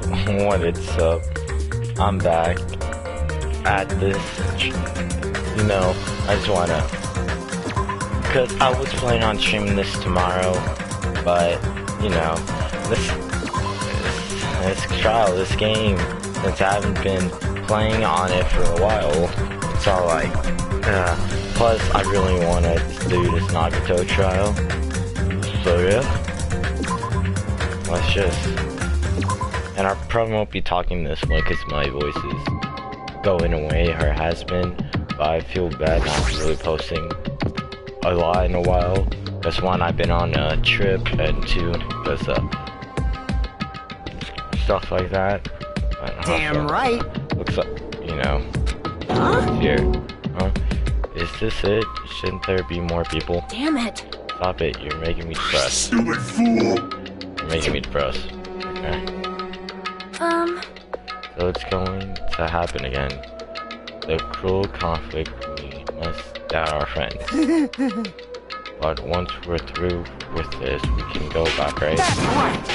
What's up? I'm back at this, I just wanna, cause I was planning on streaming this tomorrow, but, this trial, this game, since I haven't been playing on it for a while, it's all like, plus I really wanna do this Nagito trial, so yeah, let's just. And I probably won't be talking this one because my voice is going away, or has been. But I feel bad not really posting a lot in a while. Because one, I've been on a trip, and two, because stuff like that. Damn right. Looks like, here. Huh? Is this it? Shouldn't there be more people? Damn it. Stop it, you're making me depressed. Stupid fool! You're making me depressed. Okay. So it's going to happen again. The cruel conflict we must doubt our friends. But once we're through with this, we can go back, right? That's right.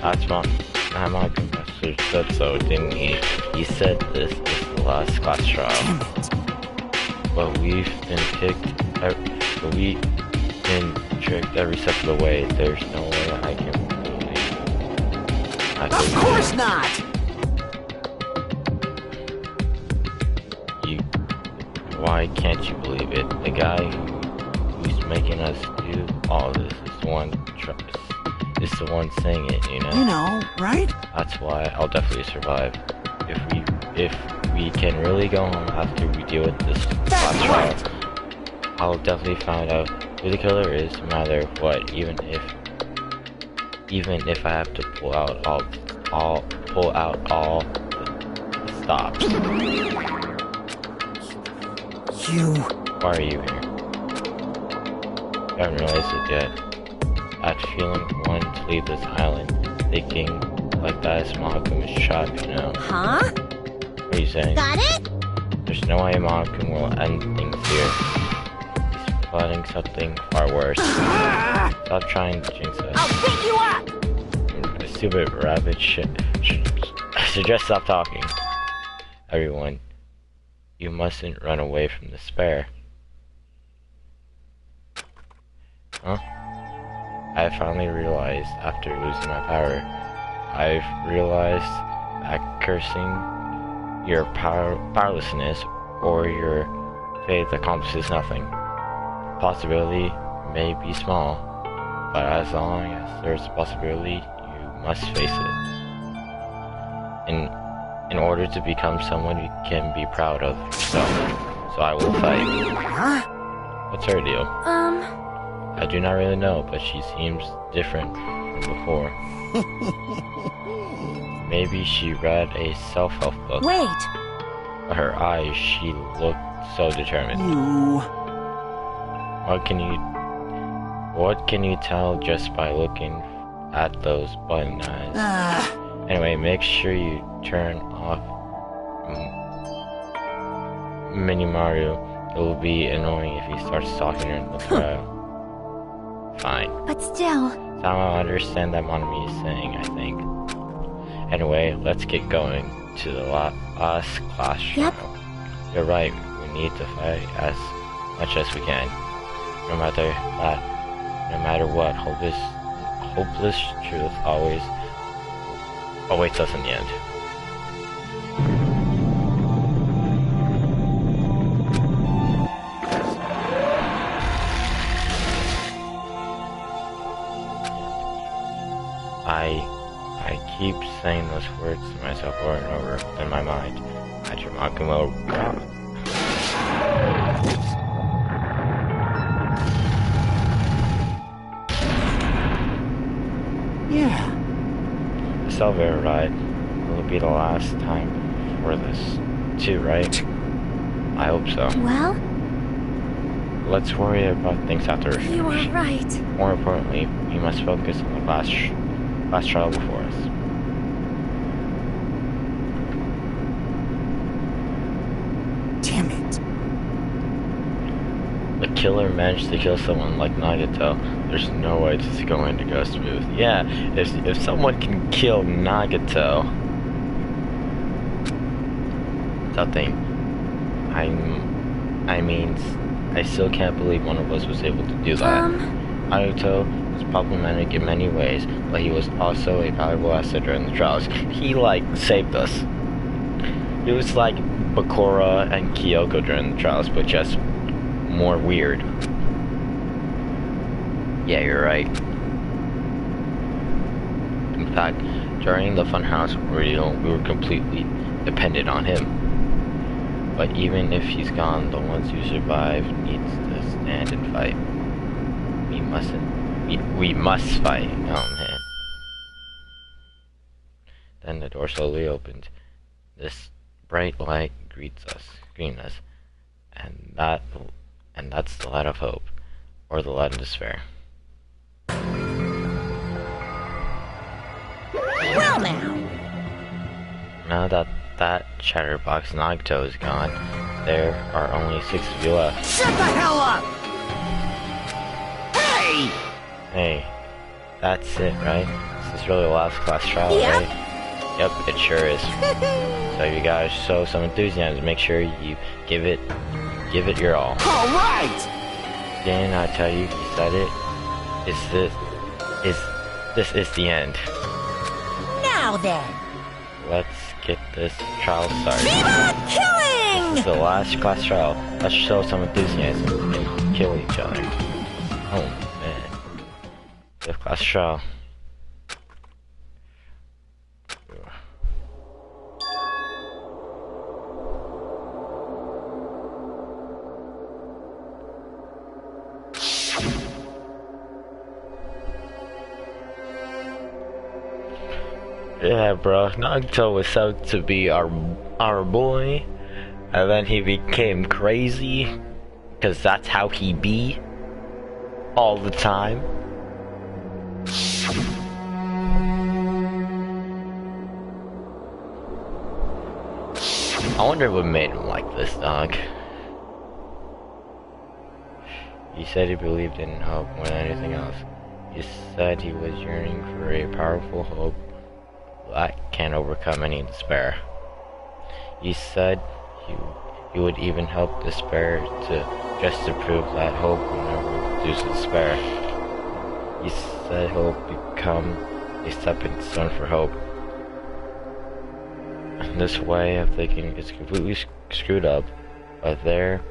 That's my professor said so, didn't he? He said this is the last class trial. But we've been tricked every step of the way. There's no way I can believe. Of course not! Why can't you believe it? The guy who's making us do all this is the one saying it, You know, right? That's why I'll definitely survive. If we can really go home after we deal with this last trial, I'll definitely find out who the killer is, no matter what, even if I have to pull out all the stops. Why are you here? I haven't realized it yet. That feeling wanting to leave this island, thinking like that is Mahakam is trapped, Huh? What are you saying? Got it? There's no way Mahakam will end things here. He's plotting something far worse. Stop trying to jinx us. I'll beat you up! Stupid rabbit shit. So just stop talking. Everyone. You mustn't run away from despair. Huh? I finally realized, after losing my power, I've realized that cursing your powerlessness or your faith accomplishes nothing. Possibility may be small, but as long as there's a possibility, you must face it. In order to become someone you can be proud of yourself. So I will fight. Huh? What's her deal? I do not really know, but she seems different from before. Maybe she read a self-help book. Wait! But her eyes, she looked so determined. What can you tell just by looking at those button eyes? Anyway, make sure you turn off Mini Mario. It will be annoying if he starts talking during the trial. Fine. But still. Somehow I understand that Monami is saying, I think. Anyway, let's get going to the last class trial. You're right, we need to fight as much as we can. No matter what, hopeless truth always awaits us in the end. I keep saying those words to myself over and over in my mind. After Makumo. Yeah. This elevator ride will be the last time for this too, right? I hope so. Well? Let's worry about things after we're You finished. are right. More importantly, we must focus on the last trial before us. Damn it. The killer managed to kill someone like Nagito. There's no way this is going to go smooth. Yeah, if someone can kill Nagito, something. I mean, I still can't believe one of us was able to do that. Nagito was problematic in many ways, but he was also a valuable asset during the trials. He, like, saved us. He was like Bakura and Kyoko during the trials, but just more weird. Yeah, you're right. In fact, during the Funhouse ordeal, we were completely dependent on him. But even if he's gone, the ones who survive needs to stand and fight. We must fight. Oh man. Then the door slowly opened. This bright light greets us, and that's the light of hope, or the light of despair. Well Now that chatterbox Nagito is gone, there are only 6 of you left. Shut the hell up! Hey! Hey, that's it, right? This is really the last class trial, Yep. right? Yep, it sure is. So you guys show some enthusiasm. Make sure you give it your all. All right! Didn't I tell you? He said it. This is the end. now then. Let's get this trial started. Viva killing! This is the last class trial. Let's show some enthusiasm and kill each other. Oh man. The class trial. Yeah, bro. Nagito was out to be our boy, and then he became crazy, cause that's how he be all the time. I wonder what made him like this, dog. He said he believed in hope more than anything else. He said he was yearning for a powerful hope that can overcome any despair. He said he would even help despair just to prove that hope will never reduce despair. He said he'll become a stepping stone for hope. This way of thinking is completely screwed up, but there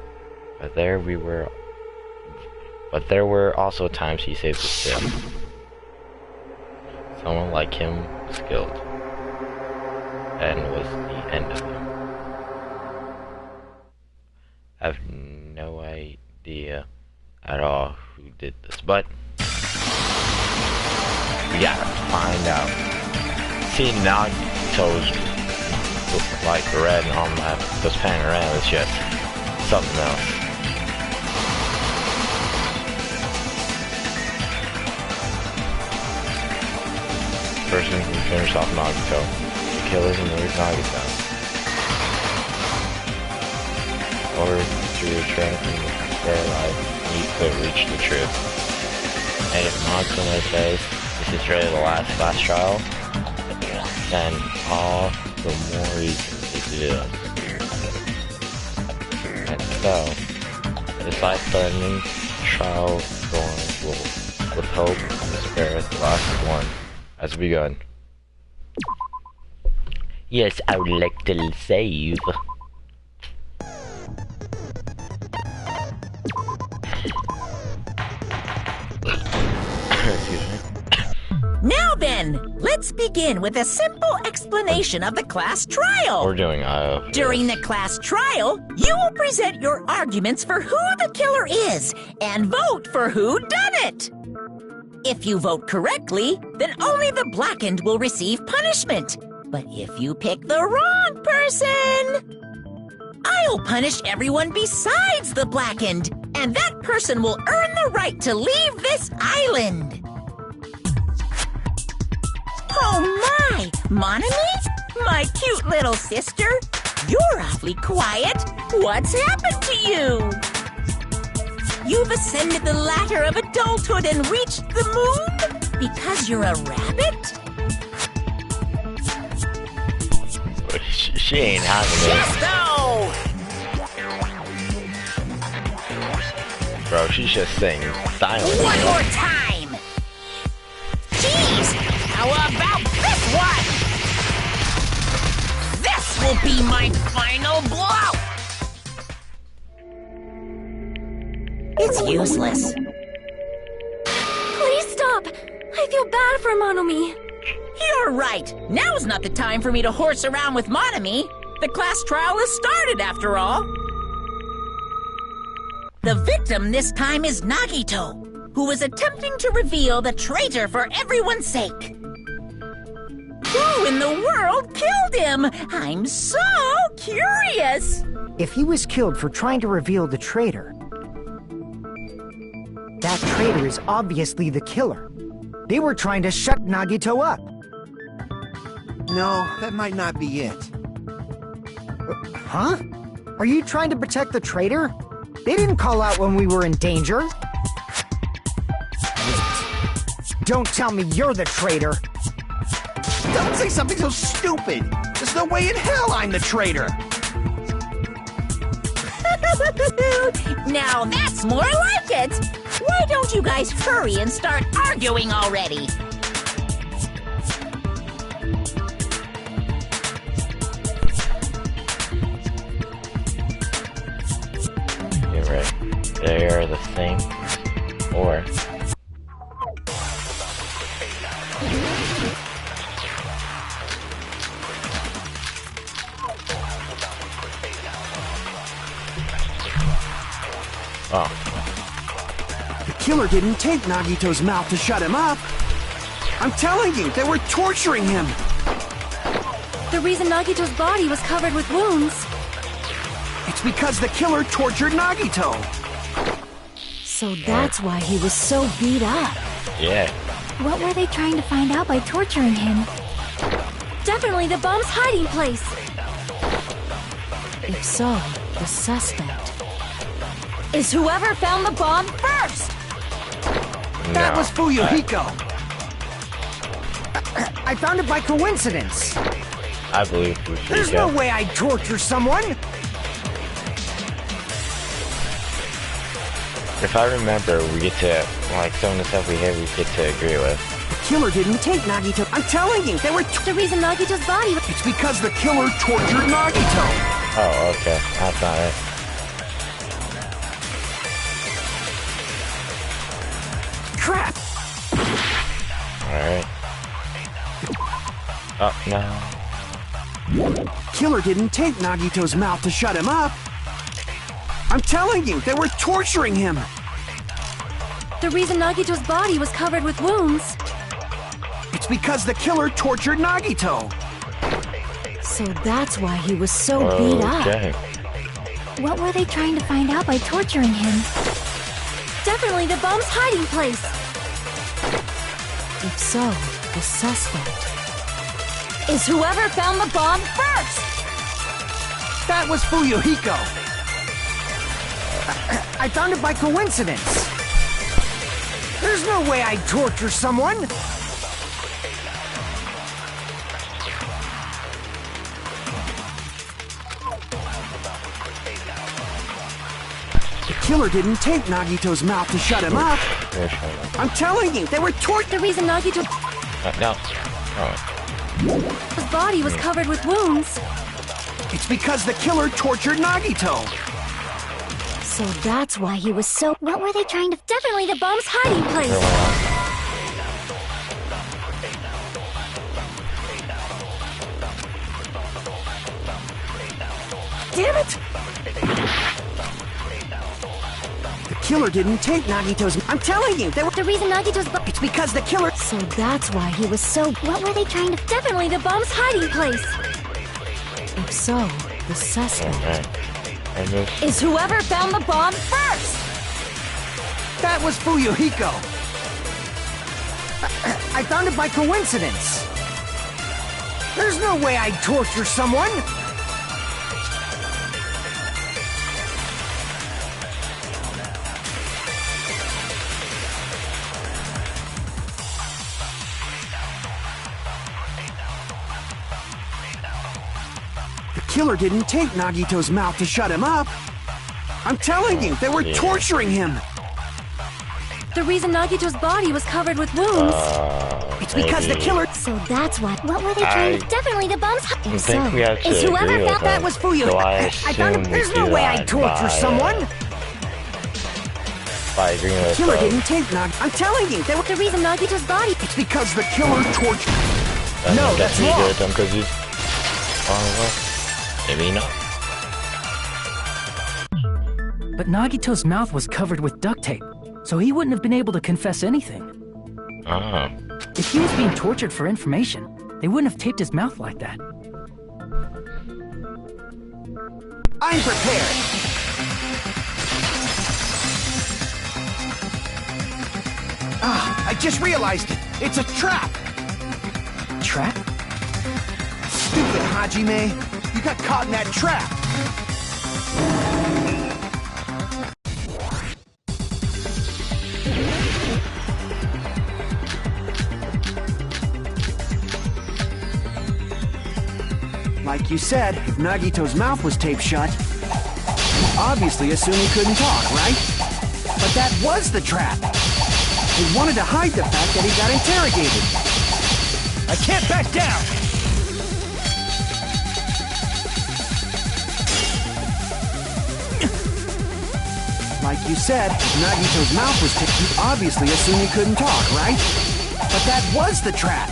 were also times he saved us too. Someone like him was killed, and was the end of him. I have no idea at all who did this, but we gotta find out. See, Nagito's like red on that, those panorama is just something else. Person who finished off Nagito. The killers and the Nagito. Or to return from the despair life, he could reach the truth. And if Nagito says this is really the last class trial, then all the more reason to do it. And so, despite the new trial going with hope and despair, the last one has begun. Yes, I would like to save. Excuse me. Now then, let's begin with a simple explanation of the class trial. We're doing During the class trial, you will present your arguments for who the killer is and vote for who done it. If you vote correctly, then only the blackened will receive punishment. But if you pick the wrong person, I'll punish everyone besides the blackened, and that person will earn the right to leave this island. Oh my, Monami? My cute little sister? You're awfully quiet. What's happened to you? You've ascended the ladder of adulthood and reached the moon? Because you're a rabbit? She ain't having it. Chesto! Bro, she's just saying silence. One more time! Jeez! How about this one? This will be my final blow! It's useless. Please stop! I feel bad for Monomi. You're right. Now's not the time for me to horse around with Monomi. The class trial has started, after all. The victim this time is Nagito, who was attempting to reveal the traitor for everyone's sake. Who in the world killed him? I'm so curious. If he was killed for trying to reveal the traitor, that traitor is obviously the killer. They were trying to shut Nagito up. No, that might not be it. Huh? Are you trying to protect the traitor? They didn't call out when we were in danger. Don't tell me you're the traitor. Don't say something so stupid! There's no way in hell I'm the traitor! Now that's more like it. Why don't you guys hurry and start arguing already? You're right. They are the same. Or... Oh. The killer didn't take Nagito's mouth to shut him up! I'm telling you, they were torturing him! The reason Nagito's body was covered with wounds. It's because the killer tortured Nagito! So that's why he was so beat up. Yeah. What were they trying to find out by torturing him? Definitely the bomb's hiding place! If so, the suspect is whoever found the bomb first! That was Fuyuhiko! I found it by coincidence. I believe Fujiko. There's no way I'd torture someone. If I remember, we get to, like, some of the stuff we have, we get to agree with. The killer didn't take Nagito. I'm telling you, they were The reason Nagito's body was... It's because the killer tortured Nagito! Oh, okay. That's not it. Crap! Alright. Oh, no. Killer didn't take Nagito's mouth to shut him up! I'm telling you, they were torturing him! The reason Nagito's body was covered with wounds. It's because the killer tortured Nagito! So that's why he was so beat up. Okay. What were they trying to find out by torturing him? Definitely the bomb's hiding place! If so, the suspect is whoever found the bomb first! That was Fuyuhiko! I found it by coincidence. There's no way I'd torture someone. The killer didn't take Nagito's mouth to shut him up! I'm telling you, they were The reason Nagito's No. Oh. body was covered with wounds. It's because the killer tortured Nagito! So that's why he was so... What were they trying to... Definitely the bomb's hiding place! Damn it! The killer didn't take Nagito's... I'm telling you, they were... The reason Nagito's... It's because the killer... So that's why he was so... What were they trying to... Definitely the bomb's hiding place! If so, the suspect is whoever found the bomb first! That was Fuyuhiko! I found it by coincidence. There's no way I'd torture someone. The killer didn't take Nagito's mouth to shut him up. I'm telling you, they were torturing him. The reason Nagito's body was covered with wounds. It's because the killer... So that's what were they trying to... Definitely the bombs... I think we have to Is whoever agree found with that them. was Fuyu. So I found him. There's no way I'd torture someone. By agreeing The with killer them. didn't take Nagito. I'm telling you, they were... The reason Nagito's body... It's because the killer tortured... No, that's wrong. Good, because he's... maybe not. But Nagito's mouth was covered with duct tape, so he wouldn't have been able to confess anything. Ah. If he was being tortured for information, they wouldn't have taped his mouth like that. I'm prepared. I just realized it. It's a trap. Trap? Stupid Hajime. You got caught in that trap. Like you said, if Nagito's mouth was taped shut, you obviously assume he couldn't talk, right? But that was the trap. He wanted to hide the fact that he got interrogated. I can't back down! Like you said, if Nagito's mouth was taped, you obviously assume he couldn't talk, right? But that was the trap.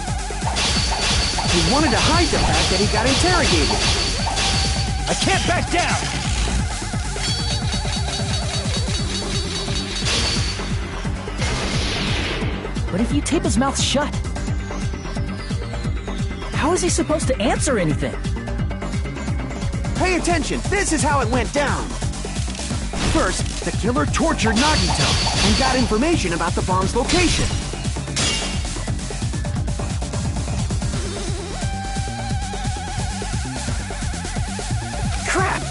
He wanted to hide the fact that he got interrogated. I can't back down! But if you tape his mouth shut, how is he supposed to answer anything? Pay attention, this is how it went down. First, the killer tortured Nagito and got information about the bomb's location. Crap!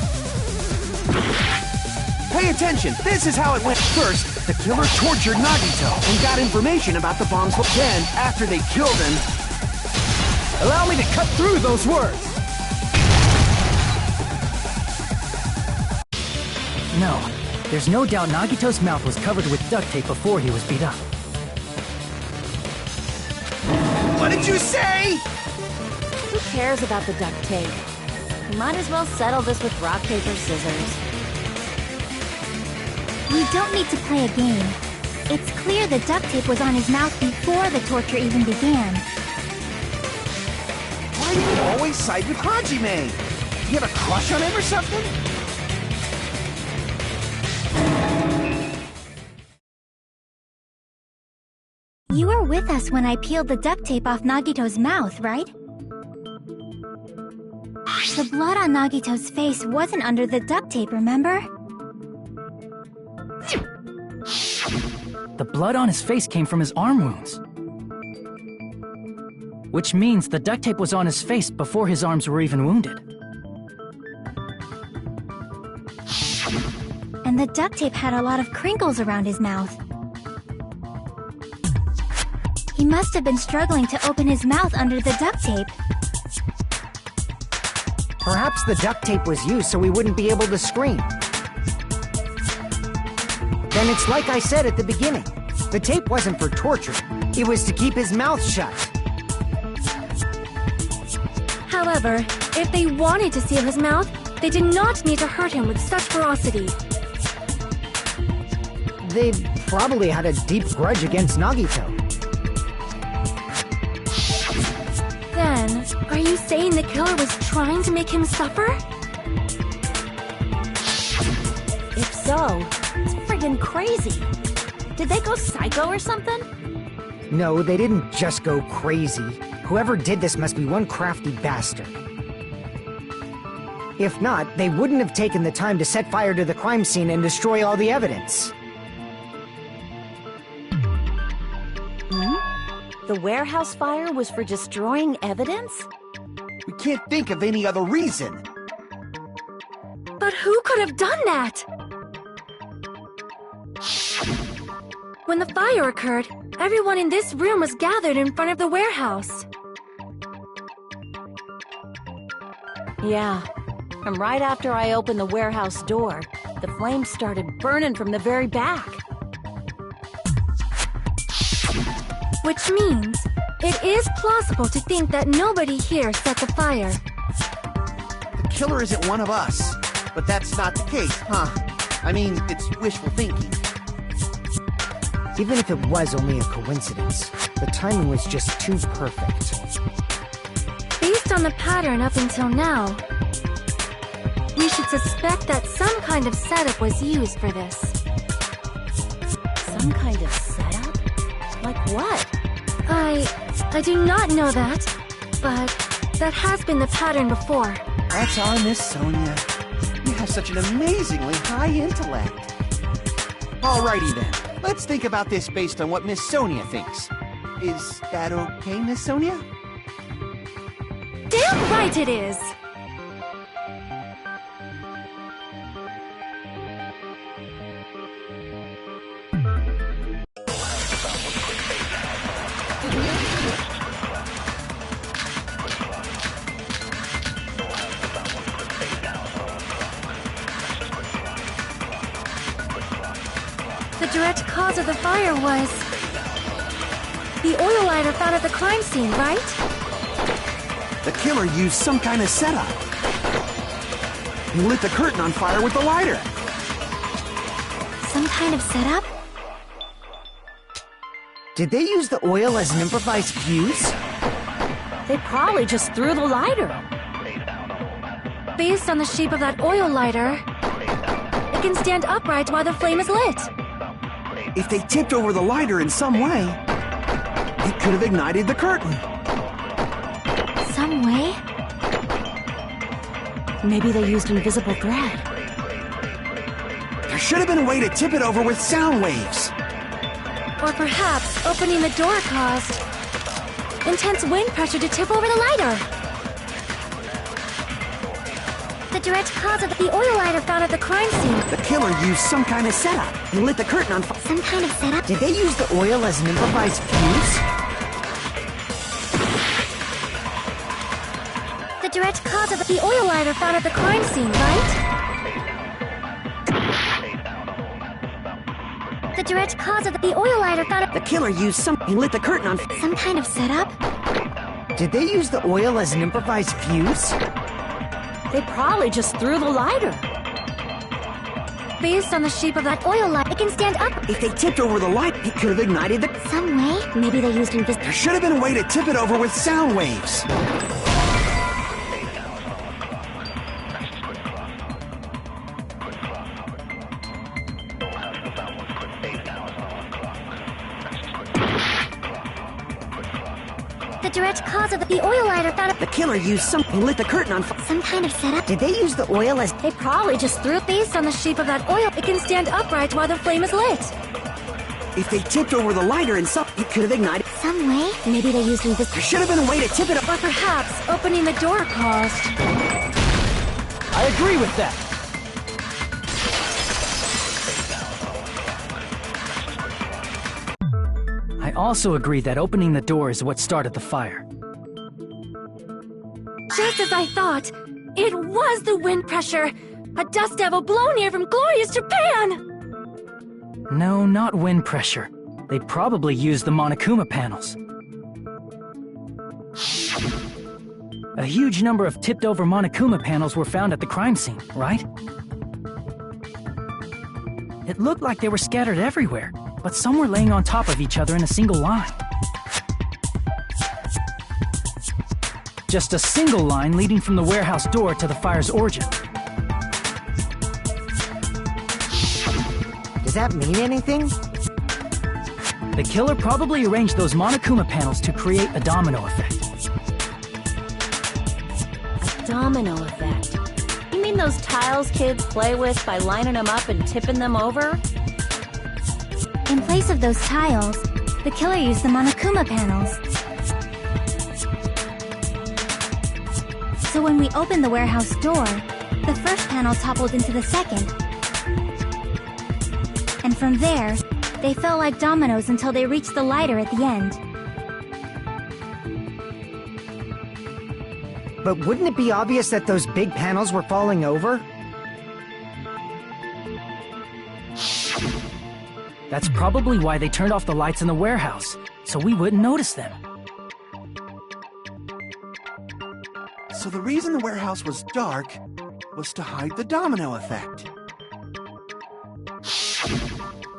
Pay attention, this is how it went. First, the killer tortured Nagito and got information about the bomb's location. Then, after they killed him... Allow me to cut through those words. No, there's no doubt Nagito's mouth was covered with duct tape before he was beat up. What did you say? Who cares about the duct tape? We might as well settle this with rock, paper, scissors. We don't need to play a game. It's clear the duct tape was on his mouth before the torture even began. Why do you always side with Hajime? You have a crush on him or something? You were with us when I peeled the duct tape off Nagito's mouth, right? The blood on Nagito's face wasn't under the duct tape, remember? The blood on his face came from his arm wounds. Which means the duct tape was on his face before his arms were even wounded. And the duct tape had a lot of crinkles around his mouth. He must have been struggling to open his mouth under the duct tape. Perhaps the duct tape was used so he wouldn't be able to scream. Then it's like I said at the beginning. The tape wasn't for torture. It was to keep his mouth shut. However, if they wanted to seal his mouth, they did not need to hurt him with such ferocity. They probably had a deep grudge against Nagito. Then, are you saying the killer was trying to make him suffer? If so, it's friggin' crazy. Did they go psycho or something? No, they didn't just go crazy. Whoever did this must be one crafty bastard. If not, they wouldn't have taken the time to set fire to the crime scene and destroy all the evidence. The warehouse fire was for destroying evidence? We can't think of any other reason. But who could have done that? When the fire occurred, everyone in this room was gathered in front of the warehouse. Yeah, And right after I opened the warehouse door, the flames started burning from the very back. Which means it is plausible to think that nobody here set the fire. The killer isn't one of us, but that's not the case, huh? I mean, it's wishful thinking. Even if it was only a coincidence, the timing was just too perfect. Based on the pattern up until now, we should suspect that some kind of setup was used for this. Some kind of setup? Like what? I do not know that, but that has been the pattern before. That's our Miss Sonia. You have such an amazingly high intellect. Alrighty then, let's think about this based on what Miss Sonia thinks. Is that okay, Miss Sonia? Damn right it is! The direct cause of the fire was the oil lighter found at the crime scene, right? The killer used some kind of setup. He lit the curtain on fire with the lighter. Some kind of setup? Did they use the oil as an improvised fuse? They probably just threw the lighter. Based on the shape of that oil lighter, it can stand upright while the flame is lit. If they tipped over the lighter in some way, it could have ignited the curtain. Some way? Maybe they used invisible thread. There should have been a way to tip it over with sound waves. Or perhaps opening the door caused intense wind pressure to tip over the lighter. The direct cause of the oil lighter found at the crime scene. The killer used some kind of setup. He lit the curtain on fire. Some kind of setup? Did they use the oil as an improvised fuse? The direct cause of the oil lighter found at the crime scene, right? The direct cause of the oil lighter found at The killer used some... He lit the curtain on... some kind of setup? Did they use the oil as an improvised fuse? They probably just threw the lighter. Based on the shape of that oil light, it can stand up. If they tipped over the light, it could have ignited the... Some way? Maybe they used invisible... There should have been a way to tip it over with sound waves. The direct cause of the oil lighter found at The killer used some... He lit the curtain on fire. some kind of setup. Did they use the oil as... They probably just threw it. Based on the shape of that oil, it can stand upright while the flame is lit. If they tipped over the lighter in some... It could have ignited... Some way? Maybe they used invisible... There should have been a way to tip it over... Or perhaps opening the door caused... I agree with that. I also agree that opening the door is what started the fire. Just as I thought, it was the wind pressure. A dust devil blown here from glorious Japan! No, not wind pressure. They probably used the Monokuma panels. A huge number of tipped-over Monokuma panels were found at the crime scene, right? It looked like they were scattered everywhere, but some were laying on top of each other in a single line. Just a single line leading from the warehouse door to the fire's origin. Does that mean anything? The killer probably arranged those Monokuma panels to create a domino effect. A domino effect? You mean those tiles kids play with by lining them up and tipping them over? In place of those tiles, the killer used the Monokuma panels. So when we opened the warehouse door, the first panel toppled into the second. And from there, they fell like dominoes until they reached the lighter at the end. But wouldn't it be obvious that those big panels were falling over? That's probably why they turned off the lights in the warehouse, so we wouldn't notice them. So the reason the warehouse was dark was to hide the domino effect.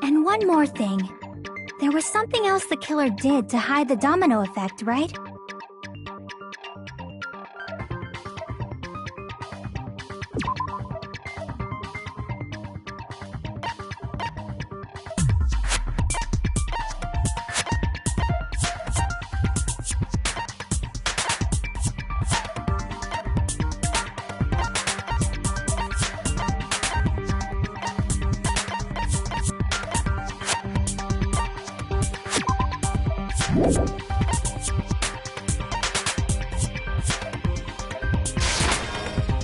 And one more thing. There was something else the killer did to hide the domino effect, right?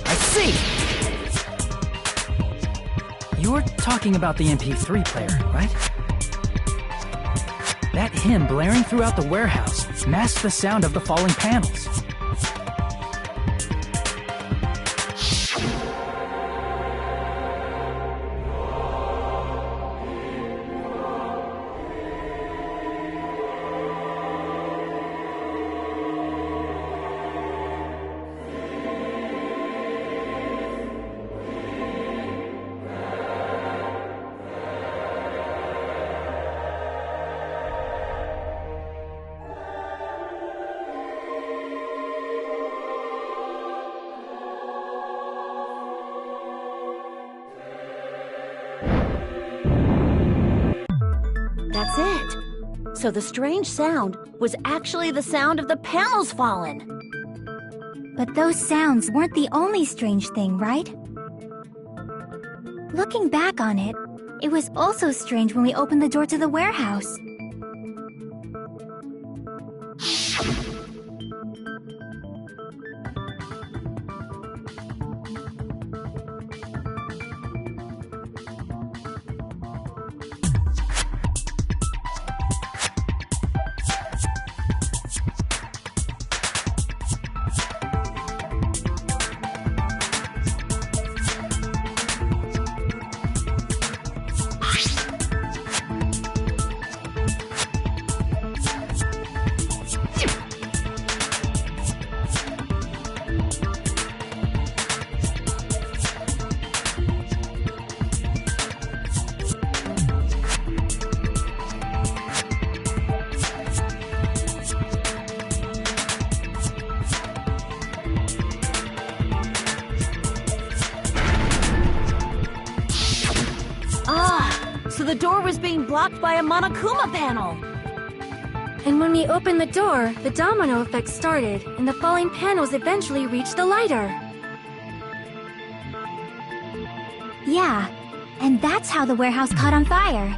I see! You're talking about the MP3 player, right? That hymn blaring throughout the warehouse masked the sound of the falling panels. That's it. So the strange sound was actually the sound of the panels falling. But those sounds weren't the only strange thing, right? Looking back on it, it was also strange when we opened the door to the warehouse. So the door was being blocked by a Monokuma panel. And when we opened the door, the domino effect started, and the falling panels eventually reached the lighter. Yeah, and that's how the warehouse caught on fire.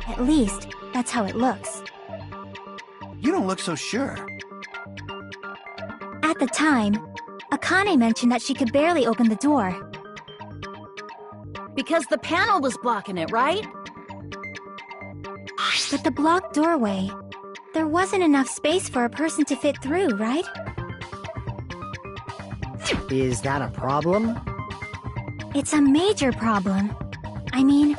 At least, that's how it looks. You don't look so sure. At the time, Akane mentioned that she could barely open the door. Because the panel was blocking it, right? But the blocked doorway, there wasn't enough space for a person to fit through, right? Is that a problem? It's a major problem. I mean,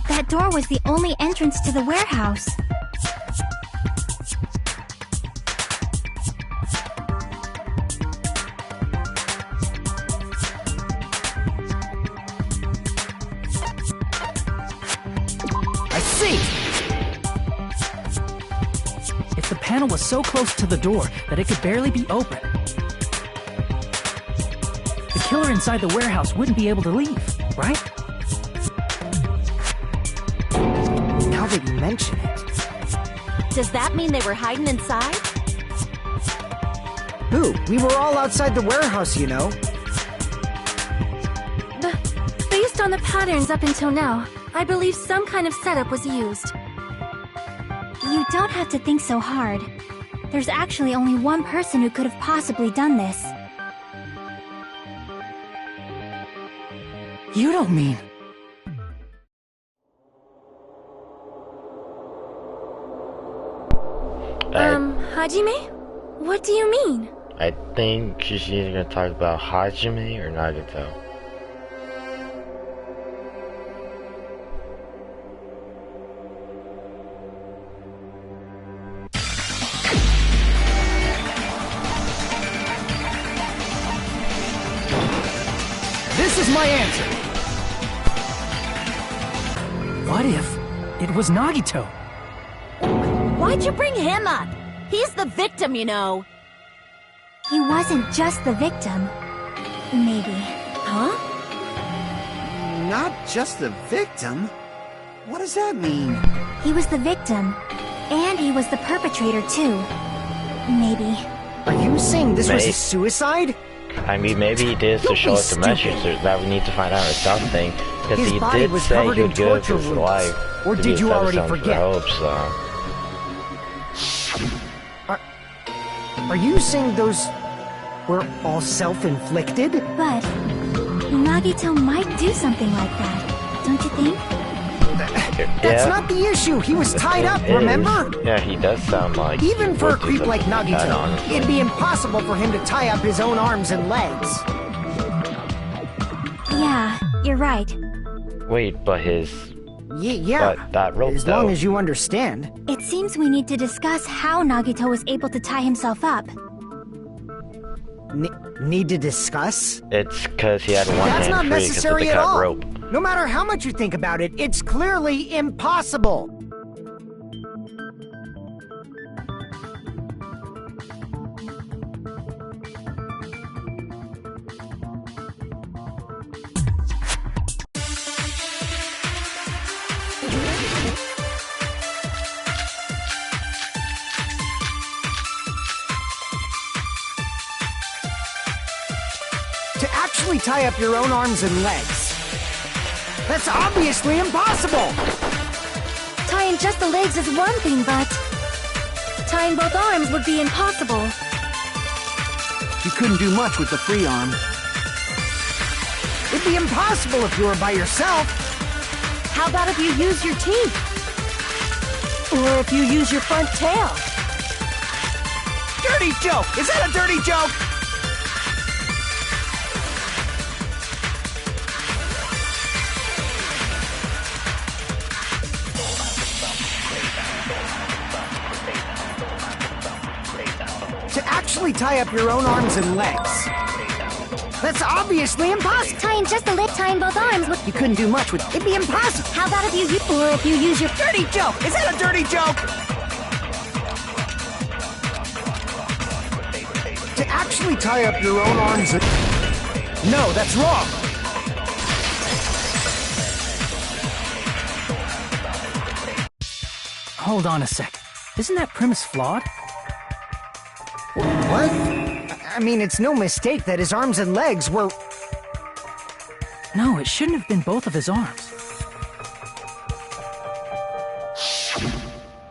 that door was the only entrance to the warehouse. I see! If the panel was so close to the door that it could barely be open, the killer inside the warehouse wouldn't be able to leave, right? Now that you mention it. Does that mean they were hiding inside? Who? We were all outside the warehouse, you know. Based on the patterns up until now, I believe some kind of setup was used. You don't have to think so hard. There's actually only one person who could have possibly done this. You don't mean... Hajime? What do you mean? I think she's either gonna talk about Hajime or Nagito. This is my answer. What if it was Nagito? Why'd you bring him up? He's the victim, you know. He wasn't just the victim. Maybe. Huh? Not just the victim? What does that mean? He was the victim. And he was the perpetrator, too. Maybe. Are you saying this was Maybe. a suicide? I mean, maybe he did this to Don't show be us the message stupid. that we need to find out or something. Because His he body did was say covered he in would give torture his wounds. life. Or to did be you a already citizen for forget? Hope, so. Are you saying those were all self-inflicted? But Nagito might do something like that, don't you think? That's Yeah. not the issue. He was tied up, It is. remember? Yeah, he does sound like. Even he for a would do creep like something that, Nagito, honestly. it'd be impossible for him to tie up his own arms and legs. Yeah, you're right. Wait, but his. Yeah. But that rope, As though. long as you understand. It seems we need to discuss how Nagito was able to tie himself up. Need to discuss? It's because he had one That's not hand free because of the necessary at cut all. rope. No matter how much you think about it, it's clearly impossible. To actually tie up your own arms and legs. That's obviously impossible! Tying just the legs is one thing, but tying both arms would be impossible. You couldn't do much with the free arm. It'd be impossible if you were by yourself. How about if you use your teeth? Or if you use your front tail? Dirty joke! Is that a dirty joke? To actually tie up your own arms and legs. That's obviously impossible. Tying just the leg, tying both arms would... You couldn't do much with. It'd be impossible. How about if you or if you use your... Dirty joke! Is that a dirty joke? To actually tie up your own arms and... No, that's wrong. Hold on a sec. Isn't that premise flawed? What? I mean, it's no mistake that his arms and legs were... No, it shouldn't have been both of his arms.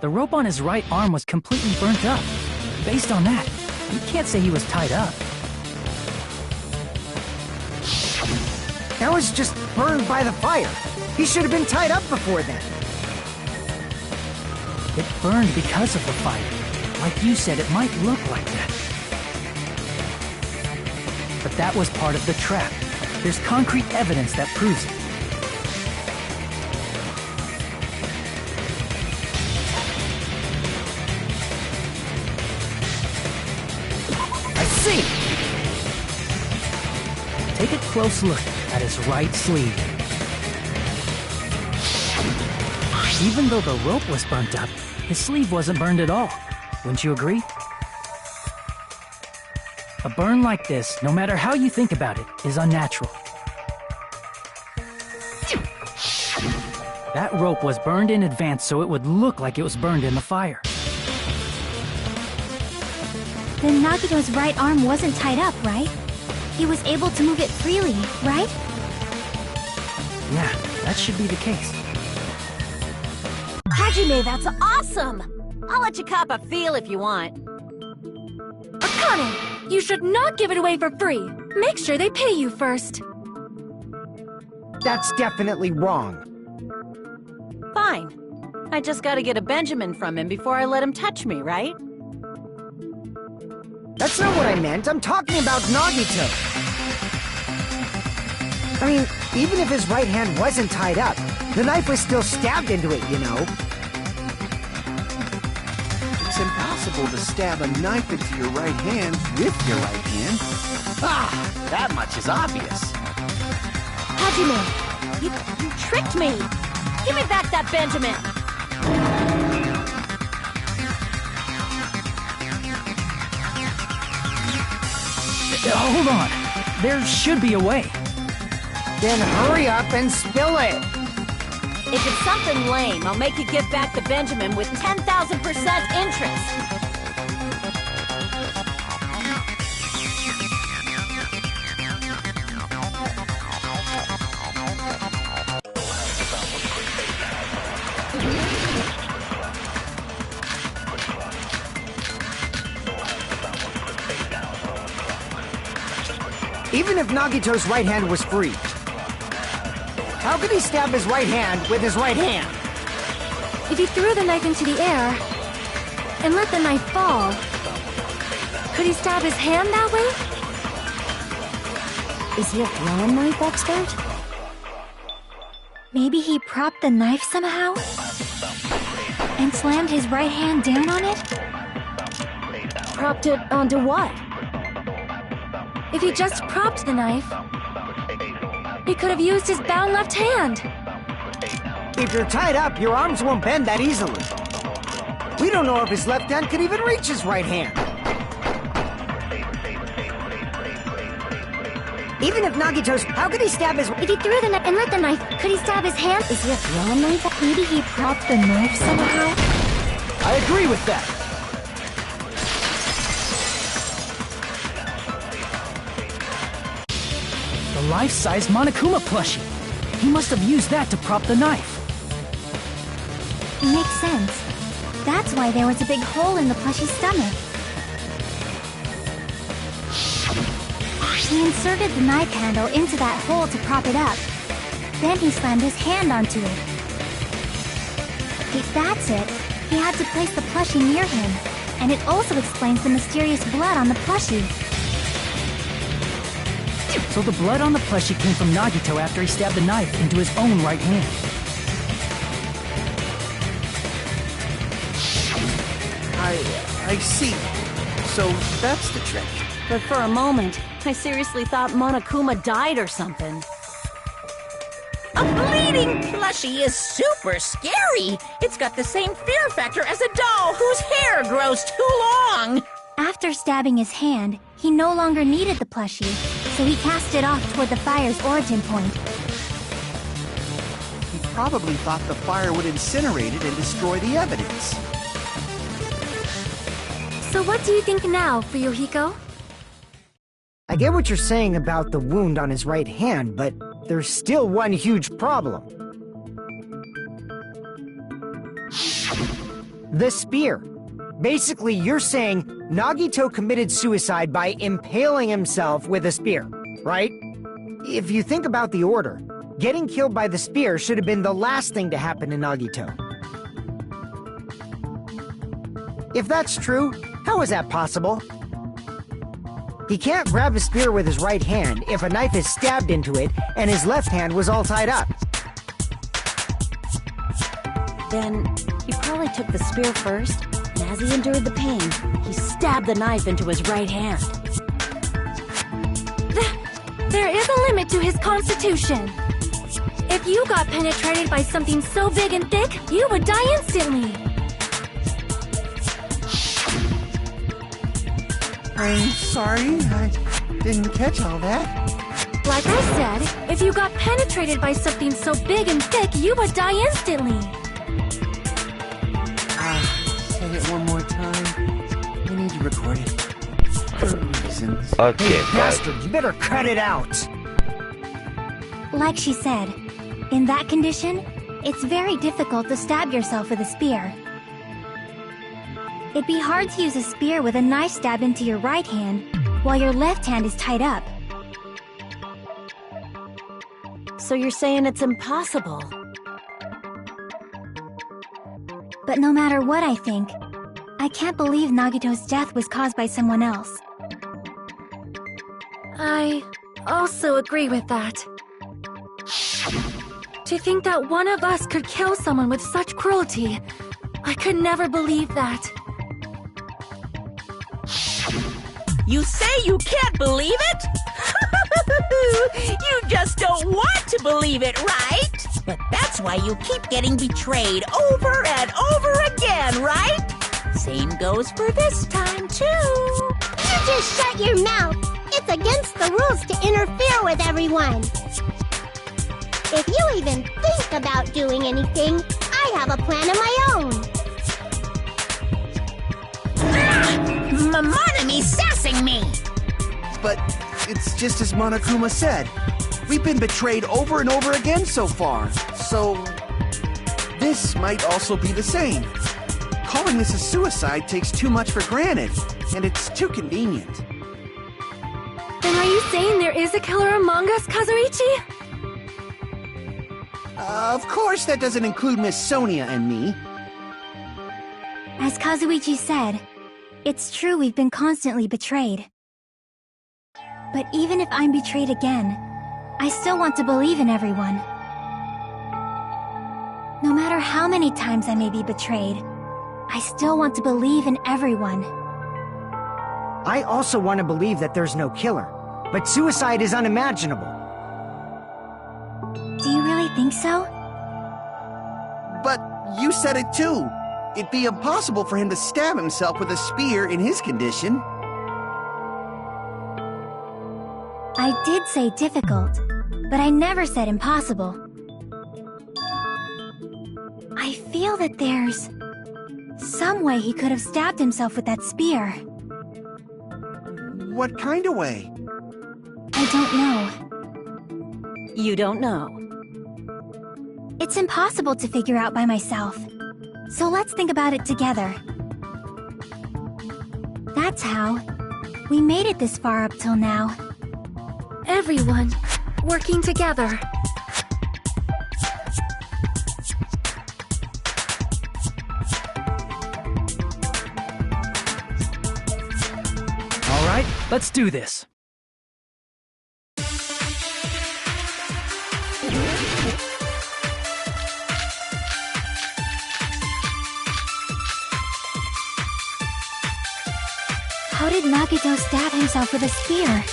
The rope on his right arm was completely burnt up. Based on that, you can't say he was tied up. That was just burned by the fire. He should have been tied up before then. It burned because of the fire. Like you said, it might look like that. But that was part of the trap. There's concrete evidence that proves it. I see. Take a close look at his right sleeve. Even though the rope was burnt up, his sleeve wasn't burned at all. Wouldn't you agree? A burn like this, no matter how you think about it, is unnatural. That rope was burned in advance so it would look like it was burned in the fire. Then Nagito's right arm wasn't tied up, right? He was able to move it freely, right? Yeah, that should be the case. Hajime, that's awesome! I'll let you cop a feel if you want. Akane, you should not give it away for free. Make sure they pay you first. That's definitely wrong. Fine. I just gotta get a Benjamin from him before I let him touch me, right? That's not what I meant. I'm talking about Nagito. I mean, even if his right hand wasn't tied up, the knife was still stabbed into it, you know? It's impossible to stab a knife into your right hand with your right hand. Ah, that much is obvious. Hajime, you tricked me. Give me back that Benjamin. Hold on. There should be a way. Then hurry up and spill it. If it's something lame, I'll make you give back the Benjamin with 10,000% interest. Even if Nagito's right hand was free, how could he stab his right hand with his right hand? If he threw the knife into the air and let the knife fall, could he stab his hand that way? Is he a throwing knife expert? Maybe he propped the knife somehow and slammed his right hand down on it? Propped it onto what? If he just propped the knife, he could have used his bound left hand. If you're tied up, your arms won't bend that easily. We don't know if his left hand could even reach his right hand. Even if Nagito's... How could he stab his... If he threw the knife and let the knife, could he stab his hand? Is he a throwing knife? Maybe he propped the knife somehow? I agree with that. The life-size Monokuma plushie. He must have used that to prop the knife. Makes sense. That's why there was a big hole in the plushie's stomach. He inserted the knife handle into that hole to prop it up. Then he slammed his hand onto it. If that's it, he had to place the plushie near him. And it also explains the mysterious blood on the plushie. So the blood on the plushie came from Nagito after he stabbed the knife into his own right hand. I see. So that's the trick. But for a moment, I seriously thought Monokuma died or something. A bleeding plushie is super scary. It's got the same fear factor as a doll whose hair grows too long. After stabbing his hand, he no longer needed the plushie, so he cast it off toward the fire's origin point. He probably thought the fire would incinerate it and destroy the evidence. So what do you think now, Fuyuhiko? I get what you're saying about the wound on his right hand, but there's still one huge problem. The spear. Basically, you're saying Nagito committed suicide by impaling himself with a spear, right? If you think about the order, getting killed by the spear should have been the last thing to happen to Nagito. If that's true, how is that possible? He can't grab a spear with his right hand if a knife is stabbed into it and his left hand was all tied up. Then he probably took the spear first, and as he endured the pain, he stabbed the knife into his right hand. There is a limit to his constitution. If you got penetrated by something so big and thick, you would die instantly. I'm sorry, I didn't catch all that. Like I said, if you got penetrated by something so big and thick, you would die instantly. Say it one more time. We need to record it. For reasons. Okay, Hey, bastard, you better cut it out! Like she said, in that condition, it's very difficult to stab yourself with a spear. It'd be hard to use a spear with a knife stabbed into your right hand while your left hand is tied up. So you're saying it's impossible? But no matter what I think, I can't believe Nagito's death was caused by someone else. I also agree with that. To think that one of us could kill someone with such cruelty, I could never believe that. You say you can't believe it? You just don't want to believe it, right? But that's why you keep getting betrayed over and over again, right? Same goes for this time, too. You just shut your mouth. It's against the rules to interfere with everyone. If you even think about doing anything, I have a plan of my own. Mononomi's sassing me! But it's just as Monokuma said. We've been betrayed over and over again so far. So this might also be the same. Calling this a suicide takes too much for granted, and it's too convenient. Then are you saying there is a killer among us, Kazuichi? Of course that doesn't include Miss Sonia and me. As Kazuichi said, it's true we've been constantly betrayed. But even if I'm betrayed again, I still want to believe in everyone. No matter how many times I may be betrayed, I still want to believe in everyone. I also want to believe that there's no killer, but suicide is unimaginable. Do you really think so? But you said it too. It'd be impossible for him to stab himself with a spear in his condition. I did say difficult, but I never said impossible. I feel that there's some way he could have stabbed himself with that spear. What kind of way? I don't know. You don't know. It's impossible to figure out by myself. So let's think about it together. That's how we made it this far up till now. Everyone working together. All right, let's do this. How did Nagito stab himself with a spear?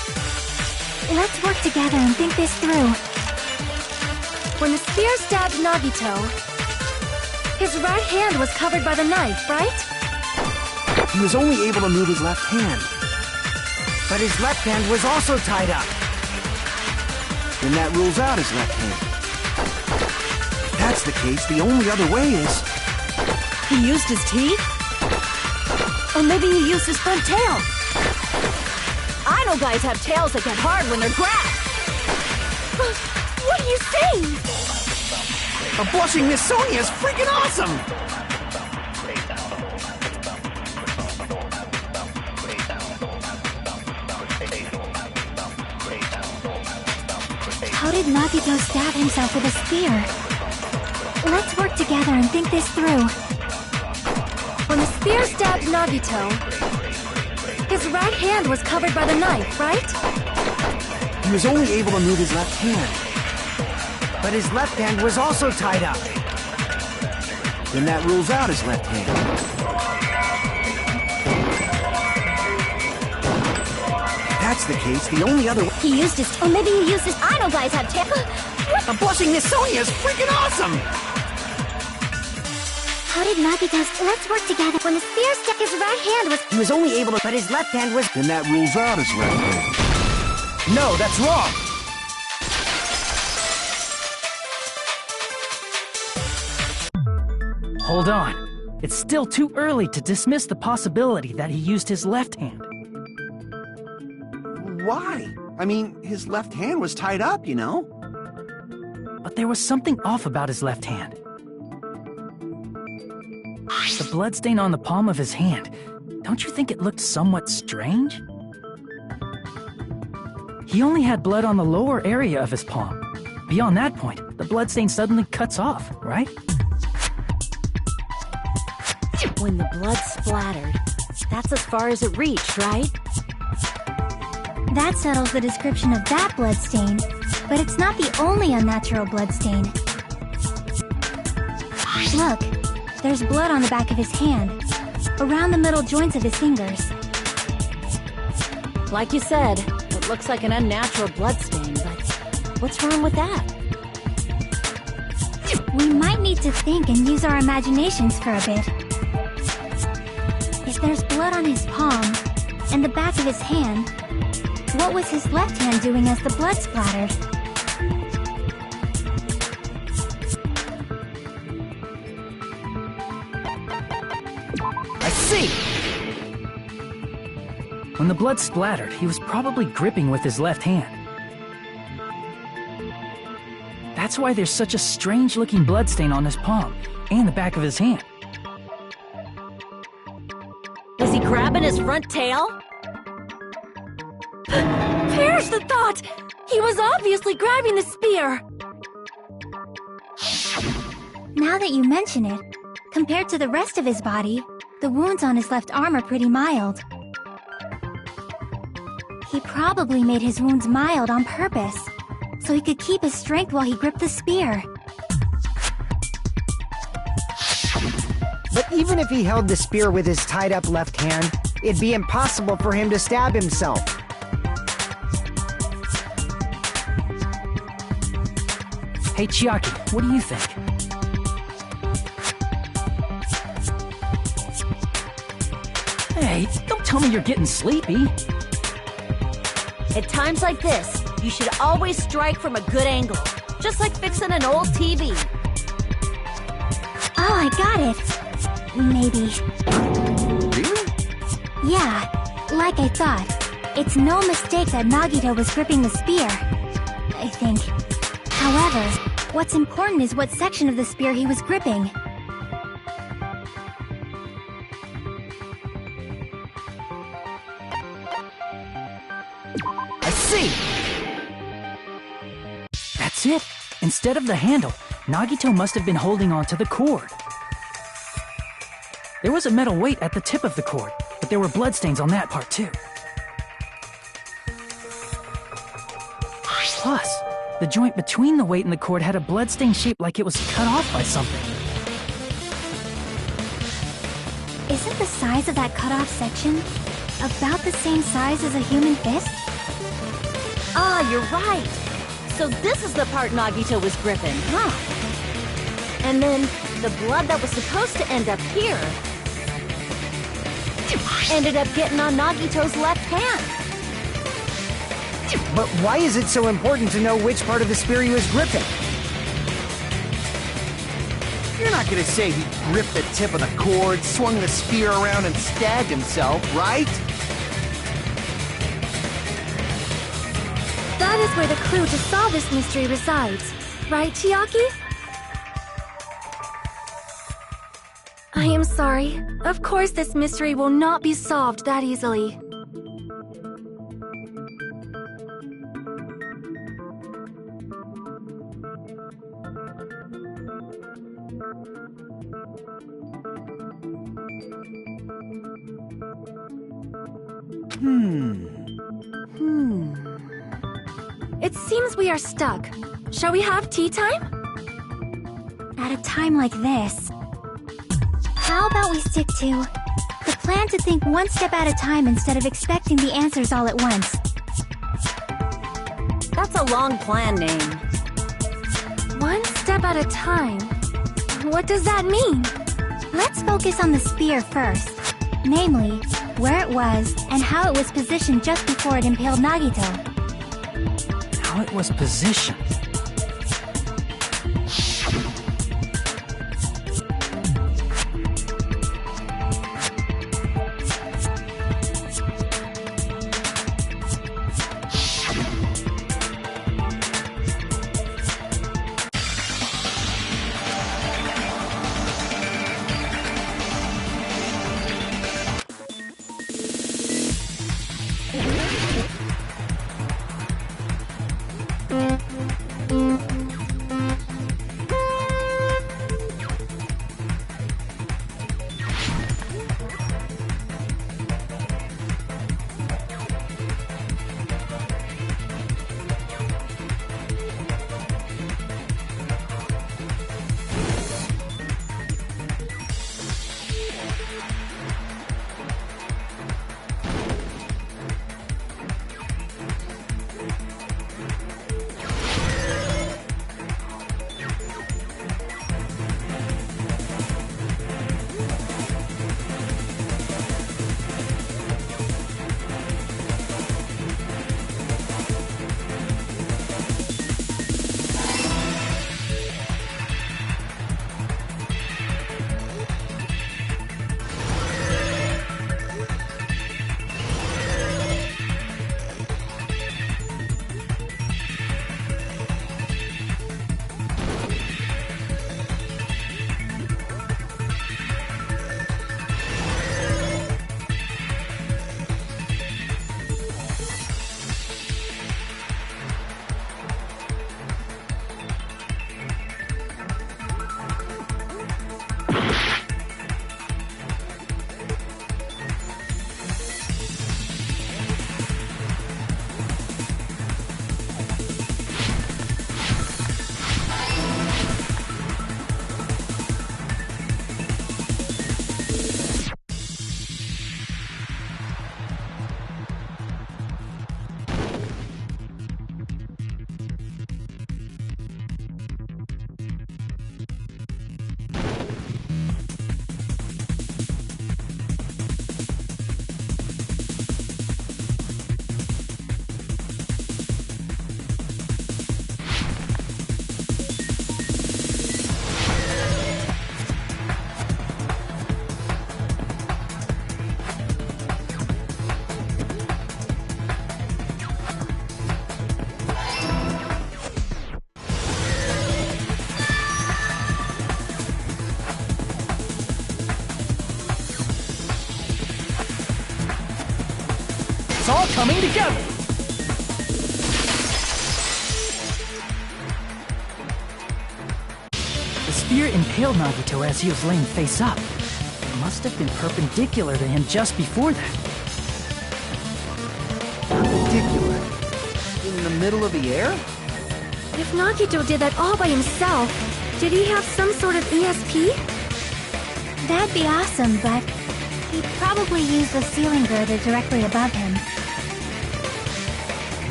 Let's work together and think this through. When the spear stabbed Nagito, his right hand was covered by the knife, right? He was only able to move his left hand. But his left hand was also tied up. Then that rules out his left hand. If that's the case, the only other way is... He used his teeth? Or maybe he used his front tail. I know guys have tails that get hard when they're grabbed. What are you saying? A blushing Miss Sonia is freaking awesome! How did Nagito stab himself with a spear? Let's work together and think this through. When the spear stabbed Nagito, his right hand was covered by the knife, right? He was only able to move his left hand. But his left hand was also tied up. Then that rules out his left hand. If that's the case, the only other... He used his... Or maybe he used his... I know guys have tails. A blushing Miss Sonia is freaking awesome! How did Nagito's... Let's work together. When the spear stuck, his right hand was... He was only able to... But his left hand was... Then that rules out his left hand. No, that's wrong! Hold on. It's still too early to dismiss the possibility that he used his left hand. Why? I mean, his left hand was tied up, you know? But there was something off about his left hand. The bloodstain on the palm of his hand. Don't you think it looked somewhat strange? He only had blood on the lower area of his palm. Beyond that point, the bloodstain suddenly cuts off, right? When the blood splattered, that's as far as it reached, right? That settles the description of that bloodstain, but it's not the only unnatural bloodstain. Look, there's blood on the back of his hand, around the middle joints of his fingers. Like you said, it looks like an unnatural bloodstain, but what's wrong with that? We might need to think and use our imaginations for a bit. If there's blood on his palm and the back of his hand, what was his left hand doing as the blood splattered? I see! When the blood splattered, he was probably gripping with his left hand. That's why there's such a strange-looking bloodstain on his palm and the back of his hand. Was he grabbing his front tail? Perish the thought! He was obviously grabbing the spear! Now that you mention it, compared to the rest of his body, the wounds on his left arm are pretty mild. He probably made his wounds mild on purpose, so he could keep his strength while he gripped the spear. But even if he held the spear with his tied-up left hand, it'd be impossible for him to stab himself. Hey, Chiaki, what do you think? Hey, don't tell me you're getting sleepy. At times like this, you should always strike from a good angle, just like fixing an old TV. Oh, I got it. Maybe. Really? Yeah, like I thought. It's no mistake that Nagito was gripping the spear, I think. However, what's important is what section of the spear he was gripping. I see! That's it. Instead of the handle, Nagito must have been holding onto the cord. There was a metal weight at the tip of the cord, but there were bloodstains on that part too. Plus, the joint between the weight and the cord had a bloodstain shaped like it was cut off by something. Isn't the size of that cut-off section about the same size as a human fist? Ah, you're right. So this is the part Nagito was gripping, huh? And then the blood that was supposed to end up here ended up getting on Nagito's left hand. But why is it so important to know which part of the spear he was gripping? You're not gonna say he gripped the tip of the cord, swung the spear around, and stabbed himself, right? That is where the clue to solve this mystery resides. Right, Chiaki? I am sorry. Of course this mystery will not be solved that easily. It seems we are stuck. Shall we have tea time? At a time like this, how about we stick to the plan to think one step at a time instead of expecting the answers all at once? That's a long plan name. One step at a time? What does that mean? Let's focus on the spear first. Namely, where it was and how it was positioned just before it impaled Nagito. How it was positioned. coming together! The spear impaled Nagito as he was laying face up. It must have been perpendicular to him just before that. Perpendicular? In the middle of the air? If Nagito did that all by himself, did he have some sort of ESP? That'd be awesome, but he'd probably use the ceiling girder directly above him.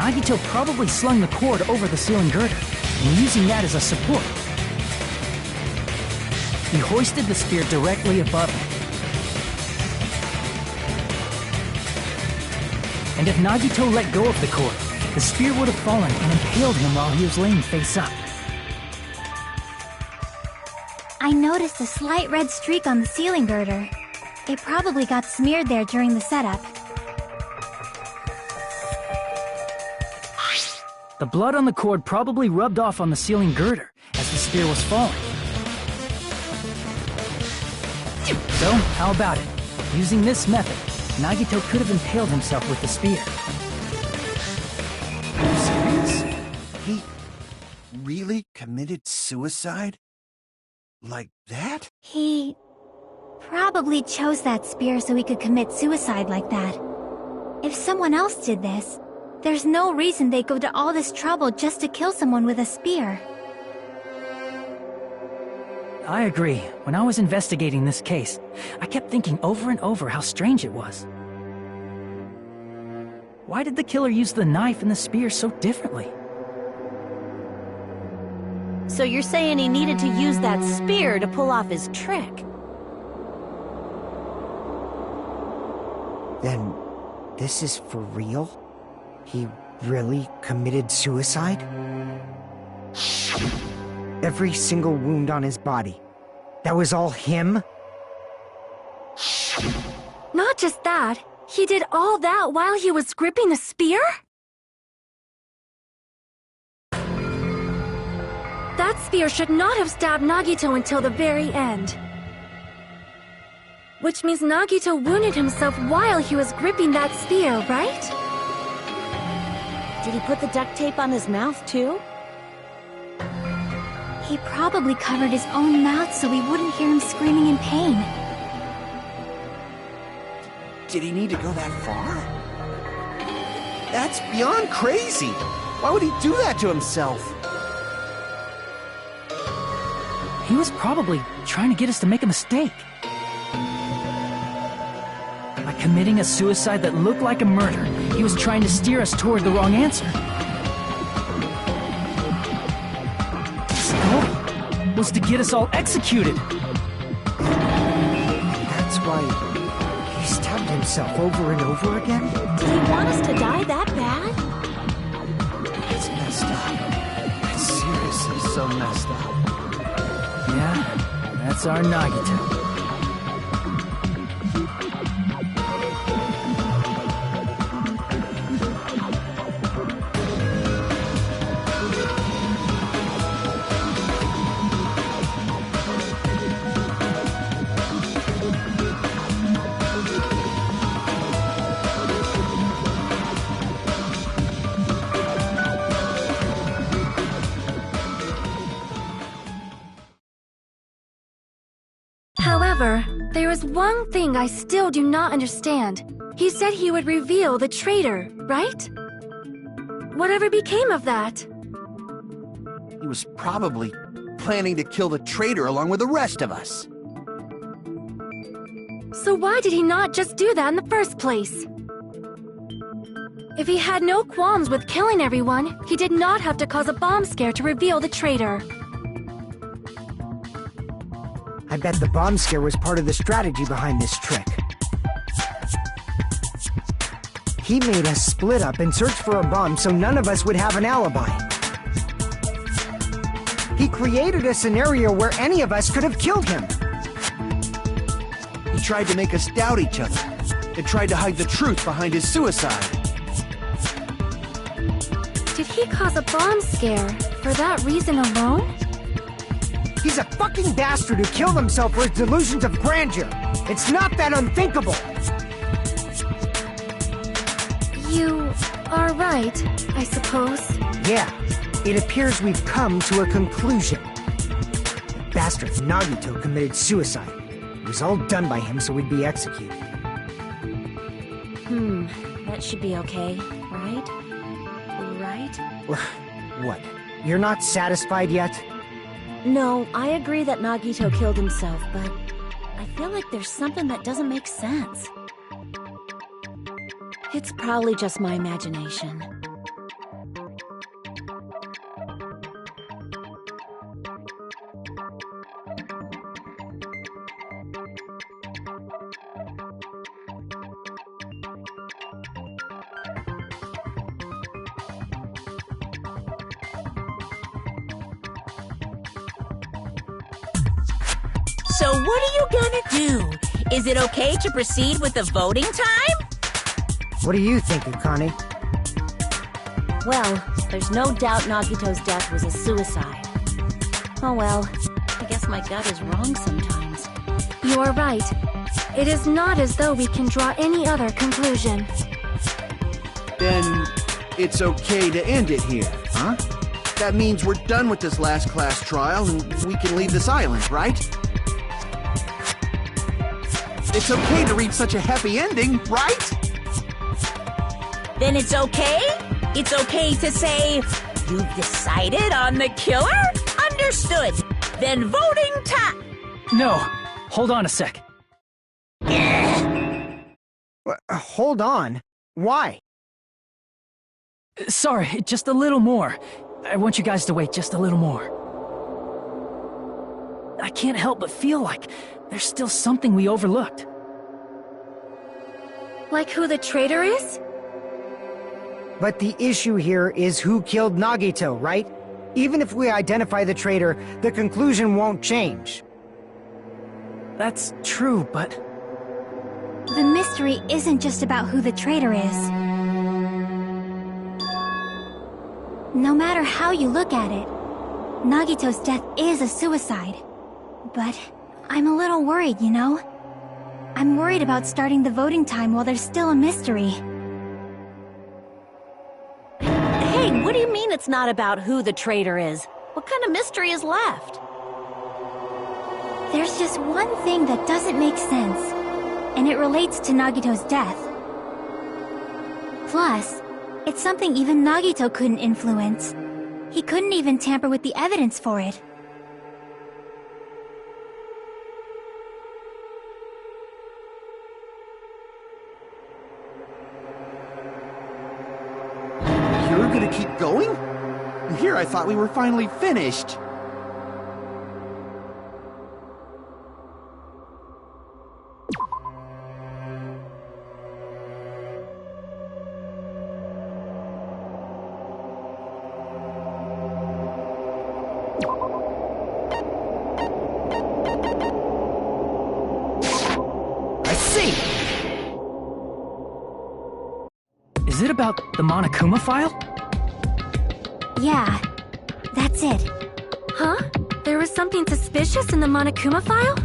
Nagito probably slung the cord over the ceiling girder, and using that as a support. He hoisted the spear directly above him. And if Nagito let go of the cord, the spear would have fallen and impaled him while he was laying face up. I noticed a slight red streak on the ceiling girder. It probably got smeared there during the setup. The blood on the cord probably rubbed off on the ceiling girder as the spear was falling. So, how about it? Using this method, Nagito could have impaled himself with the spear. Are you serious? He really committed suicide? Like that? He probably chose that spear so he could commit suicide like that. If someone else did this, there's no reason they'd go to all this trouble just to kill someone with a spear. I agree. When I was investigating this case, I kept thinking over and over how strange it was. Why did the killer use the knife and the spear so differently? So you're saying he needed to use that spear to pull off his trick? Then, this is for real? He really committed suicide? Every single wound on his body. That was all him? Not just that, he did all that while he was gripping the spear? That spear should not have stabbed Nagito until the very end. Which means Nagito wounded himself while he was gripping that spear, right? Did he put the duct tape on his mouth, too? He probably covered his own mouth so we wouldn't hear him screaming in pain. Did he need to go that far? That's beyond crazy! Why would he do that to himself? He was probably trying to get us to make a mistake. By committing a suicide that looked like a murder, he was trying to steer us toward the wrong answer. His goal was to get us all executed. That's why he stabbed himself over and over again? Did he want us to die that bad? It's messed up. It's seriously so messed up. Yeah, that's our Nagito. However, there is one thing I still do not understand. He said he would reveal the traitor, right? Whatever became of that? He was probably planning to kill the traitor along with the rest of us. So why did he not just do that in the first place? If he had no qualms with killing everyone, he did not have to cause a bomb scare to reveal the traitor. I bet the bomb scare was part of the strategy behind this trick. He made us split up and search for a bomb so none of us would have an alibi. He created a scenario where any of us could have killed him. He tried to make us doubt each other and tried to hide the truth behind his suicide. Did he cause a bomb scare for that reason alone? He's a fucking bastard who killed himself for his delusions of grandeur. It's not that unthinkable. You are right, I suppose. Yeah, it appears we've come to a conclusion. The bastard Nagito committed suicide. It was all done by him so we'd be executed. That should be okay, right? Right? What? You're not satisfied yet? No, I agree that Nagito killed himself, but I feel like there's something that doesn't make sense. It's probably just my imagination. So what are you gonna do? Is it okay to proceed with the voting time? What do you think, Akane? Well, there's no doubt Nagito's death was a suicide. Oh well, I guess my gut is wrong sometimes. You are right. It is not as though we can draw any other conclusion. Then it's okay to end it here, huh? That means we're done with this last class trial and we can leave this island, right? It's okay to reach such a happy ending, right? Then it's okay? It's okay to say, you've decided on the killer? Understood. Then voting time. No, hold on a sec. Hold on. Why? Sorry, just a little more. I want you guys to wait just a little more. I can't help but feel like there's still something we overlooked. Like who the traitor is? But the issue here is who killed Nagito, right? Even if we identify the traitor, the conclusion won't change. That's true, but... The mystery isn't just about who the traitor is. No matter how you look at it, Nagito's death is a suicide. But I'm a little worried, you know? I'm worried about starting the voting time while there's still a mystery. Hey, what do you mean it's not about who the traitor is? What kind of mystery is left? There's just one thing that doesn't make sense, and it relates to Nagito's death. Plus, it's something even Nagito couldn't influence. He couldn't even tamper with the evidence for it. You're gonna keep going? Here I thought we were finally finished. I see! Is it about the Monokuma file? Yeah, that's it. Huh? There was something suspicious in the Monokuma file?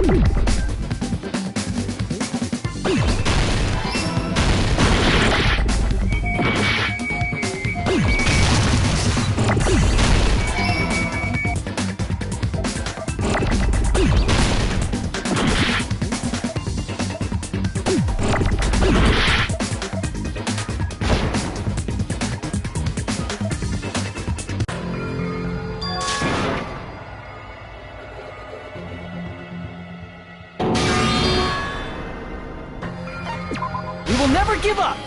We will never give up!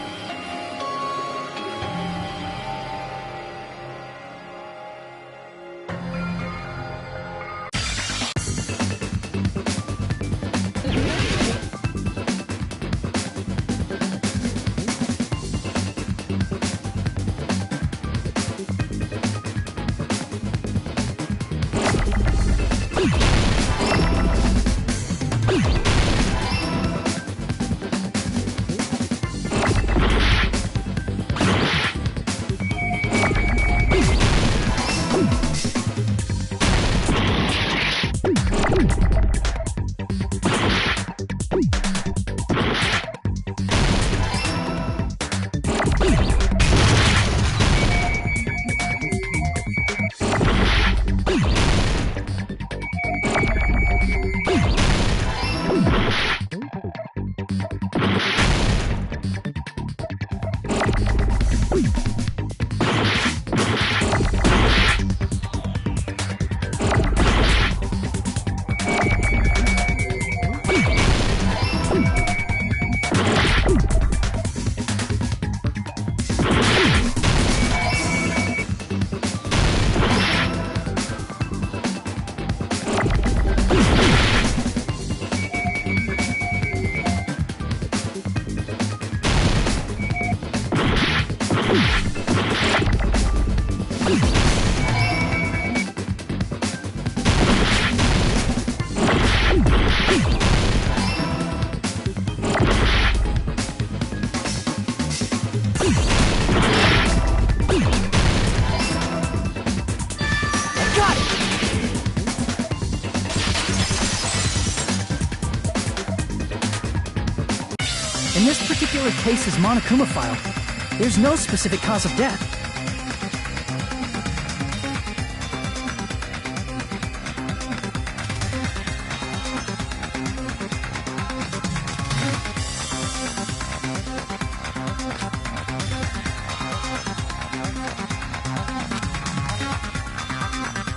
In this particular case's Monokuma file, there's no specific cause of death.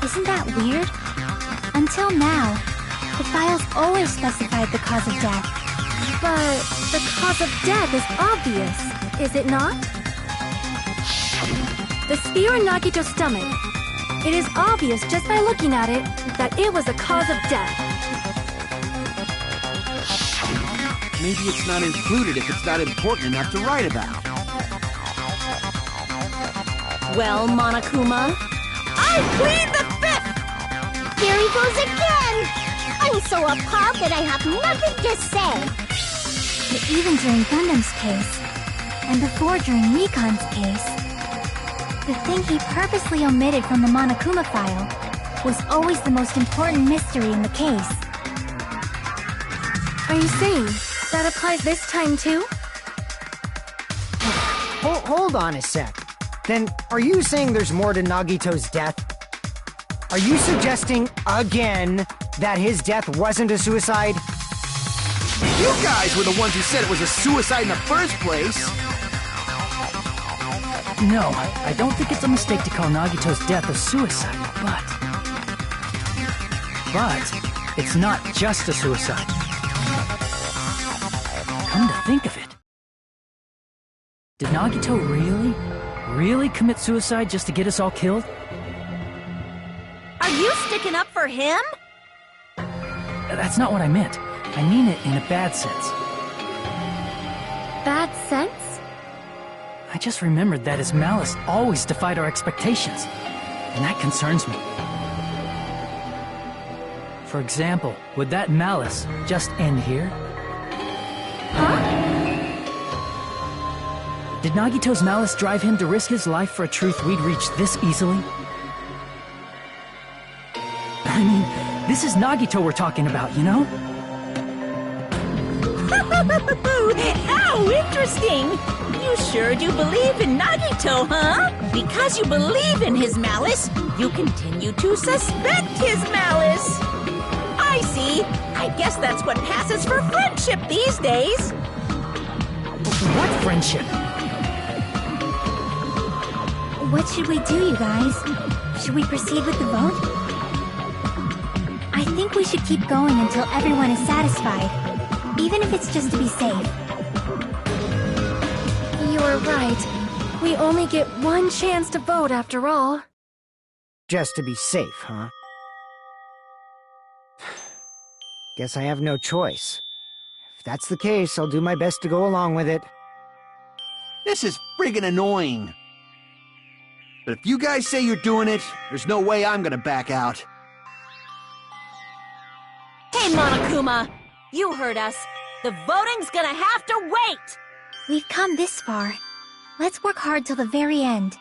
Isn't that weird? Until now, the files always specified the cause of death. But the cause of death is obvious, is it not? The spear in Nagito's stomach. It is obvious just by looking at it that it was the cause of death. Maybe it's not included if it's not important enough to write about. Well, Monokuma, I plead the fifth! Here he goes again! I'm so appalled that I have nothing to say. But even during Gundam's case, and before during Rikon's case, the thing he purposely omitted from the Monokuma file was always the most important mystery in the case. Are you saying that applies this time too? Hold on a sec. Then, are you saying there's more to Nagito's death? Are you suggesting, again, that his death wasn't a suicide? You guys were the ones who said it was a suicide in the first place! No, I don't think it's a mistake to call Nagito's death a suicide, but it's not just a suicide. Come to think of it, did Nagito really commit suicide just to get us all killed? Are you sticking up for him? That's not what I meant. I mean it in a bad sense. Bad sense? I just remembered that his malice always defied our expectations, and that concerns me. For example, would that malice just end here? Huh? Did Nagito's malice drive him to risk his life for a truth we'd reach this easily? I mean, this is Nagito we're talking about, you know? How interesting! You sure do believe in Nagito, huh? Because you believe in his malice, you continue to suspect his malice. I see. I guess that's what passes for friendship these days. What friendship? What should we do, you guys? Should we proceed with the vote? I think we should keep going until everyone is satisfied, even if it's just to be safe. You're right. We only get one chance to vote after all. Just to be safe, huh? Guess I have no choice. If that's the case, I'll do my best to go along with it. This is friggin' annoying. But if you guys say you're doing it, there's no way I'm gonna back out. Hey, Monokuma! You heard us. The voting's gonna have to wait! We've come this far. Let's work hard till the very end.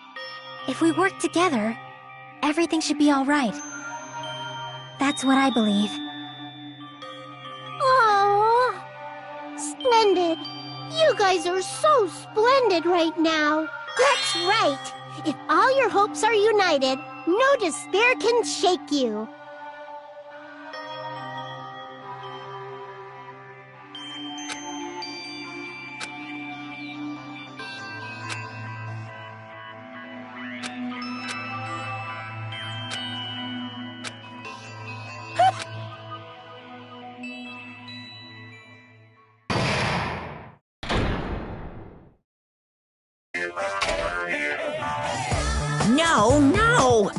If we work together, everything should be all right. That's what I believe. Aww. Splendid. You guys are so splendid right now. That's right. If all your hopes are united, no despair can shake you. No, no!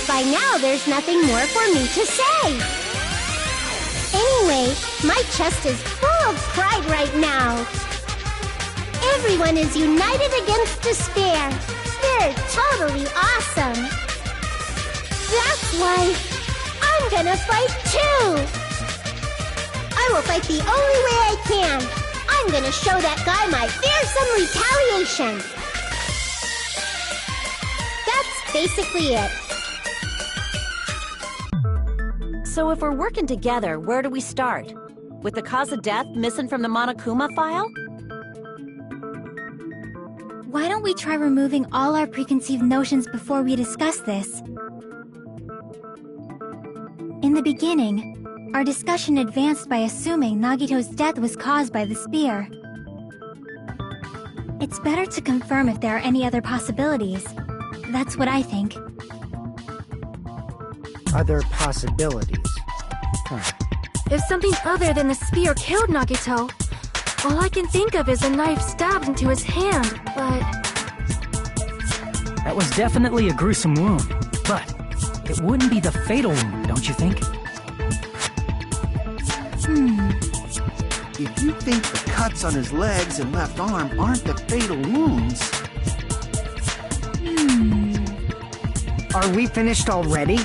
By now, there's nothing more for me to say. Anyway, my chest is full of pride right now. Everyone is united against despair. They're totally awesome. That's why I'm gonna fight too. I will fight the only way I can. I'm gonna show that guy my fearsome retaliation. That's basically it. So if we're working together, where do we start? With the cause of death missing from the Monokuma file? Why don't we try removing all our preconceived notions before we discuss this? In the beginning, our discussion advanced by assuming Nagito's death was caused by the spear. It's better to confirm if there are any other possibilities. That's what I think. Other possibilities. Huh. If something other than the spear killed Nagito, all I can think of is a knife stabbed into his hand, but... That was definitely a gruesome wound, but it wouldn't be the fatal wound, don't you think? If you think the cuts on his legs and left arm aren't the fatal wounds... Are we finished already?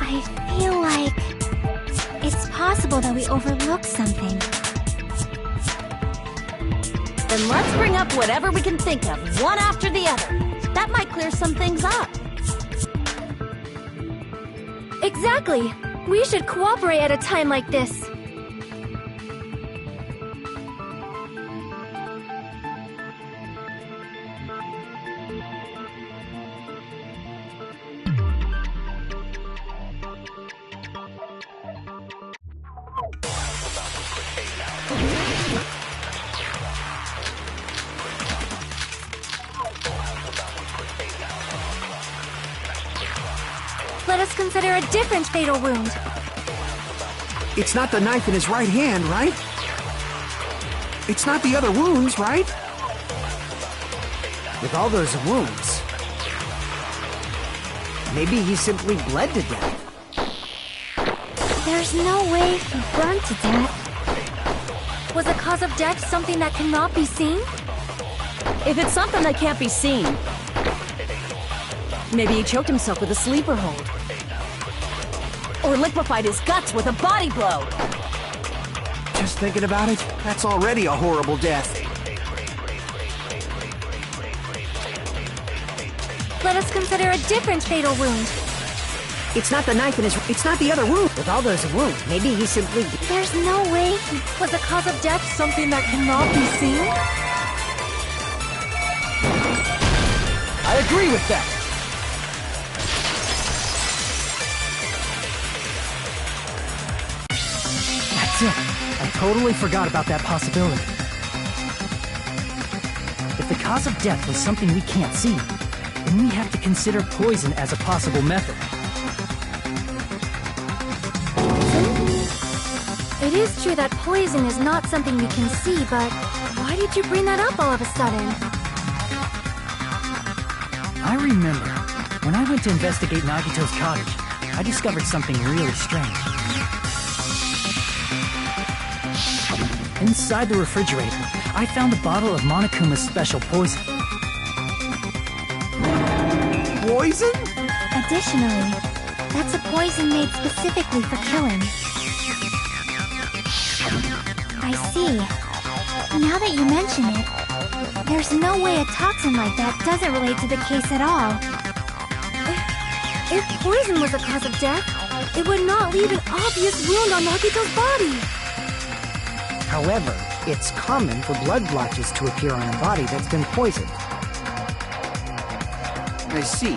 I feel like it's possible that we overlooked something. Then let's bring up whatever we can think of, one after the other. That might clear some things up. Exactly! We should cooperate at a time like this. Let us consider a different fatal wound. It's not the knife in his right hand, right? It's not the other wounds, right? With all those wounds, maybe he simply bled to death. There's no way he burned to death. Was the cause of death something that cannot be seen? If it's something that can't be seen, maybe he choked himself with a sleeper hold. Or liquefied his guts with a body blow. Just thinking about it, that's already a horrible death. Let us consider a different fatal wound. It's not the knife in his... It's not the other wound. With all those wounds, maybe he simply... There's no way he... Was the cause of death something that cannot be seen? I agree with that. That's it. I totally forgot about that possibility. If the cause of death was something we can't see, then we have to consider poison as a possible method. It is true that poison is not something we can see, but why did you bring that up all of a sudden? I remember, when I went to investigate Nagito's cottage, I discovered something really strange. Inside the refrigerator, I found a bottle of Monokuma's special poison. Poison? Additionally, that's a poison made specifically for killing. I see. Now that you mention it, there's no way a toxin like that doesn't relate to the case at all. If poison was the cause of death, it would not leave an obvious wound on Nagito's body. However, it's common for blood blotches to appear on a body that's been poisoned. I see.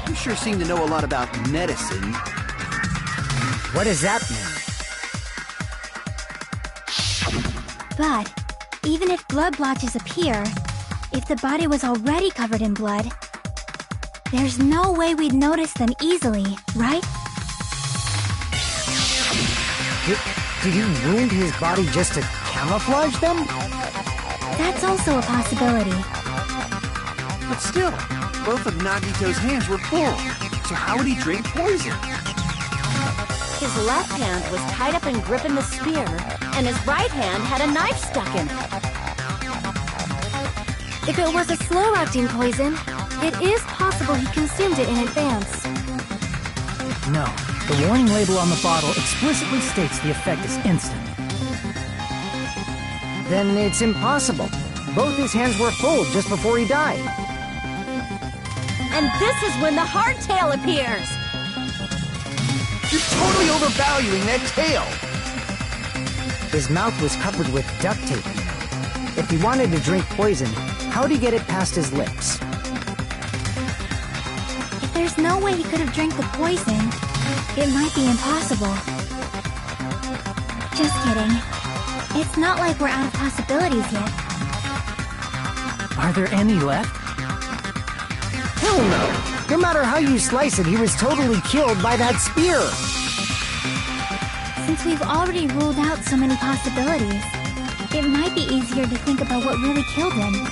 You sure seem to know a lot about medicine. What does that mean? But, even if blood blotches appear, if the body was already covered in blood, there's no way we'd notice them easily, right? Did he wound his body just to camouflage them? That's also a possibility. But still, both of Nagito's hands were full. So how would he drink poison? His left hand was tied up and gripping the spear, and his right hand had a knife stuck in it. If it was a slow-acting poison, it is possible he consumed it in advance. No, the warning label on the bottle explicitly states the effect is instant. Then it's impossible. Both his hands were full just before he died. And this is when the hardtail appears! You're totally overvaluing that tail! His mouth was covered with duct tape. If he wanted to drink poison, how'd he get it past his lips? If there's no way he could have drank the poison, it might be impossible. Just kidding. It's not like we're out of possibilities yet. Are there any left? Hell no! No matter how you slice it, he was totally killed by that spear! Since we've already ruled out so many possibilities, it might be easier to think about what really killed him.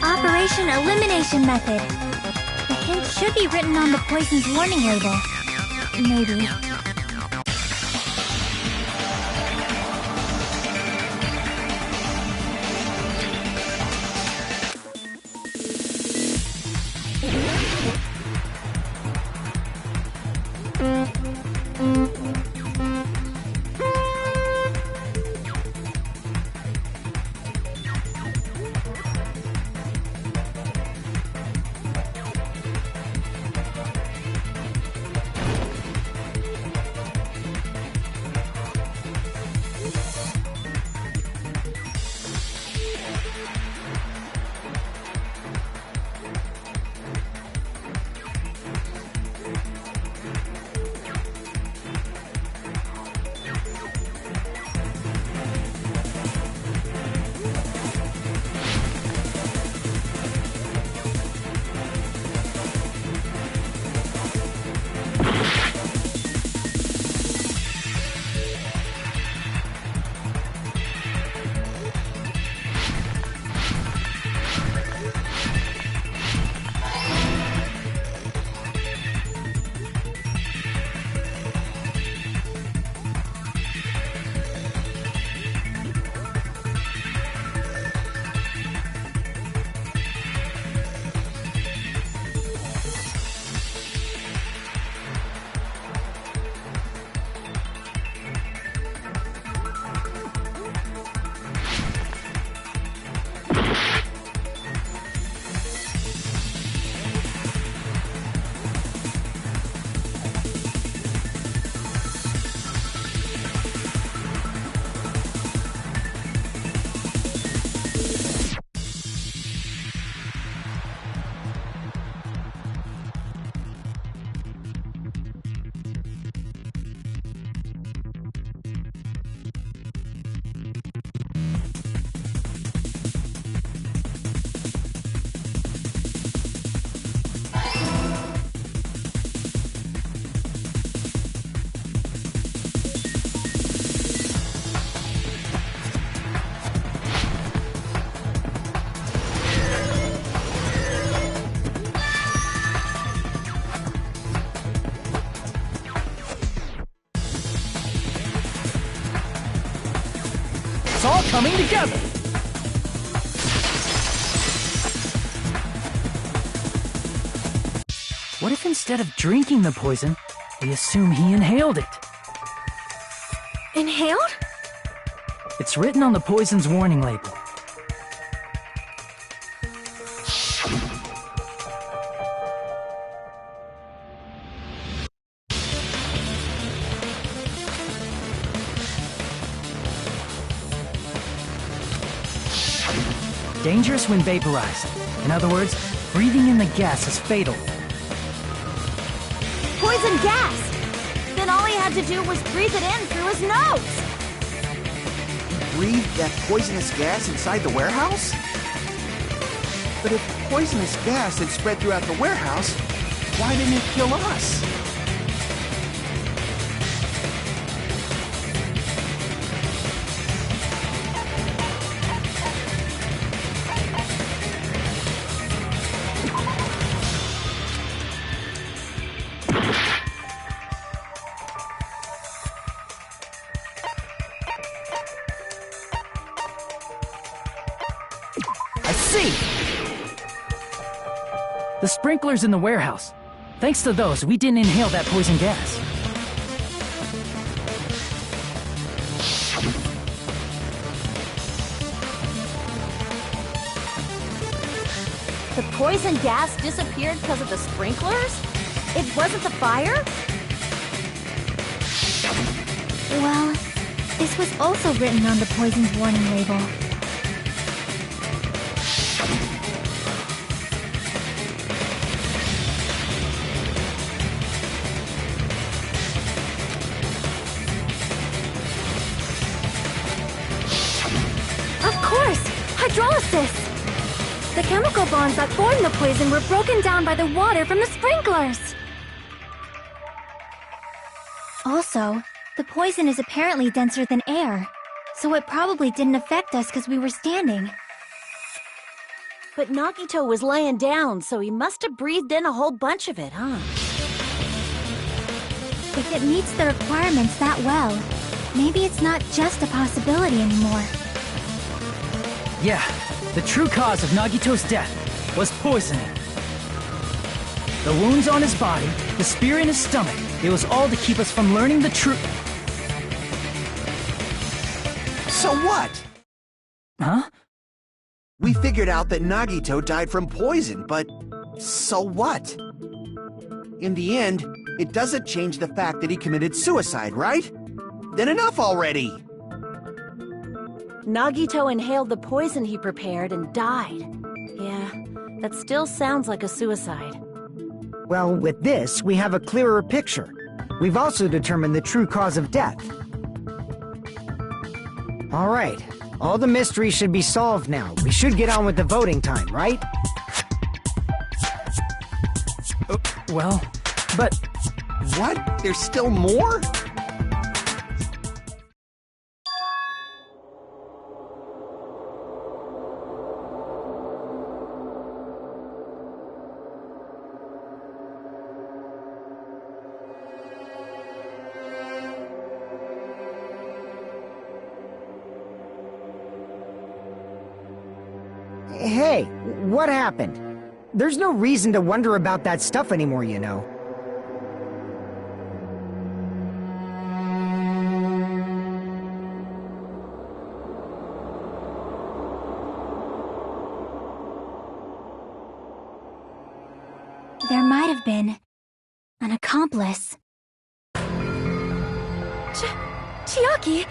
Operation Elimination Method. The hint should be written on the poison's warning label. Maybe. all coming together! What if instead of drinking the poison, we assume he inhaled it? Inhaled? It's written on the poison's warning label. Dangerous when vaporized. In other words, breathing in the gas is fatal. Poison gas! Then all he had to do was breathe it in through his nose! Breathed that poisonous gas inside the warehouse? But if poisonous gas had spread throughout the warehouse, why didn't it kill us? The sprinklers in the warehouse. Thanks to those, we didn't inhale that poison gas. The poison gas disappeared because of the sprinklers? It wasn't the fire? Well, this was also written on the poison's warning label. Hydrolysis! The chemical bonds that formed the poison were broken down by the water from the sprinklers! Also, the poison is apparently denser than air, so it probably didn't affect us because we were standing. But Nagito was laying down, so he must have breathed in a whole bunch of it, huh? If it meets the requirements that well, maybe it's not just a possibility anymore. Yeah, the true cause of Nagito's death was poisoning. The wounds on his body, the spear in his stomach, it was all to keep us from learning the truth. So what? Huh? We figured out that Nagito died from poison, but so what? In the end, it doesn't change the fact that he committed suicide, right? Then enough already! Nagito inhaled the poison he prepared and died. Yeah, that still sounds like a suicide. Well, with this, we have a clearer picture. We've also determined the true cause of death. All right, all the mysteries should be solved now. We should get on with the voting time, right? Well, but... What? There's still more? Hey, what happened? There's no reason to wonder about that stuff anymore, you know. There might have been an accomplice. Chiaki!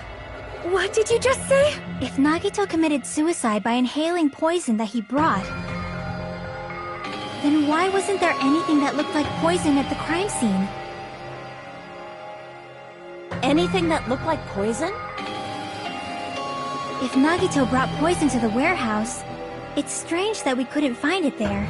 What did you just say? If Nagito committed suicide by inhaling poison that he brought, then why wasn't there anything that looked like poison at the crime scene? Anything that looked like poison? If Nagito brought poison to the warehouse, it's strange that we couldn't find it there.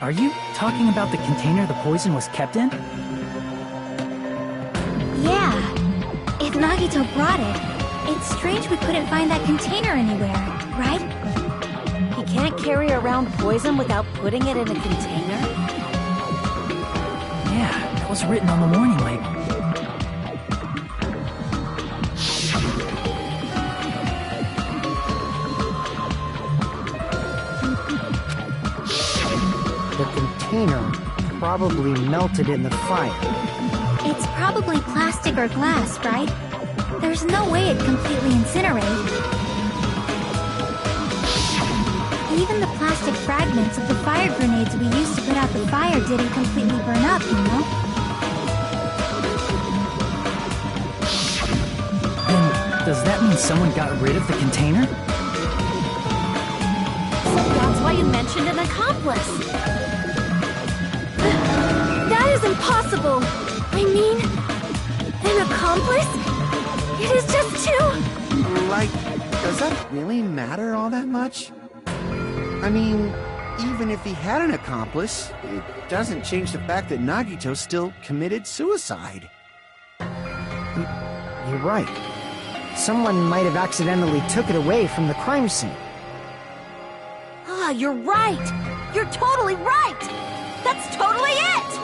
Are you talking about the container the poison was kept in? Yeah. If Nagito brought it, it's strange we couldn't find that container anywhere, right? He can't carry around poison without putting it in a container? Yeah, that was written on the warning label. The container probably melted in the fire. It's probably plastic or glass, right? There's no way it'd completely incinerate. Even the plastic fragments of the fire grenades we used to put out the fire didn't completely burn up, you know? Then, does that mean someone got rid of the container? So that's why you mentioned an accomplice. That is impossible! I mean, an accomplice? It is just too... Like, does that really matter all that much? I mean, even if he had an accomplice, it doesn't change the fact that Nagito still committed suicide. You're right. Someone might have accidentally took it away from the crime scene. Ah, you're right! You're totally right! That's totally it!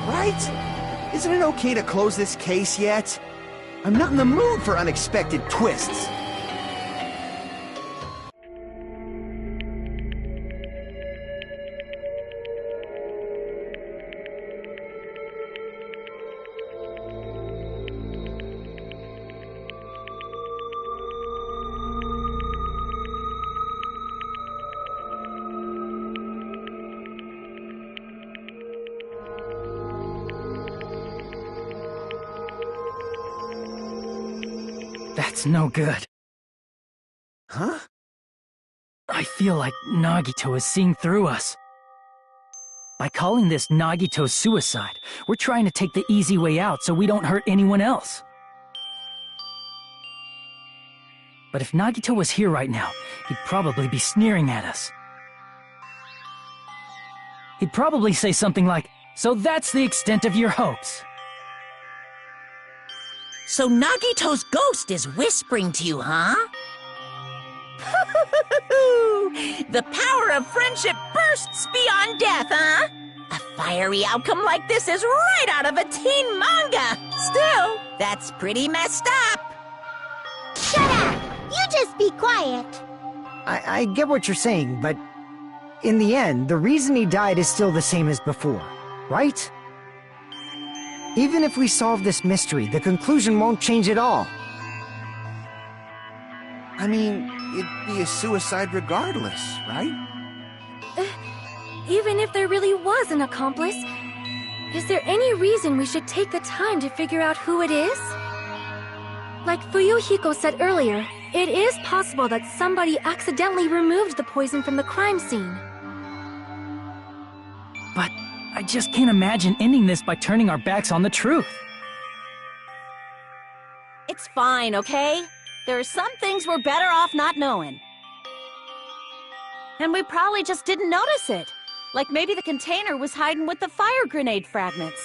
Right? Isn't it okay to close this case yet? I'm not in the mood for unexpected twists. That's no good. Huh? I feel like Nagito is seeing through us. By calling this Nagito's suicide, we're trying to take the easy way out so we don't hurt anyone else. But if Nagito was here right now, he'd probably be sneering at us. He'd probably say something like, "So that's the extent of your hopes." So Nagito's ghost is whispering to you, huh? The power of friendship bursts beyond death, huh? A fiery outcome like this is right out of a teen manga. Still, that's pretty messed up. Shut up! You just be quiet. I get what you're saying, but in the end, the reason he died is still the same as before, right? Even if we solve this mystery, the conclusion won't change at all. I mean, it'd be a suicide regardless, right? Even if there really was an accomplice, is there any reason we should take the time to figure out who it is? Like Fuyuhiko said earlier, it is possible that somebody accidentally removed the poison from the crime scene. But I just can't imagine ending this by turning our backs on the truth. It's fine, okay? There are some things we're better off not knowing. And we probably just didn't notice it. Like maybe the container was hiding with the fire grenade fragments.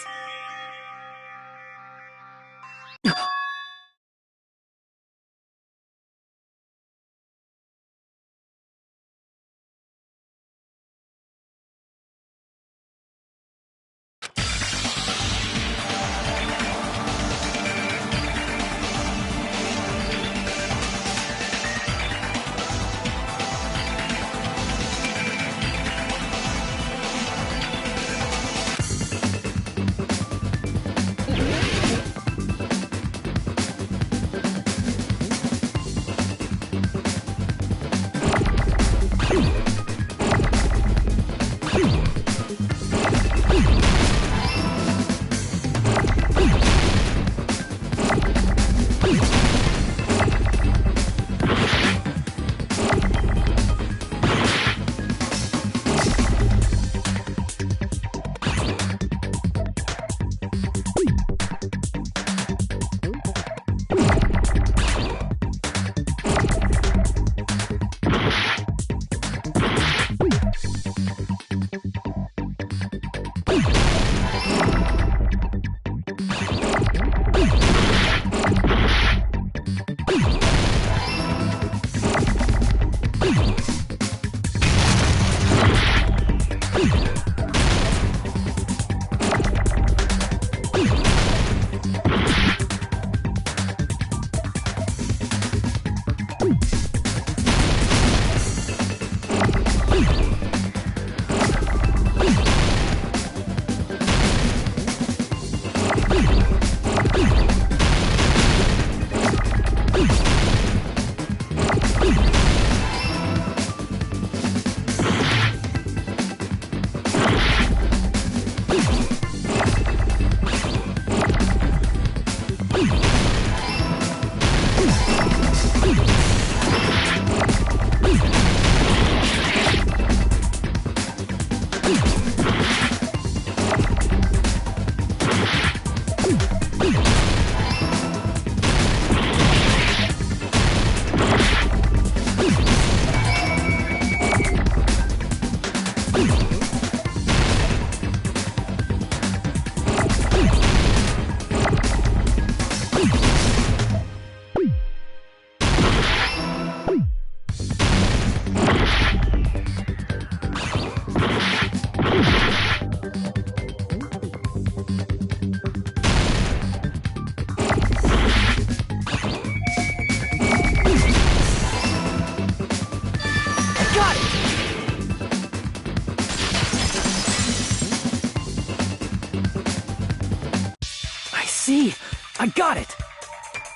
I got it!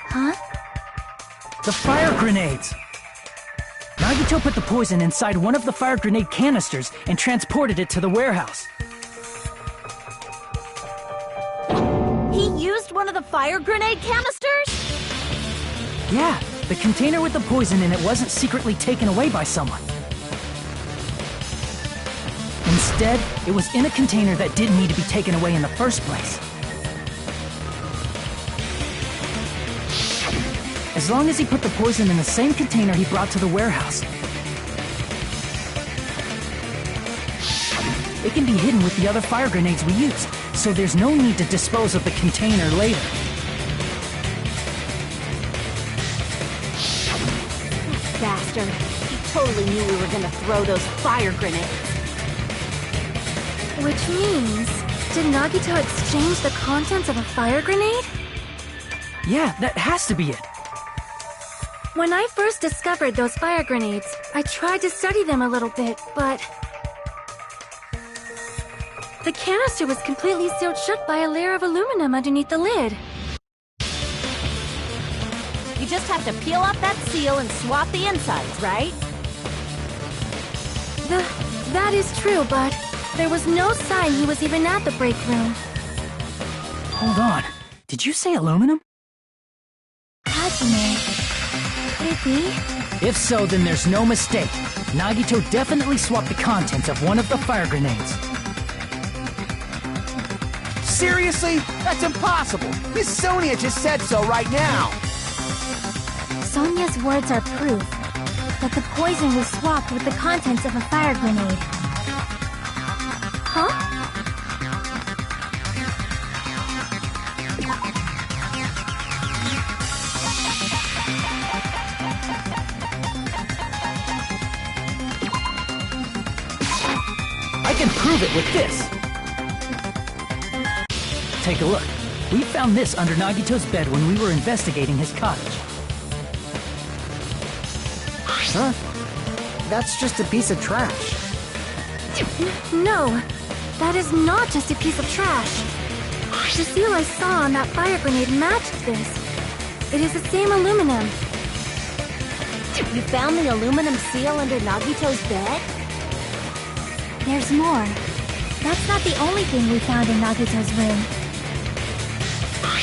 Huh? The fire grenades! Nagito put the poison inside one of the fire grenade canisters and transported it to the warehouse. He used one of the fire grenade canisters? Yeah, the container with the poison in it wasn't secretly taken away by someone. Instead, it was in a container that didn't need to be taken away in the first place. As long as he put the poison in the same container he brought to the warehouse. It can be hidden with the other fire grenades we used, so there's no need to dispose of the container later. Bastard. He totally knew we were gonna throw those fire grenades. Which means, did Nagito exchange the contents of a fire grenade? Yeah, that has to be it. When I first discovered those fire grenades, I tried to study them a little bit, but the canister was completely sealed shut by a layer of aluminum underneath the lid. You just have to peel off that seal and swap the insides, right? That is true, but there was no sign he was even at the break room. Hold on. Did you say aluminum? Hajime. Could it be? If so, then there's no mistake. Nagito definitely swapped the contents of one of the fire grenades. Seriously? That's impossible! Miss Sonia just said so right now! Sonia's words are proof that the poison was swapped with the contents of a fire grenade. Huh? I can prove it with this! Take a look. We found this under Nagito's bed when we were investigating his cottage. Huh? That's just a piece of trash. No, that is not just a piece of trash. The seal I saw on that fire grenade matched this. It is the same aluminum. You found the aluminum seal under Nagito's bed? There's more. That's not the only thing we found in Nagito's room.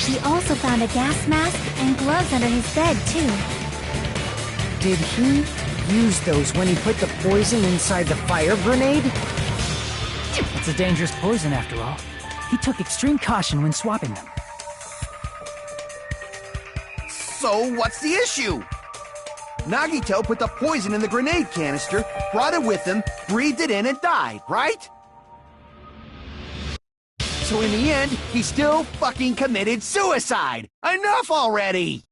We also found a gas mask and gloves under his bed, too. Did he use those when he put the poison inside the fire grenade? It's a dangerous poison, after all. He took extreme caution when swapping them. So, what's the issue? Nagito put the poison in the grenade canister, brought it with him, breathed it in, and died, right? So in the end, he still fucking committed suicide! Enough already!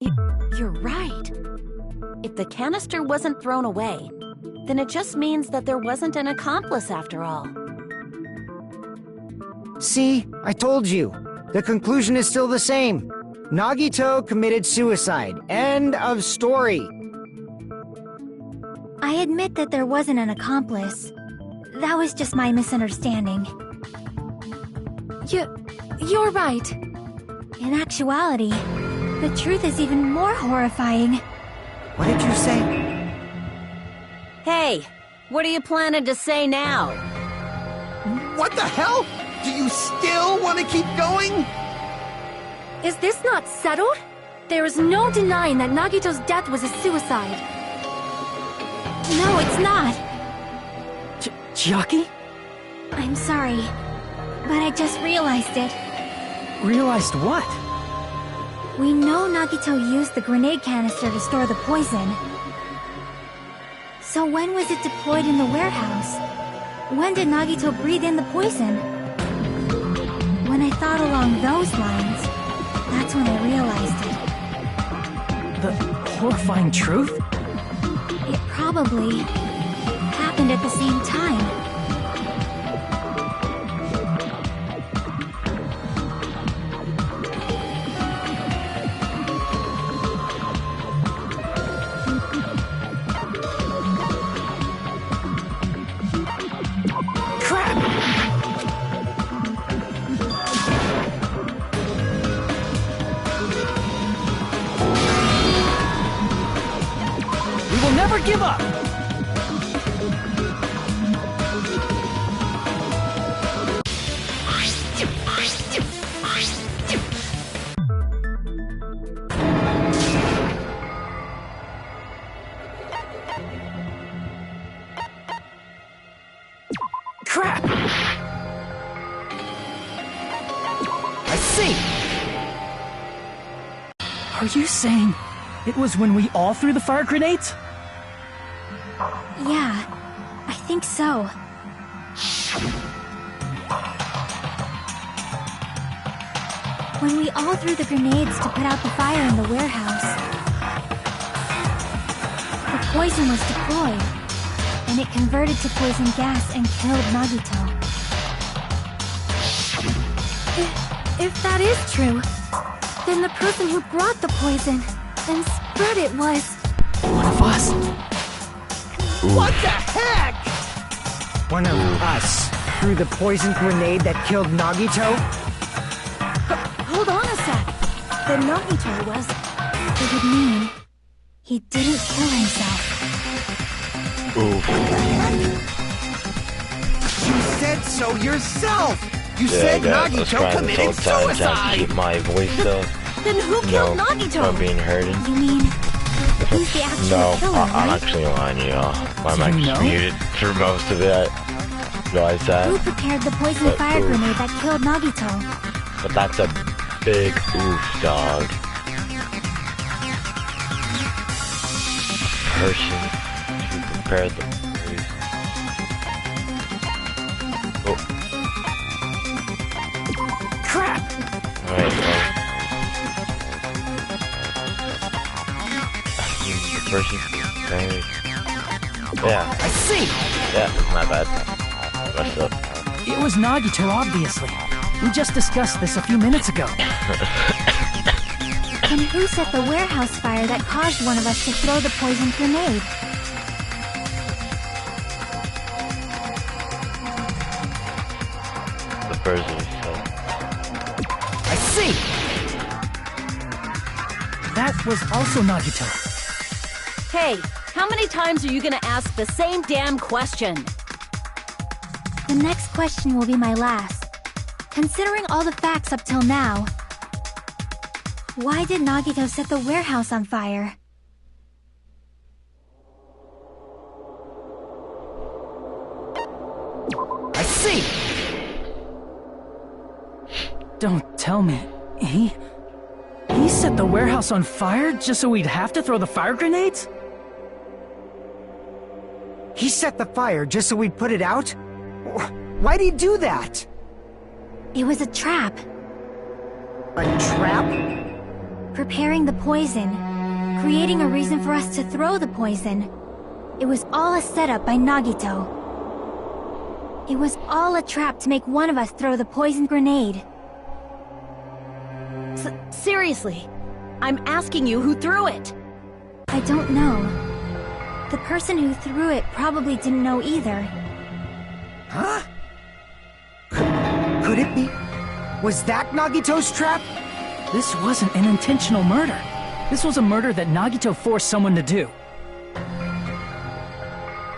You're right. If the canister wasn't thrown away, then it just means that there wasn't an accomplice after all. See, I told you. The conclusion is still the same. Nagito committed suicide. End of story. I admit that there wasn't an accomplice. That was just my misunderstanding. You're right. In actuality, the truth is even more horrifying. What did you say? Hey, what are you planning to say now? What the hell? Do you still want to keep going? Is this not settled? There is no denying that Nagito's death was a suicide. No, it's not. Chiaki? I'm sorry, but I just realized it. Realized what? We know Nagito used the grenade canister to store the poison. So when was it deployed in the warehouse? When did Nagito breathe in the poison? When I thought along those lines, that's when I realized it. The horrifying truth? It probably happened at the same time. never give up! Crap! I see! Are you saying it was when we all threw the fire grenades? Yeah, I think so. When we all threw the grenades to put out the fire in the warehouse, the poison was deployed, and it converted to poison gas and killed Nagito. If that is true, then the person who brought the poison and spread it was... One of us? What the heck? One of us threw the poison grenade that killed Nagito? Hold on a sec. The Nagito was... It would mean he didn't kill himself. You said so yourself! You Yeah, said I was Nagito trying committed this whole time to suicide! keep my voice up. Then who killed Nagito? From being hurted. You mean he's the actual No, killer, I'm right? actually lying, y'all. My Do you mic's know? muted for most of it. Realize that? Who prepared the poison But fire oof. grenade that killed Nagito? But that's a big oof, dog. Person who prepared the poison. Oh, Crap! alright, well. The person who prepared... Yeah, I see! yeah, my bad. Messed up. It was Nagito, obviously. We just discussed this a few minutes ago. And who set the warehouse fire that caused one of us to throw the poison grenade? The person who I see! That was also Nagito. Hey, how many times are you gonna ask the same damn question? The next question will be my last. Considering all the facts up till now, why did Nagito set the warehouse on fire? I see! Don't tell me. He set the warehouse on fire just so we'd have to throw the fire grenades? He set the fire just so we'd put it out? Why'd he do that? It was a trap. A trap? Preparing the poison, creating a reason for us to throw the poison. It was all a setup by Nagito. It was all a trap to make one of us throw the poison grenade. Seriously, I'm asking you who threw it. I don't know. The person who threw it probably didn't know either. Huh? Could it be? Was that Nagito's trap? This wasn't an intentional murder. This was a murder that Nagito forced someone to do.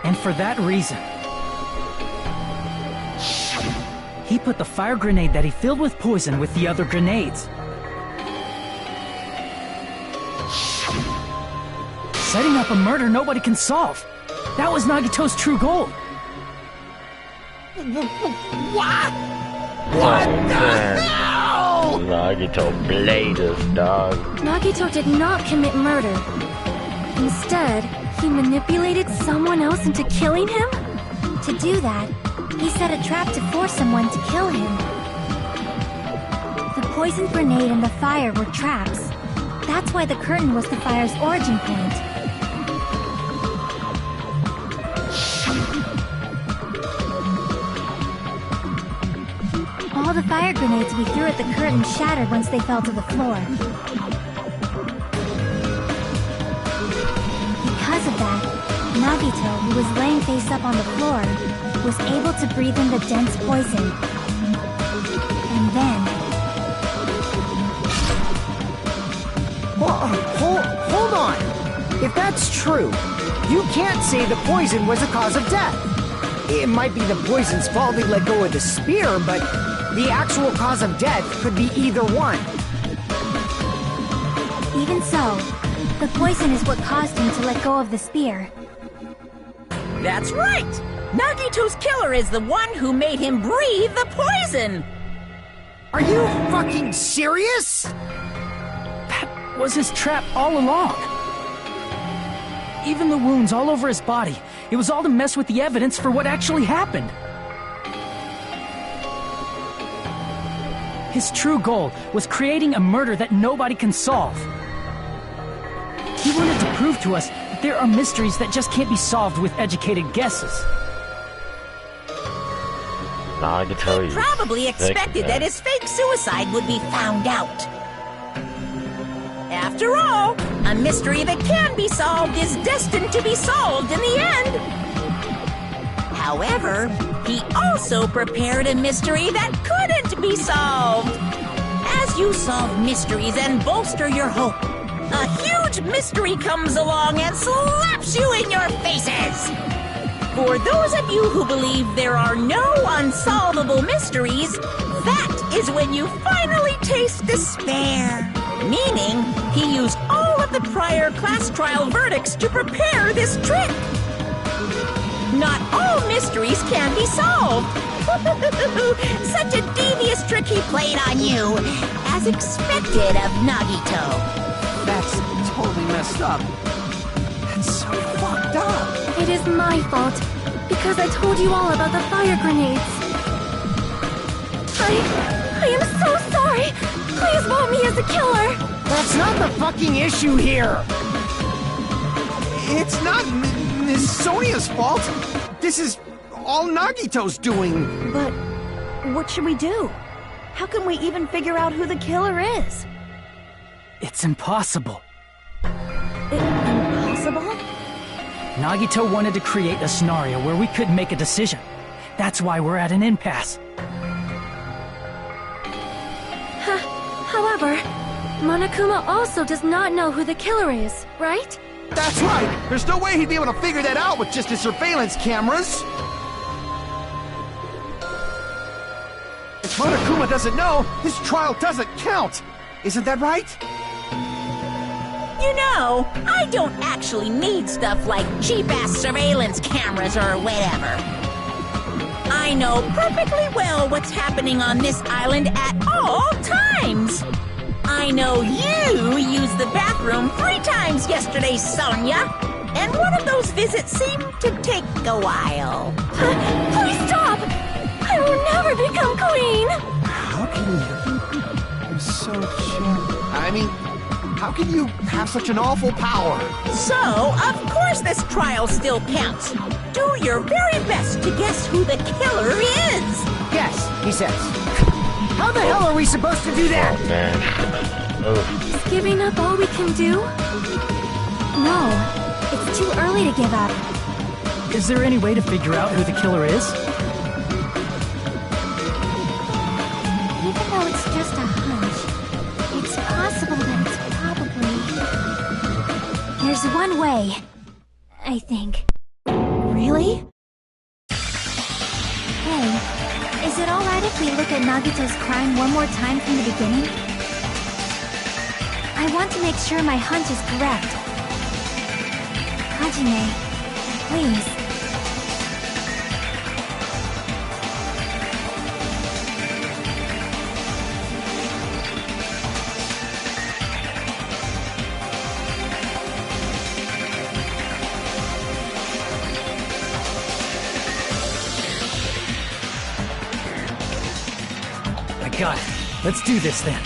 And for that reason, he put the fire grenade that he filled with poison with the other grenades. Setting up a murder nobody can solve. That was Nagito's true goal. What? What the hell? Nagito blade us, dog. Nagito did not commit murder. Instead, he manipulated someone else into killing him? To do that, he set a trap to force someone to kill him. The poison grenade and the fire were traps. That's why the curtain was the fire's origin point. All the fire grenades we threw at the curtain shattered once they fell to the floor. Because of that, Nagito, who was laying face up on the floor, was able to breathe in the dense poison. And then... Hold on! If that's true, You can't say the poison was the cause of death. It might be the poison's fault he let go of the spear, but the actual cause of death could be either one. Even so, the poison is what caused him to let go of the spear. That's right! Nagito's killer is the one who made him breathe the poison! Are you fucking serious? That was his trap all along. Even the wounds all over his body, it was all to mess with the evidence for what actually happened. His true goal was creating a murder that nobody can solve. He wanted to prove to us that there are mysteries that just can't be solved with educated guesses. Nagito, He probably expected that his fake suicide would be found out. After all, a mystery that can be solved is destined to be solved in the end. However, he also prepared a mystery that couldn't be solved. As you solve mysteries and bolster your hope, a huge mystery comes along and slaps you in your faces. For those of you who believe there are no unsolvable mysteries, that is when you finally taste despair. Meaning, he used all of the prior class trial verdicts to prepare this trick. Not all mysteries can be solved. Such a devious trick he played on you, as expected of Nagito. That's totally messed up. That's so fucked up. It is my fault, because I told you all about the fire grenades. I am so sorry. Please vote me as a killer. That's not the fucking issue here. It's not Miss Sonia's fault. This is all Nagito's doing. But what should we do? How can we even figure out who the killer is? It's impossible. Impossible? Nagito wanted to create a scenario where we couldn't make a decision. That's why we're at an impasse. However, Monokuma also does not know who the killer is, right? That's right. There's no way he'd be able to figure that out with just his surveillance cameras. If Monokuma doesn't know, his trial doesn't count. Isn't that right? You know, I don't actually need stuff like cheap-ass surveillance cameras or whatever. I know perfectly well what's happening on this island at all times. I know you used the bathroom 3 times yesterday, Sonia. And one of those visits seemed to take a while. Please stop! I will never become queen! How can you? I'm so sure. I mean, how can you have such an awful power? So, of course this trial still counts. Do your very best to guess who the killer is. Yes, he says. How the hell are we supposed to do that? Oh, man. Oh. Is giving up all we can do? No, it's too early to give up. Is there any way to figure out who the killer is? Even though it's just a hunch, it's possible that it's probably... There's one way, I think. Really? Hey, is it alright if we look at Nagito's crime one more time from the beginning? I want to make sure my hunch is correct. Hajime, please. I got it. Let's do this then.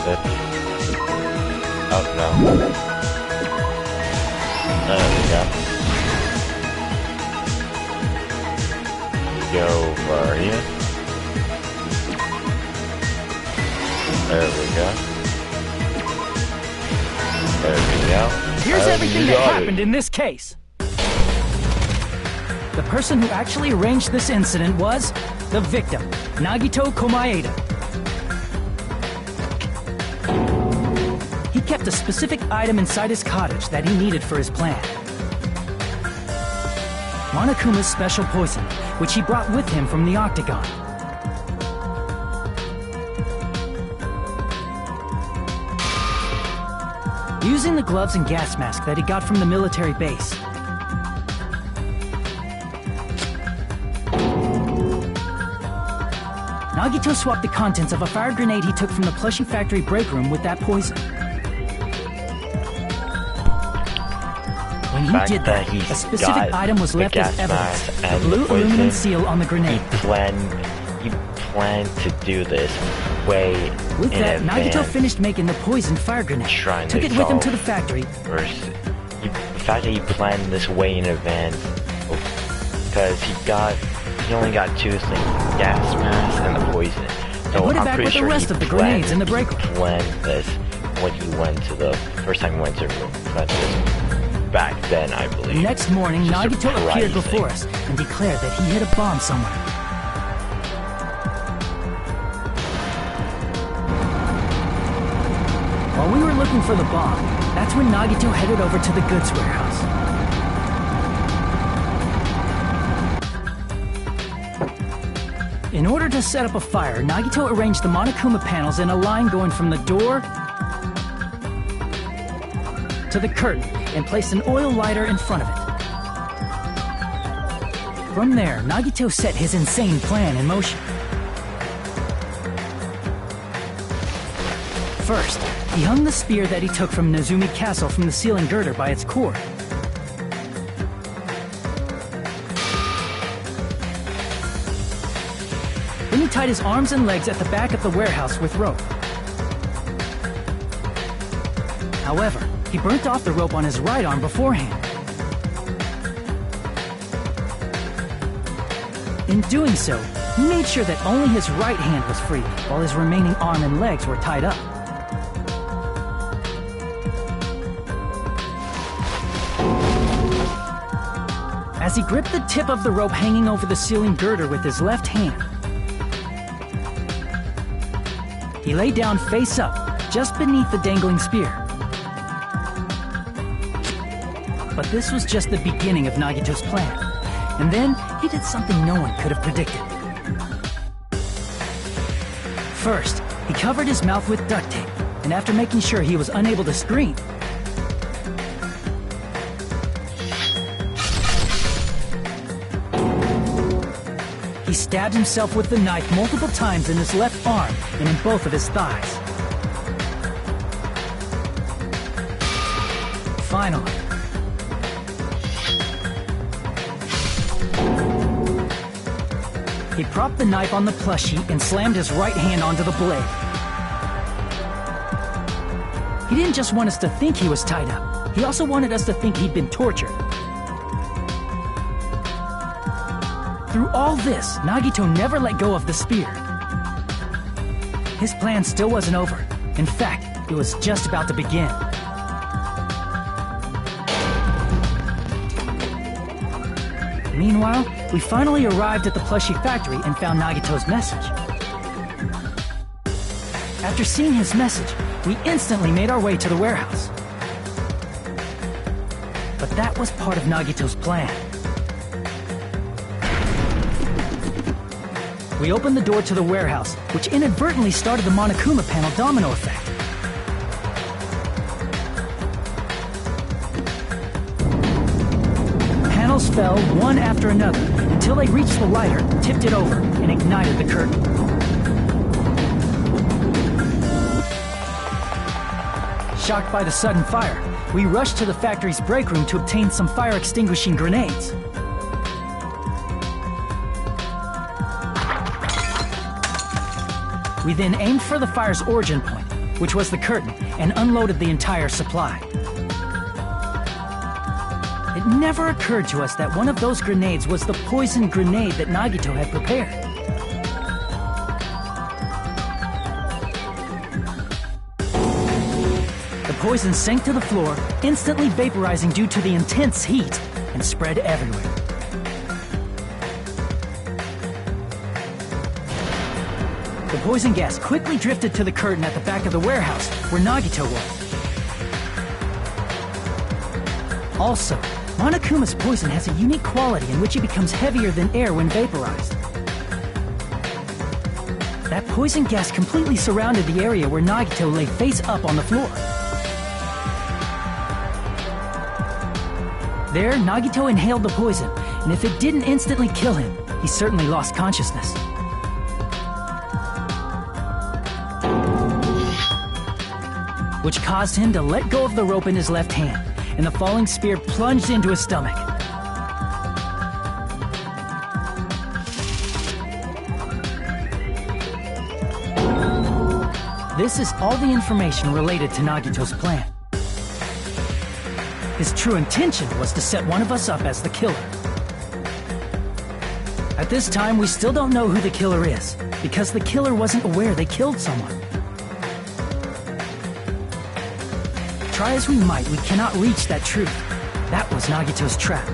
it. Oh no. There we go. Go over here. There we go. There we go. Here's everything that happened in this case. The person who actually arranged this incident was the victim, Nagito Komaeda. He kept a specific item inside his cottage that he needed for his plan. Monokuma's special poison, which he brought with him from the Octagon. Using the gloves and gas mask that he got from the military base, Nagito swapped the contents of a fire grenade he took from the plushie factory break room with that poison. When he did that, a specific item was left as evidence, the blue aluminum seal on the grenade. He planned to do this way with in that, advance. Nagito finished making the poisoned fire grenade, took it with him to the factory. The fact that he planned this way in advance, because he only got two things, gas mask and the poison. So put it I'm back pretty with sure the rest of the grenades in the break room. He planned this when he went to the first time he went to the room. Planned this back then, I believe. The next morning, Nagito appeared surprising. before us and declared that he hid a bomb somewhere. While we were looking for the bomb, that's when Nagito headed over to the goods warehouse. In order to set up a fire, Nagito arranged the Monokuma panels in a line going from the door to the curtain and placed an oil lighter in front of it. From there, Nagito set his insane plan in motion. First, he hung the spear that he took from Nezumi Castle from the ceiling girder by its cord. Then he tied his arms and legs at the back of the warehouse with rope. However, he burnt off the rope on his right arm beforehand. In doing so, he made sure that only his right hand was free, while his remaining arm and legs were tied up. As he gripped the tip of the rope hanging over the ceiling girder with his left hand, he lay down face up, just beneath the dangling spear. But this was just the beginning of Nagito's plan. And then, he did something no one could have predicted. First, he covered his mouth with duct tape, and after making sure he was unable to scream, he stabbed himself with the knife multiple times in his left arm and in both of his thighs. Finally, he propped the knife on the plushie and slammed his right hand onto the blade. He didn't just want us to think he was tied up. He also wanted us to think he'd been tortured. Through all this, Nagito never let go of the spear. His plan still wasn't over. In fact, it was just about to begin. Meanwhile, we finally arrived at the plushie factory and found Nagito's message. After seeing his message, we instantly made our way to the warehouse. But that was part of Nagito's plan. We opened the door to the warehouse, which inadvertently started the Monokuma panel domino effect. Panels fell one after another until they reached the lighter, tipped it over, and ignited the curtain. Shocked by the sudden fire, we rushed to the factory's break room to obtain some fire-extinguishing grenades. We then aimed for the fire's origin point, which was the curtain, and unloaded the entire supply. It never occurred to us that one of those grenades was the poison grenade that Nagito had prepared. The poison sank to the floor, instantly vaporizing due to the intense heat, and spread everywhere. The poison gas quickly drifted to the curtain at the back of the warehouse, where Nagito was. Also, Monokuma's poison has a unique quality in which it becomes heavier than air when vaporized. That poison gas completely surrounded the area where Nagito lay face up on the floor. There, Nagito inhaled the poison, and if it didn't instantly kill him, he certainly lost consciousness. Which caused him to let go of the rope in his left hand, and the falling spear plunged into his stomach. This is all the information related to Nagito's plan. His true intention was to set one of us up as the killer. At this time, we still don't know who the killer is, because the killer wasn't aware they killed someone. Try as we might, we cannot reach that truth. That was Nagito's trap.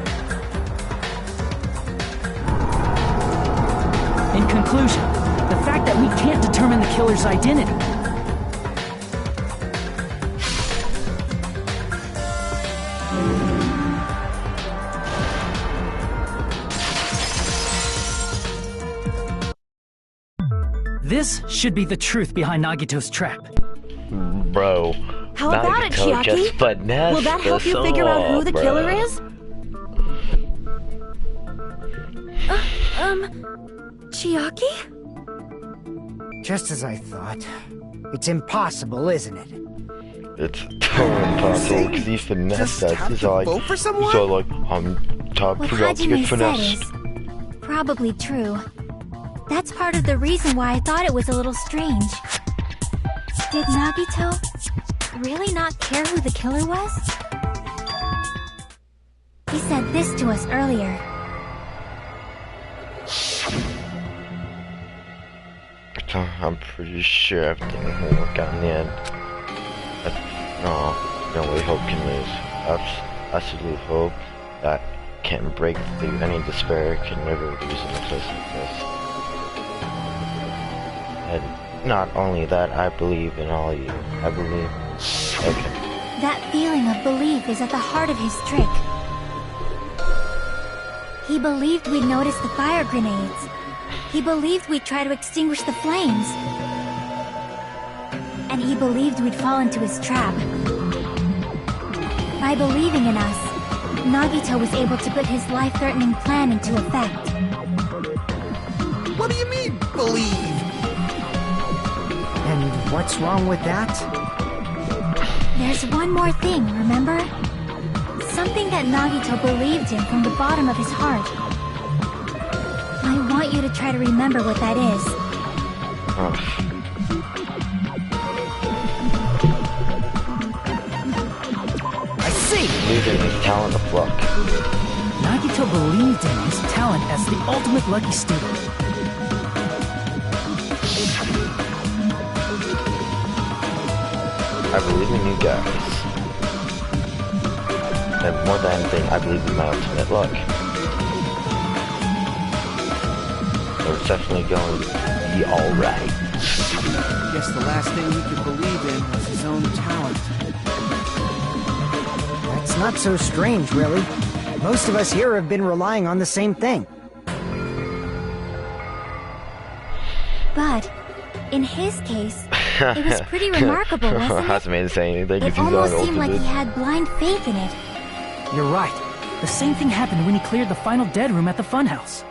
In conclusion, the fact that we can't determine the killer's identity. This should be the truth behind Nagito's trap. Bro. How about it, Chiaki? Will that help you figure out who the killer is? Chiaki? Just as I thought. It's impossible, isn't it? It's totally impossible because he's finessed us. He's all like, I'm top What about to Hajime get said finessed. is probably true. That's part of the reason why I thought it was a little strange. Did Nagito really not care who the killer was? He said this to us earlier. I'm pretty sure everything will work out in the end. No way Hope can lose. Absolute hope that can break through any despair, can never lose in a place like this. And not only that, I believe in all you. I believe. Okay. That feeling of belief is at the heart of his trick. He believed we'd notice the fire grenades. He believed we'd try to extinguish the flames. And he believed we'd fall into his trap. By believing in us, Nagito was able to put his life-threatening plan into effect. What do you mean, believe? And what's wrong with that? There's one more thing, remember? Something that Nagito believed in from the bottom of his heart. I want you to try to remember what that is. I see! Believe in his talent of luck. Nagito believed in his talent as the ultimate lucky student. I believe in you guys. And more than anything, I believe in my ultimate luck. So it's definitely going to be alright. I guess the last thing he could believe in was his own talent. That's not so strange, really. Most of us here have been relying on the same thing. But, in his case, it was pretty remarkable, wasn't it? Hasn't made say anything because It he's almost on seemed like he ultimate. had blind faith in it. You're right. The same thing happened when he cleared the final dead room at the funhouse.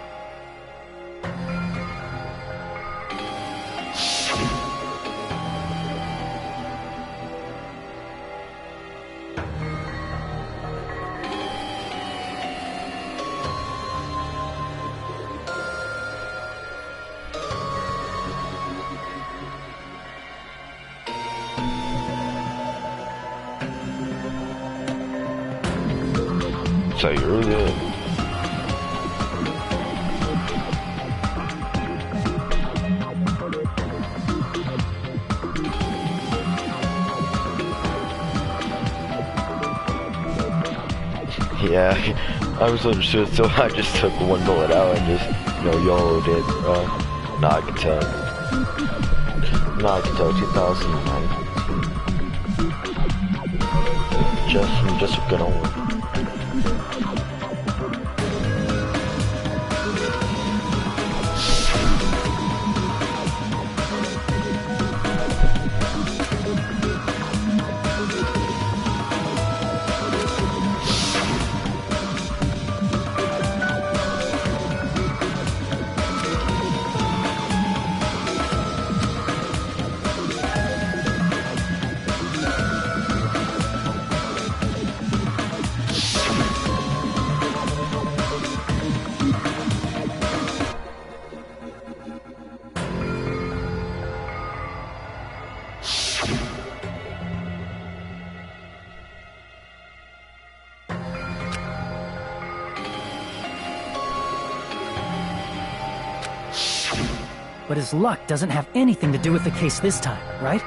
So you're really good. Yeah, I was understood, so I just took one bullet out and just, YOLO'd it, Nagito 2019. Just a good old one. But his luck doesn't have anything to do with the case this time, right?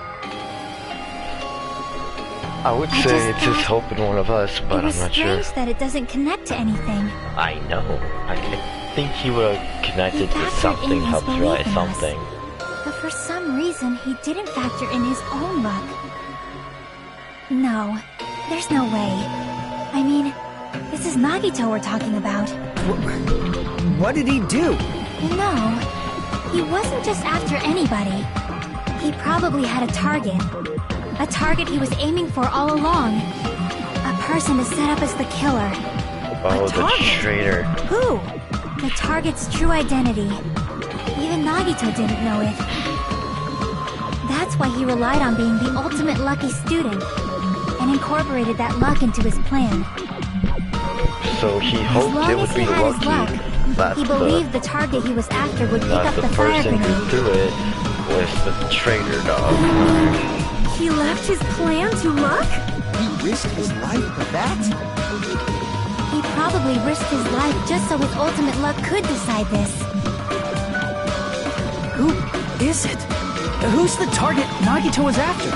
I would say it's his hope in one of us, but I'm not sure. It was strange that it doesn't connect to anything. I know. I think he would have connected to something, helped realize something. But for some reason, he didn't factor in his own luck. No, there's no way. I mean, this is Nagito we're talking about. What did he do? No, he wasn't just after anybody. He probably had a target. A target he was aiming for all along. A person to set up as the killer. Oh, the traitor. Who? The target's true identity. Even Nagito didn't know it. That's why he relied on being the ultimate lucky student, and incorporated that luck into his plan. So he hoped it would be lucky. He believed the target he was after would pick up the fire person grenade. who threw it was the traitor dog. He left his plan to luck? He risked his life for that? He probably risked his life just so his ultimate luck could decide this. Who is it? Who's the target Nagito was after?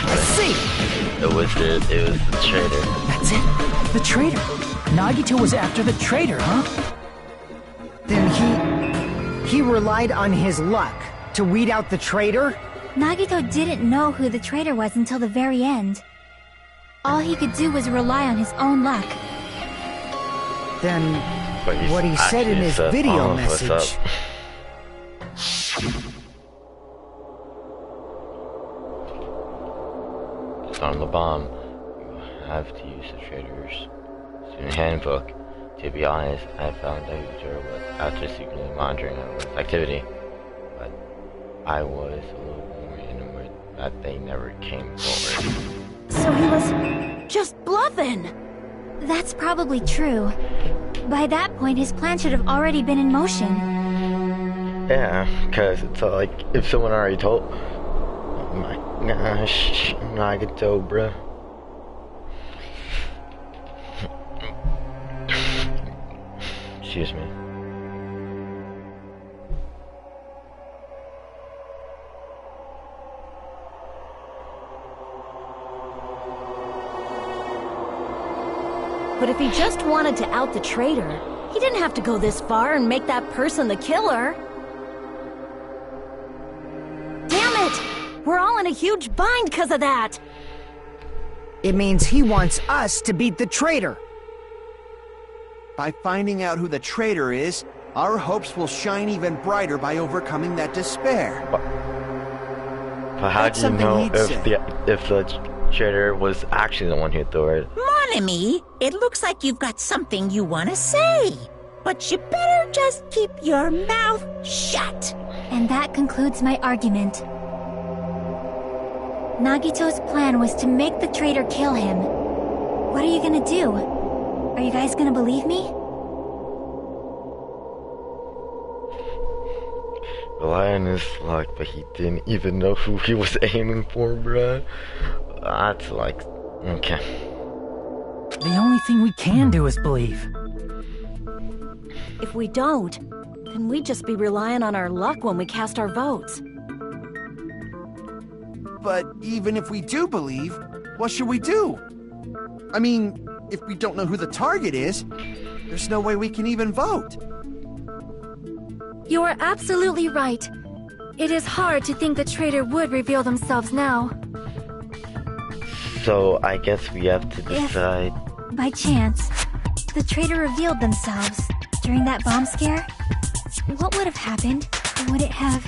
I see! It was the traitor. That's it? The traitor. Nagito was after the traitor, huh? Then he relied on his luck to weed out the traitor? Nagito didn't know who the traitor was until the very end. All he could do was rely on his own luck. Then what he said in his video message... On the bomb, you have to use the traitor's student handbook. To be honest, I found that user was after secretly monitoring everyone's activity, but I was a little more enamored that they never came forward. So he was just bluffing! That's probably true. By that point, his plan should have already been in motion. Yeah, because it's like, if someone already told... Oh my gosh, Nagito, bruh. Excuse me. But if he just wanted to out the traitor, he didn't have to go this far and make that person the killer. Damn it! We're all in a huge bind because of that! It means he wants us to beat the traitor. By finding out who the traitor is, our hopes will shine even brighter by overcoming that despair. But how do you know if the traitor was actually the one who threw it? Mon ami, it looks like you've got something you want to say. But you better just keep your mouth shut. And that concludes my argument. Nagito's plan was to make the traitor kill him. What are you gonna do? Are you guys gonna believe me? rely on his luck, but he didn't even know who he was aiming for, bruh. That's like, okay. The only thing we can do is believe. If we don't, then we'd just be relying on our luck when we cast our votes. But even if we do believe, what should we do? I mean, if we don't know who the target is, there's no way we can even vote. You are absolutely right. It is hard to think the traitor would reveal themselves now. So I guess we have to decide. If, by chance, the traitor revealed themselves during that bomb scare, what would have happened? Would it have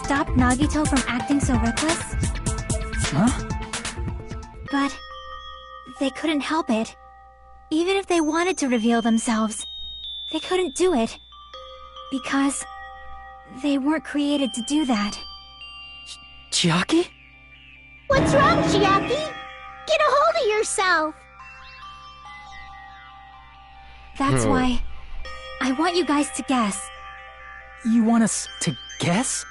stopped Nagito from acting so reckless? Huh? But they couldn't help it. Even if they wanted to reveal themselves, they couldn't do it. Because they weren't created to do that. Chiaki? What's wrong, Chiaki? Get a hold of yourself! That's why I want you guys to guess. You want us to guess?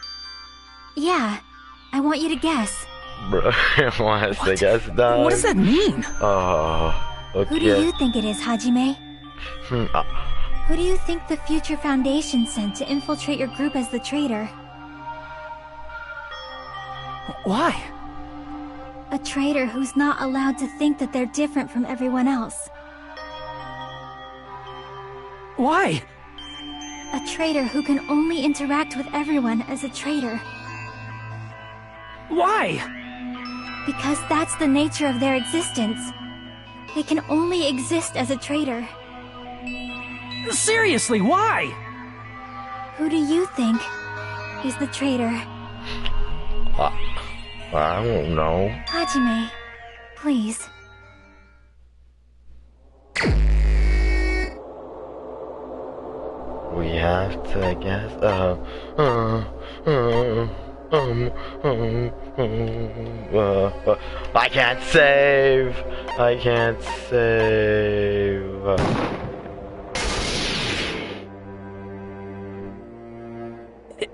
Yeah, I want you to guess. Bro, I want us to guess, dog. What does that mean? Oh, okay. Who do you think it is, Hajime? Who do you think the Future Foundation sent to infiltrate your group as the traitor? Why? A traitor who's not allowed to think that they're different from everyone else. Why? A traitor who can only interact with everyone as a traitor. Why? Because that's the nature of their existence. They can only exist as a traitor. Seriously, why? Who do you think is the traitor? I don't know. Hajime, please. We have to guess. I can't save. I can't save.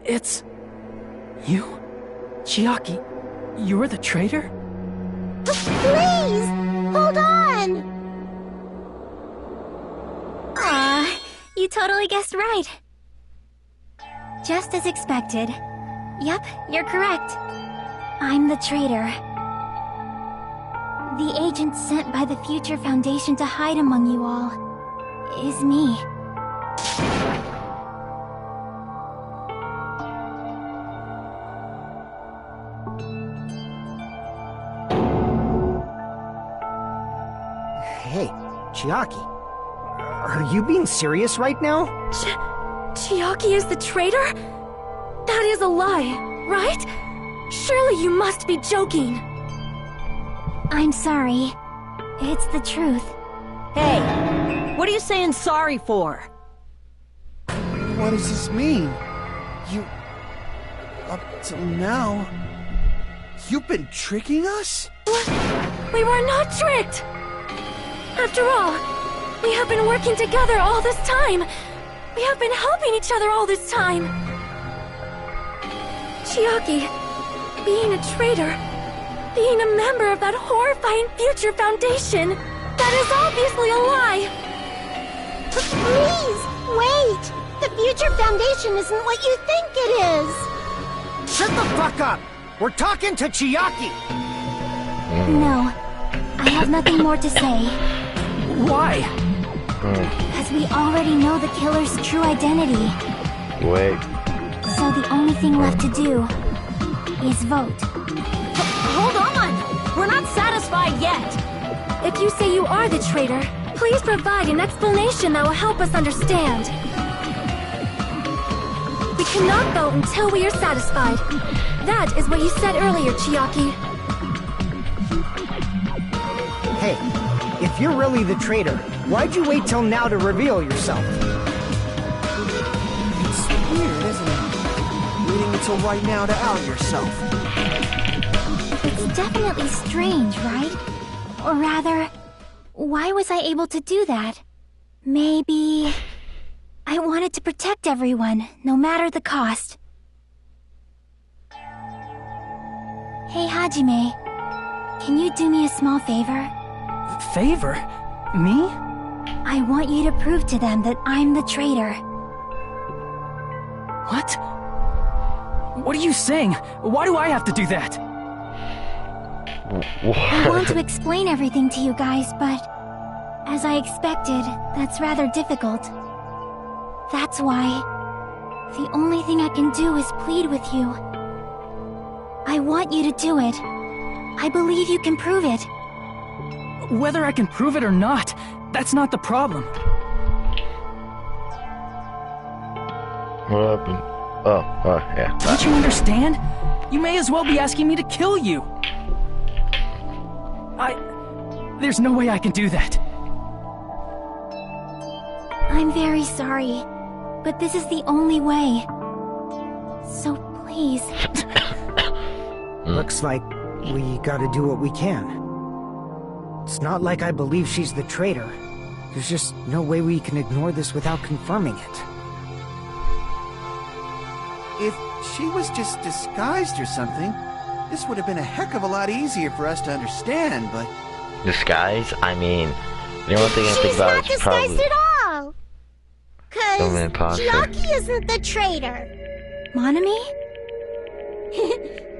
It's you, Chiaki. You're the traitor? Please! Hold on! Aw, you totally guessed right. Just as expected. Yep, you're correct. I'm the traitor. The agent sent by the Future Foundation to hide among you all is me. Hey, Chiaki. Are you being serious right now? Chiaki is the traitor? That is a lie, right? Surely you must be joking. I'm sorry. It's the truth. Hey, what are you saying sorry for? What does this mean? You... Up till now... You've been tricking us? We were not tricked! After all, we have been working together all this time. We have been helping each other all this time. Chiaki, being a traitor, being a member of that horrifying Future Foundation, that is obviously a lie. Please, wait! The Future Foundation isn't what you think it is! Shut the fuck up! We're talking to Chiaki! No, I have nothing more to say. Why? Because we already know the killer's true identity. Wait. So the only thing left to do is vote. Hold on! We're not satisfied yet! If you say you are the traitor, please provide an explanation that will help us understand. We cannot vote until we are satisfied. That is what you said earlier, Chiaki. Hey, if you're really the traitor, why'd you wait till now to reveal yourself? It's weird, isn't it? Waiting until right now to out yourself. It's definitely strange, right? Or rather, why was I able to do that? Maybe... I wanted to protect everyone, no matter the cost. Hey, Hajime. Can you do me a small favor? Favor? Me? I want you to prove to them that I'm the traitor. What? What are you saying? Why do I have to do that? I want to explain everything to you guys, but as I expected, that's rather difficult. That's why the only thing I can do is plead with you. I want you to do it. I believe you can prove it. Whether I can prove it or not, that's not the problem. What happened? Oh, yeah. Don't you understand? You may as well be asking me to kill you. There's no way I can do that. I'm very sorry, but this is the only way. So please. Looks like we gotta do what we can. It's not like I believe she's the traitor. There's just no way we can ignore this without confirming it. If she was just disguised or something, this would have been a heck of a lot easier for us to understand, but... Disguise? I mean, the only thing I think about is probably... She's not disguised at all! 'Cause Chiaki isn't the traitor. Monami?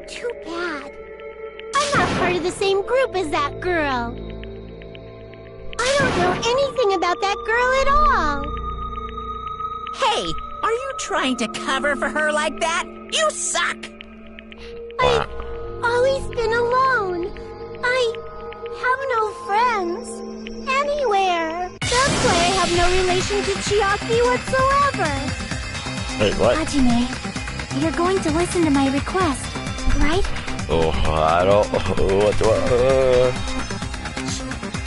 Too bad. I'm not part of the same group as that girl. I don't know anything about that girl at all. Hey, are you trying to cover for her like that? You suck! I've always been alone. I have no friends anywhere. That's why I have no relation to Chiaki whatsoever. Wait, what? Hajime, you're going to listen to my request, right? Oh, I don't... What do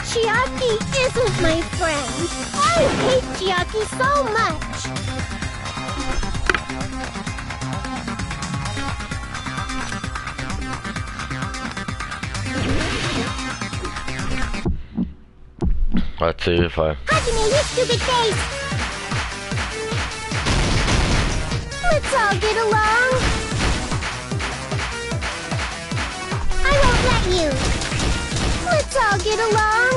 Chiaki isn't my friend. I hate Chiaki so much. Let's see if I... Hajime, you stupid face! Let's all get along. I won't let you. Let's all get along.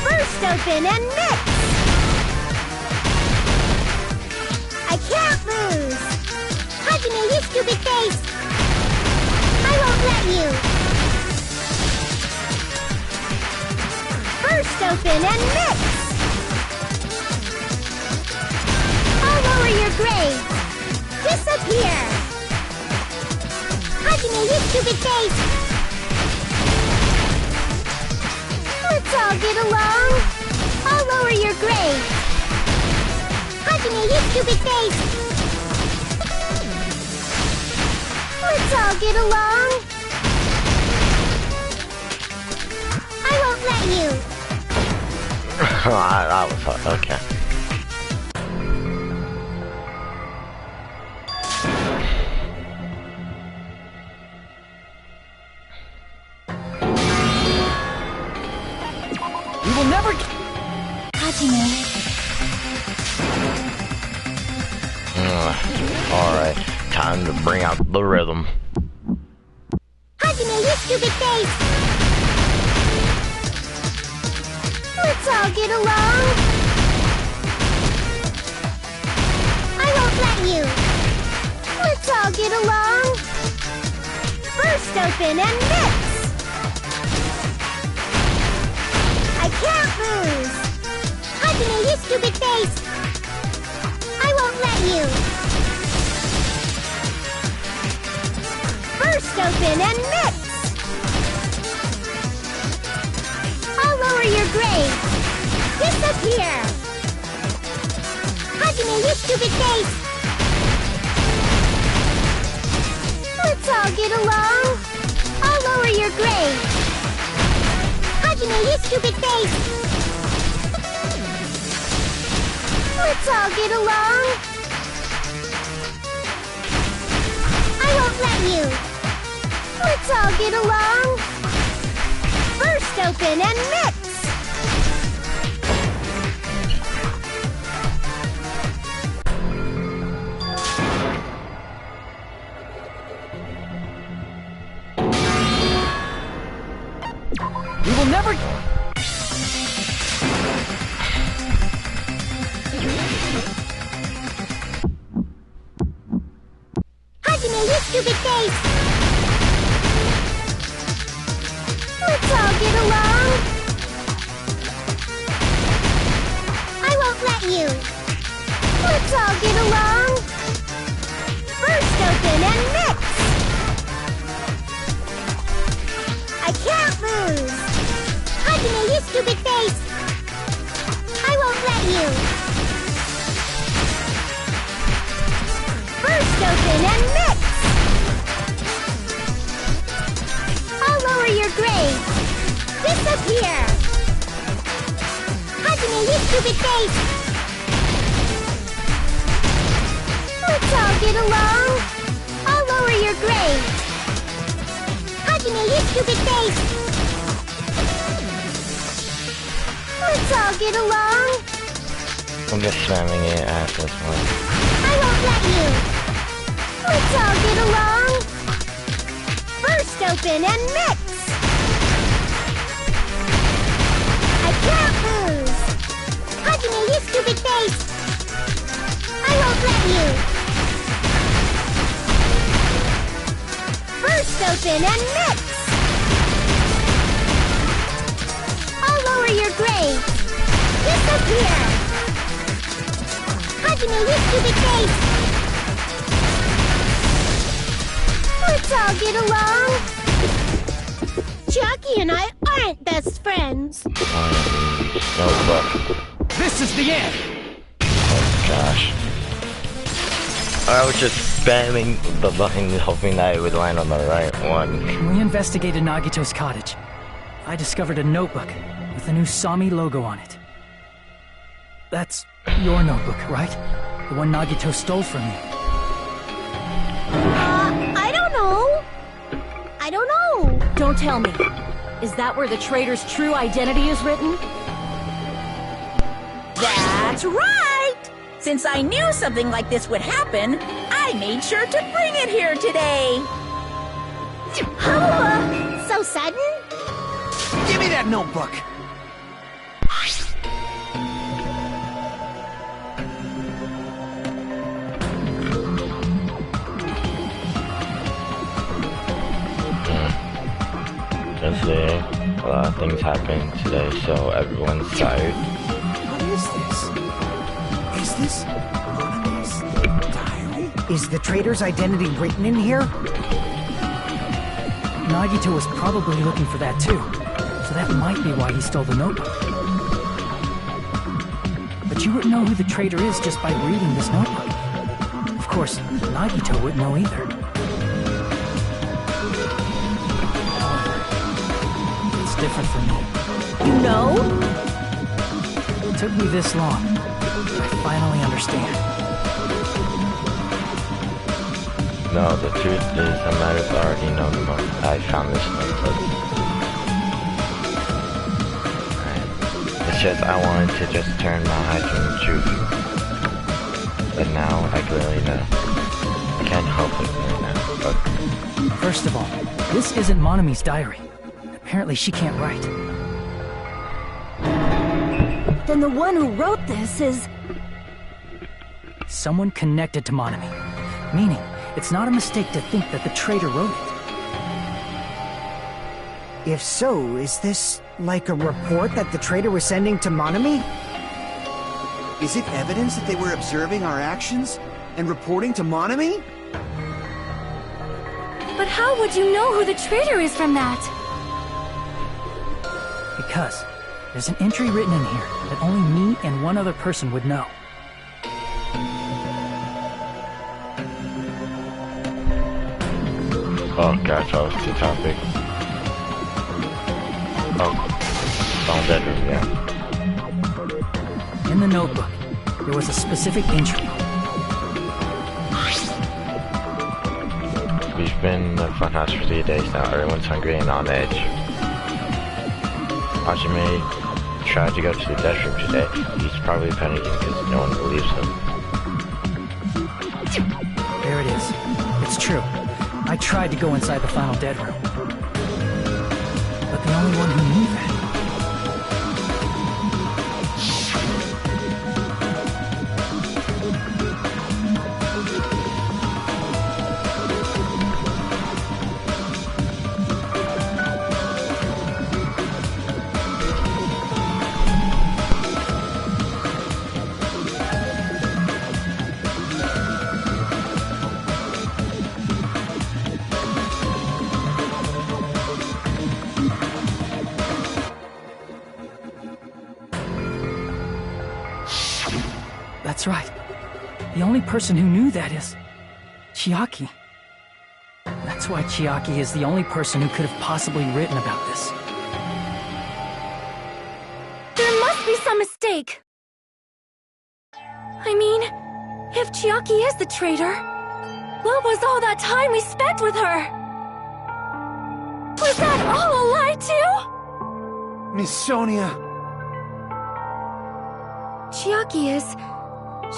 Burst open and mix. I can't lose. Hajime, you stupid face! I won't let you. Burst open and mix! I'll lower your grades! Disappear! Hajime, you stupid face! Let's all get along! I'll lower your grades! Hajime, you stupid face! Let's all get along! I won't let you! That was hard. Okay. We will never... Hajime. Alright, time to bring out the rhythm. Hajime, you stupid face! Let's all get along. I won't let you. Let's all get along. Burst open and mix. I can't lose. Hajime, you stupid face. I won't let you. Burst open and mix. I'll lower your grade. Disappear! Hajime, you stupid face! Let's all get along. I'll lower your grade. Hajime, you stupid face! Let's all get along. I won't let you. Let's all get along. Burst open and mix! We will never... Hajime, you stupid face! Let's all get along! I won't let you! Let's all get along! First open and mix! I can't lose! Hajime, you stupid face! I won't let you! First open and mix! I'll lower your grade! Disappear! Hajime, you stupid face! Let's all get along! I'll lower your grade! Hajime, you stupid face! Let's all get along! I'm just spamming it at this one. I won't let you! Let's all get along! First open and mix! I can't lose! Hajime, you stupid face! I won't let you! First open and mix! I'll lower your grade! Disappear! Hajime, you stupid face! Let's all get along! Jockey and I aren't best friends! Notebook. This is the end! Oh gosh. I was just spamming the button hoping that it would land on the right one. When we investigated Nagito's cottage, I discovered a notebook with the new Sami logo on it. That's your notebook, right? The one Nagito stole from you. I don't know. I don't know. Don't tell me. Is that where the traitor's true identity is written? That's right! Since I knew something like this would happen, I made sure to bring it here today. So sudden? Give me that notebook! Yesterday, a lot of things happened today, so everyone's tired. What is this? Is this Monami's diary? Is the traitor's identity written in here? Nagito was probably looking for that too, so that might be why he stole the notebook. But you wouldn't know who the traitor is just by reading this notebook. Of course, Nagito wouldn't know either. It's different from me. You know? It took me this long. I finally understand. No, the truth is I might have already known the moment I found this notebook. It's just I wanted to just turn my eyes from the truth. But now I clearly know. I can't help it right now, but... First of all, this isn't Monami's diary. Apparently she can't write. Then the one who wrote this is... Someone connected to Monami. Meaning, it's not a mistake to think that the traitor wrote it. If so, is this like a report that the traitor was sending to Monami? Is it evidence that they were observing our actions and reporting to Monami? But how would you know who the traitor is from that? Because there's an entry written in here that only me and one other person would know. Oh gosh, that was the topic. Oh, found bedroom, yeah. In the notebook, there was a specific entry. We've been in the funhouse for 3 days now. Everyone's hungry and on edge. Hajime tried to go to the death room today. He's probably panicking because no one believes him. There it is. It's true. I tried to go inside the final dead room. But the only one who knew that. That's right. The only person who knew that is Chiaki. That's why Chiaki is the only person who could have possibly written about this. There must be some mistake. I mean, if Chiaki is the traitor, what was all that time we spent with her? Was that all a lie too? Miss Sonia. Chiaki is...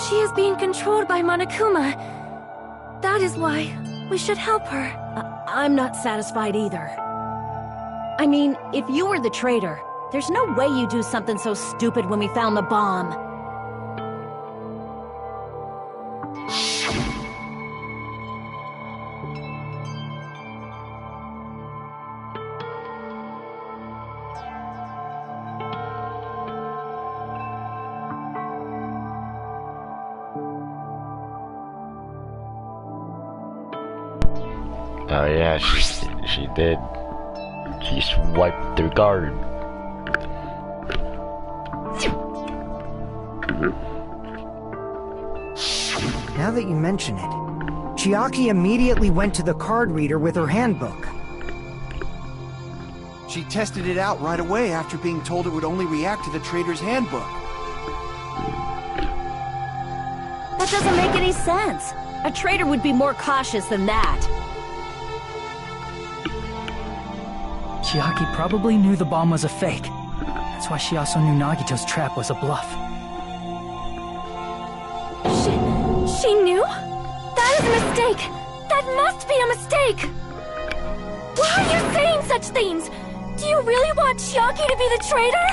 She is being controlled by Monokuma. That is why we should help her. I'm not satisfied either. I mean, if you were the traitor, there's no way you'd do something so stupid when we found the bomb. Oh yeah, she did. She swiped her card. Now that you mention it, Chiaki immediately went to the card reader with her handbook. She tested it out right away after being told it would only react to the traitor's handbook. That doesn't make any sense. A traitor would be more cautious than that. Chiaki probably knew the bomb was a fake. That's why she also knew Nagito's trap was a bluff. She knew? That is a mistake! That must be a mistake! Why are you saying such things? Do you really want Chiaki to be the traitor?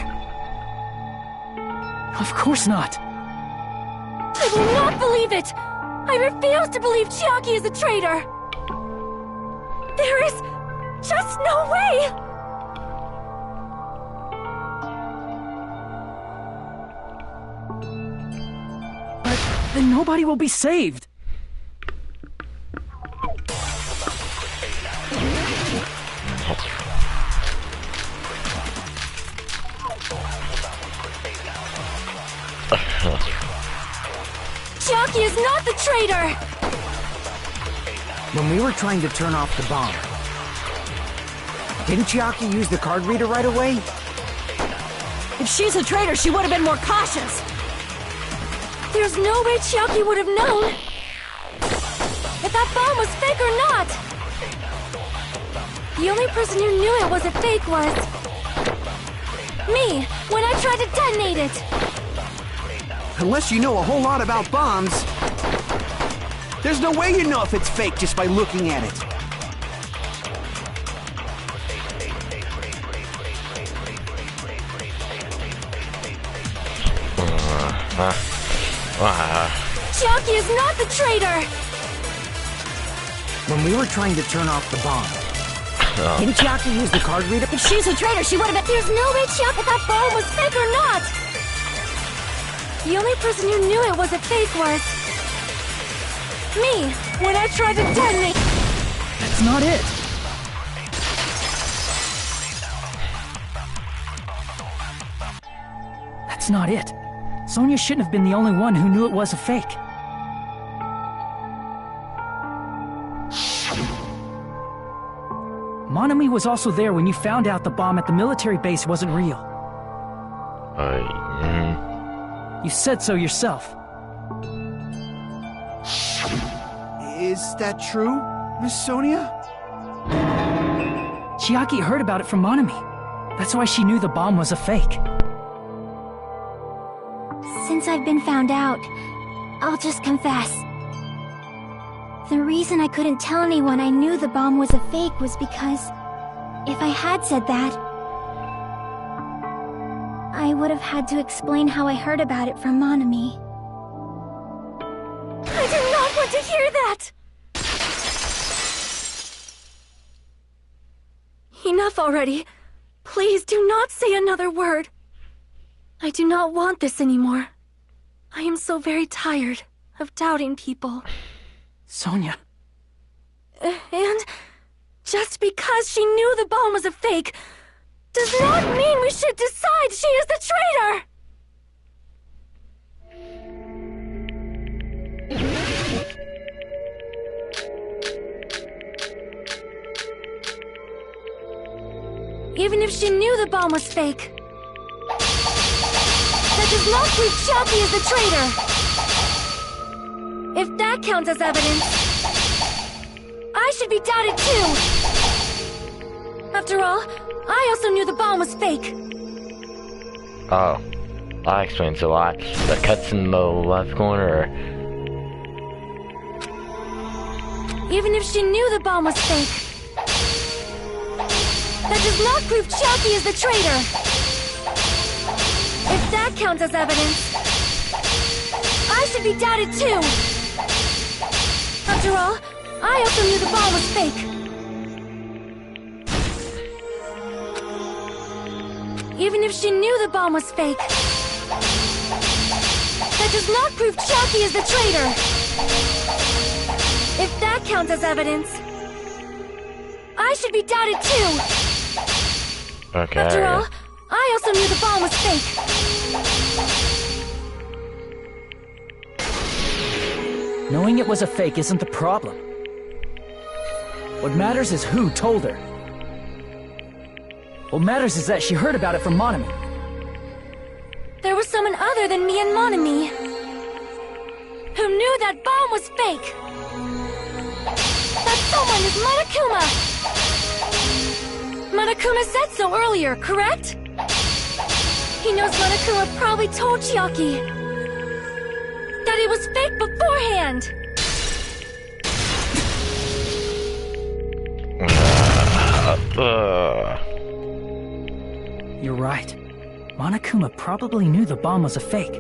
Of course not. I will not believe it! I refuse to believe Chiaki is a traitor! There is just no way! Then nobody will be saved. Chiaki is not the traitor! When we were trying to turn off the bomb, didn't Chiaki use the card reader right away? If she's a traitor, she would have been more cautious. There's no way Chiaki would have known if that bomb was fake or not. The only person who knew it was a fake was me, when I tried to detonate it. Unless you know a whole lot about bombs, there's no way you know if it's fake just by looking at it. Chiaki is not the traitor! When we were trying to turn off the bomb, didn't Chiaki use the card reader? If she's a traitor, she would have been... There's no way Chiaki if that bomb was fake or not! The only person who knew it was a fake was me, when I tried to detonate. That's not it. That's not it. Sonia shouldn't have been the only one who knew it was a fake. Monami was also there when you found out the bomb at the military base wasn't real. You said so yourself. Is that true, Miss Sonia? Chiaki heard about it from Monami. That's why she knew the bomb was a fake. Since I've been found out, I'll just confess. The reason I couldn't tell anyone I knew the bomb was a fake was because if I had said that, I would have had to explain how I heard about it from Monami. I do not want to hear that! Enough already. Please do not say another word. I do not want this anymore. I am so very tired of doubting people. Sonia. And just because she knew the bomb was a fake does not mean we should decide she is the traitor! Even if she knew the bomb was fake, that does not prove Chiaki is the traitor! If that counts as evidence, I should be doubted too! After all, I also knew the bomb was fake. Oh, that explains a lot. The cuts in the left corner. Even if she knew the bomb was fake, that does not prove Chiaki is the traitor! If that counts as evidence, I should be doubted too! After all, I also knew the bomb was fake. Even if she knew the bomb was fake, that does not prove Chiaki is the traitor! If that counts as evidence, I should be doubted too! Okay. After all, I also knew the bomb was fake. Knowing it was a fake isn't the problem. What matters is who told her. What matters is that she heard about it from Monami. There was someone other than me and Monami who knew that bomb was fake. That someone is Monokuma! Monokuma said so earlier, correct? He knows Monokuma probably told Chiaki that it was fake beforehand! You're right. Monokuma probably knew the bomb was a fake.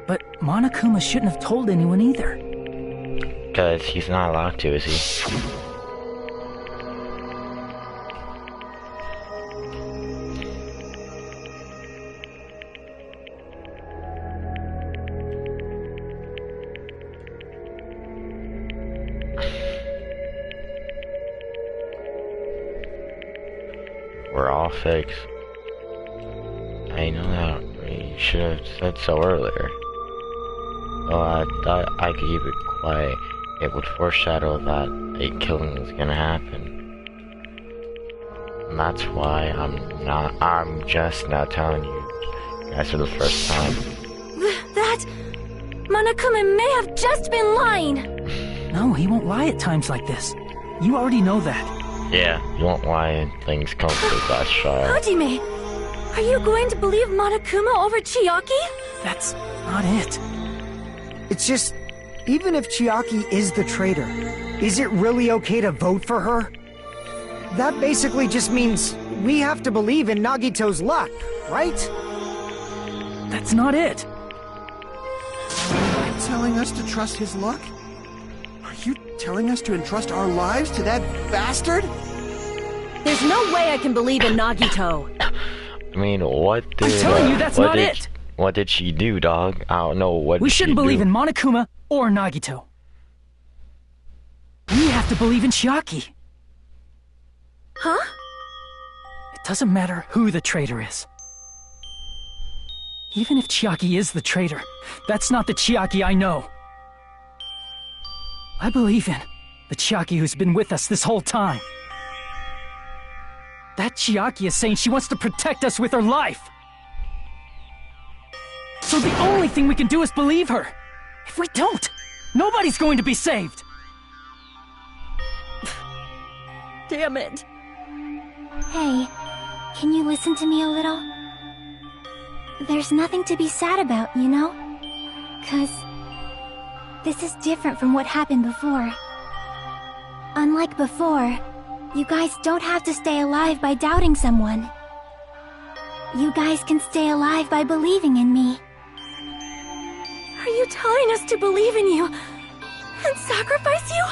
But Monokuma shouldn't have told anyone either. Because he's not allowed to, is he? We're all fakes. I know that. We should have said so earlier. Well, I thought I could keep it quiet. It would foreshadow that a killing was gonna happen. And that's why I'm just now telling you guys for the first time. That... Monokuma may have just been lying! No, he won't lie at times like this. You already know that. Yeah, you won't lie when things come to that trial. Hajime! Are you going to believe Monokuma over Chiaki? That's not it. It's just, even if Chiaki is the traitor, is it really okay to vote for her? That basically just means we have to believe in Nagito's luck, right? That's not it. Are you telling us to trust his luck? Are you telling us to entrust our lives to that bastard? There's no way I can believe in Nagito. I mean, what did... I'm telling you, that's not it! What did she do, dog? I don't know. What We did shouldn't she believe do? in Monokuma or Nagito. We have to believe in Chiaki. Huh? It doesn't matter who the traitor is. Even if Chiaki is the traitor, that's not the Chiaki I know. I believe in the Chiaki who's been with us this whole time. That Chiaki is saying she wants to protect us with her life. So the only thing we can do is believe her. If we don't, nobody's going to be saved. Damn it. Hey, can you listen to me a little? There's nothing to be sad about, you know? 'Cause this is different from what happened before. Unlike before, you guys don't have to stay alive by doubting someone. You guys can stay alive by believing in me. Are you telling us to believe in you and sacrifice you?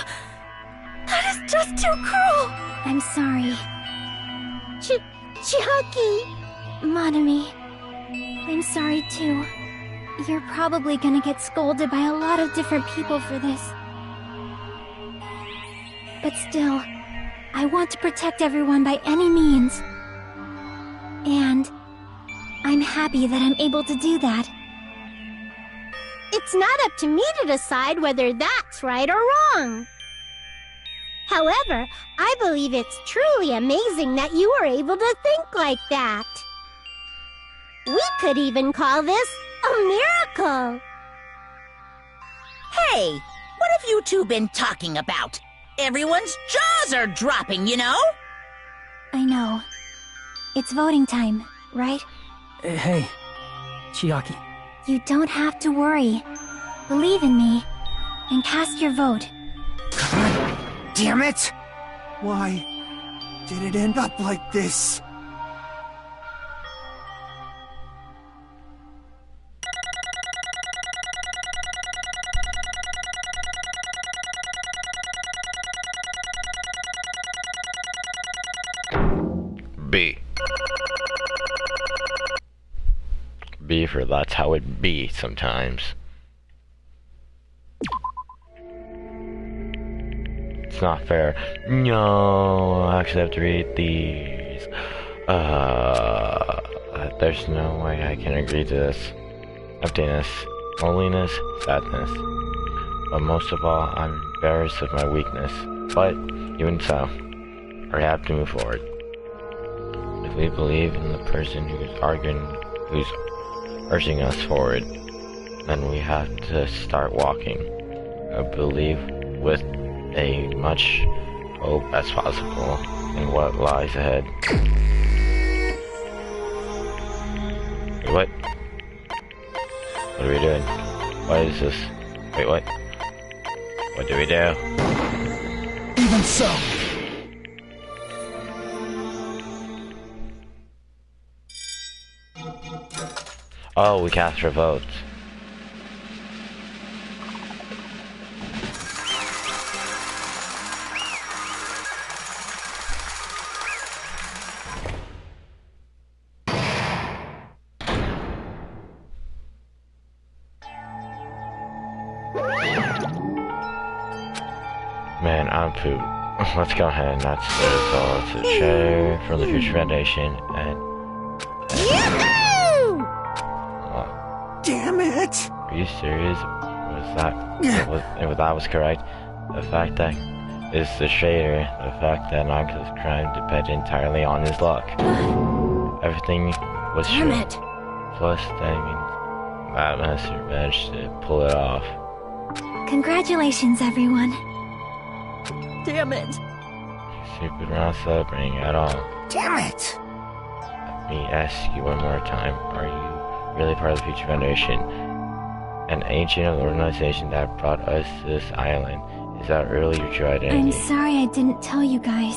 That is just too cruel! I'm sorry. Chucky! Monomi, I'm sorry too. You're probably gonna get scolded by a lot of different people for this. But still, I want to protect everyone by any means. And I'm happy that I'm able to do that. It's not up to me to decide whether that's right or wrong. However, I believe it's truly amazing that you were able to think like that. We could even call this a miracle. Hey, what have you two been talking about? Everyone's jaws are dropping, you know? I know. It's voting time, right? Hey, Chiaki. You don't have to worry. Believe in me, and cast your vote. God damn it! Why did it end up like this? B. B for that's how it be sometimes. It's not fair. No, I actually have to read these. There's no way I can agree to this. Emptiness, loneliness, sadness. But most of all, I'm embarrassed of my weakness. But even so, I have to move forward. If we believe in the person who's urging us forward, then we have to start walking. I believe with a much hope as possible in what lies ahead. Wait, what? What are we doing? What is this? Wait, what? What do we do? Even so. Oh, we cast our votes. Man, I'm pooped. Let's go ahead and that's the result to share from the Future Foundation and Damn it! are you serious? Was that if that was correct? The fact that is the shader, the fact that Nagito's crime depended entirely on his luck. Everything was true. Damn it! Plus, that means that master managed to pull it off. Congratulations, everyone. Damn it! Stupid not celebrating at all. Damn it! Let me ask you one more time. Are you really part of the Future Foundation? An ancient organization that brought us to this island. Is that really your true identity? I'm sorry I didn't tell you guys.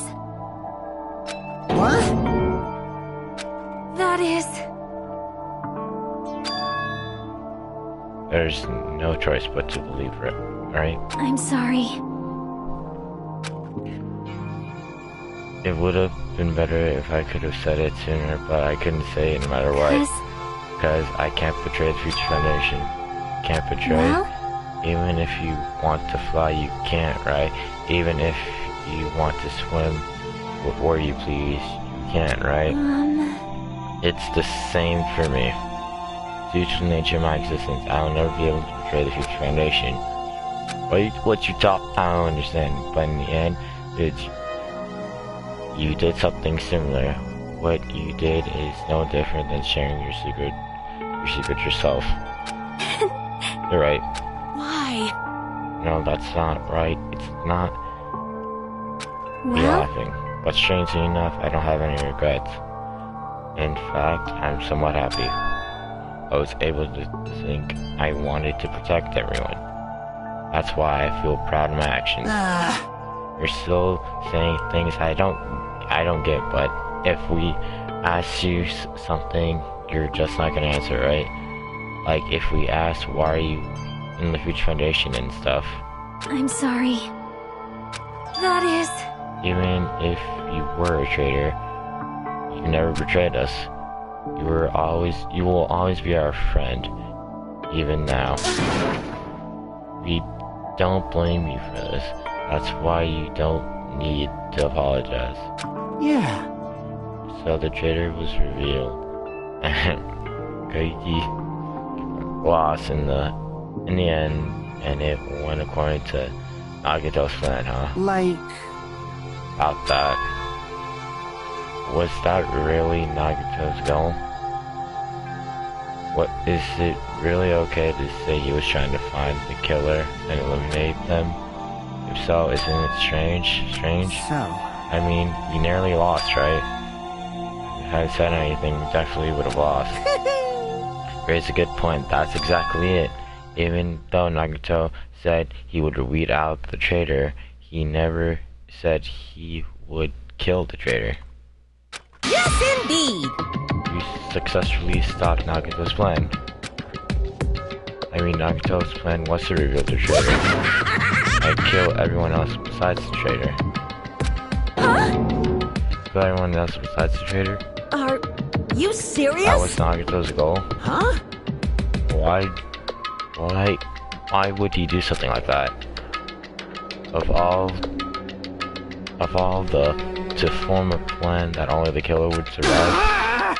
What? That is... There's no choice but to believe it, right? I'm sorry. It would have been better if I could have said it sooner, but I couldn't say it no matter what. Because I can't betray the Future Foundation. Can't betray. Well? Even if you want to fly, you can't, right? Even if you want to swim before you please, you can't, right? It's the same for me. Due to the nature of my existence, I will never be able to betray the Future Foundation. What you thought, I don't understand. But in the end, you did something similar. What you did is no different than sharing your secret yourself. You're right. Why? No, that's not right. It's not. Be Well? laughing. But strangely enough, I don't have any regrets. In fact, I'm somewhat happy. I was able to think I wanted to protect everyone. That's why I feel proud of my actions. You're still saying things I don't get, but if we ask you something, you're just not gonna answer, right? Like, if we ask, why are you in the Future Foundation and stuff? I'm sorry. That is... Even if you were a traitor, you never betrayed us. You will always be our friend, even now. We don't blame you for this. That's why you don't need to apologize. Yeah. So the traitor was revealed, and Koiki lost in the end, and it went according to Nagito's plan, huh? Like... About that. Was that really Nagito's goal? What, is it really okay to say he was trying to find the killer and eliminate them? If so, isn't it strange? So... I mean, we nearly lost, right? If I hadn't said anything, we definitely would have lost. Raised a good point, that's exactly it. Even though Nagito said he would weed out the traitor, he never said he would kill the traitor. Yes, indeed! We successfully stopped Nagito's plan. I mean, Nagito's plan was to reveal the traitor and kill everyone else besides the traitor. Huh? Kill everyone else besides the traitor? Are you serious? That was Nagito's goal? Huh? Why would he do something like that? To form a plan that only the killer would survive?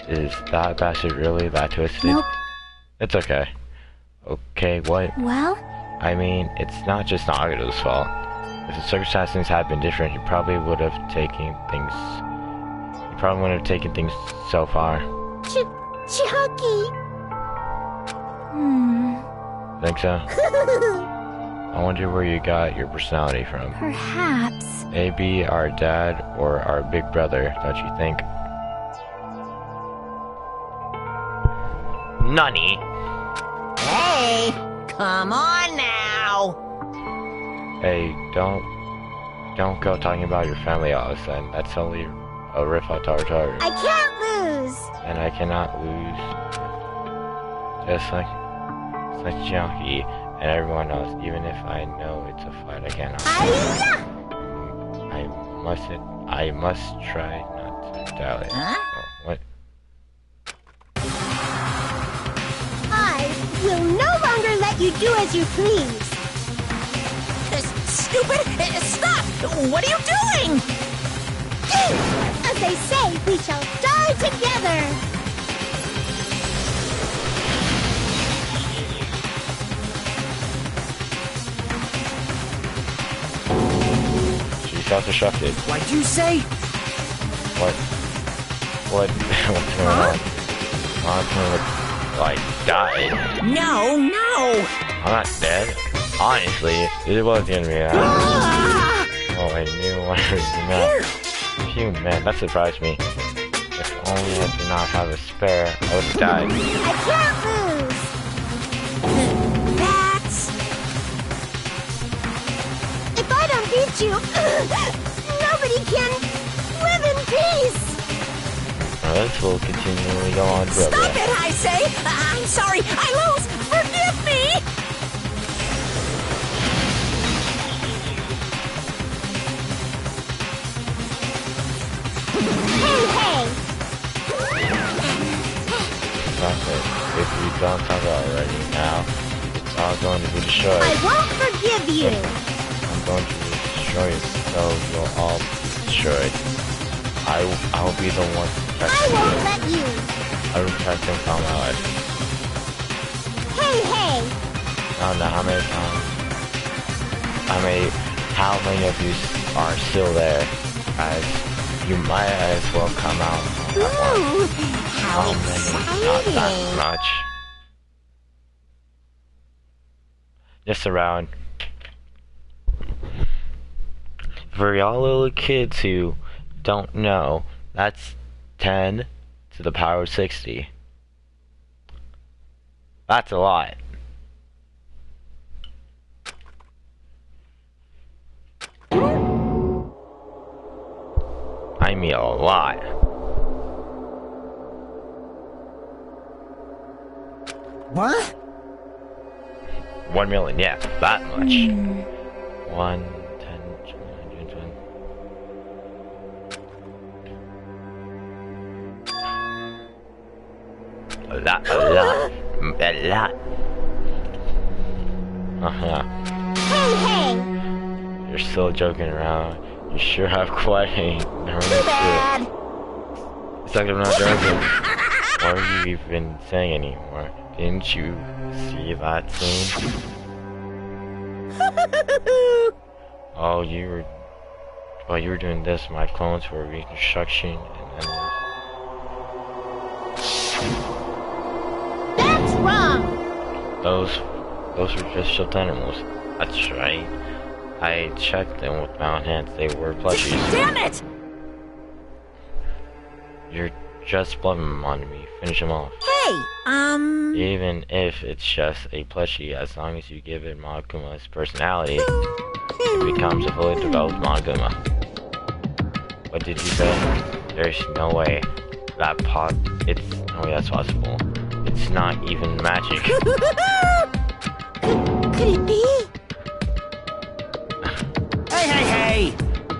Is that bastard really that twisted? Nope. It's okay. Okay, what? Well? I mean, it's not just Nagito's fault. If the circumstances had been different, he probably would have taken things... He probably wouldn't have taken things so far. Chucky! Think so? I wonder where you got your personality from. Perhaps. Maybe our dad or our big brother, don't you think? Nani? Hey, come on now! Hey, don't go talking about your family all of a sudden. That's only a riff on Tartar. I can't lose! And I cannot lose. Just like Junkie and everyone else, even if I know it's a fight, I cannot. I must try not to dilate. Huh? Oh, what? I will no longer let you do as you please. Stupid! Stop! What are you doing? As they say, we shall die together. Self-destructed. What'd you say? What? What's going on? I'm like, died. No! I'm not dead. Honestly, it was gonna be that. Oh, I knew what I was doing. Phew, man, that surprised me. If only I did not have a spare, I would have died. I can't lose. That's... If I don't beat you, nobody can live in peace. This will continually go on forever. Stop it, I say! I'm sorry, I lose! Forgive me! Hey! Stop it. If you don't talk about it already now, it's all going to be destroyed. I won't forgive you. I'm going to destroy it, so you'll all be destroyed. I'll be the one to protect I you. won't let you. I will protect him from my life. Hey! I don't know how many times. How many of you are still there? Guys, you might as well come out at once. How many? Not that much. Just around. For y'all little kids who don't know, that's 10 to the power of 60. That's a lot. I mean a lot. What? 1 million, yeah, that much. 1, 10, 120. A lot. Hey! You're still joking around. You sure have quite a nerve. Too bad. It's like I'm not joking. What are you even saying anymore? Didn't you see that scene? While you were doing this, my clones were reconstruction and That's wrong! those were just shield animals. That's right. I checked them with my own hands. They were plushies. Damn it! You're just bluffing on me. Finish them off. Hey, Even if it's just a plushie, as long as you give it Monokuma's personality, it becomes a fully developed Monokuma. What did you say? There's no way that's possible. It's not even magic. Could it be? Hey!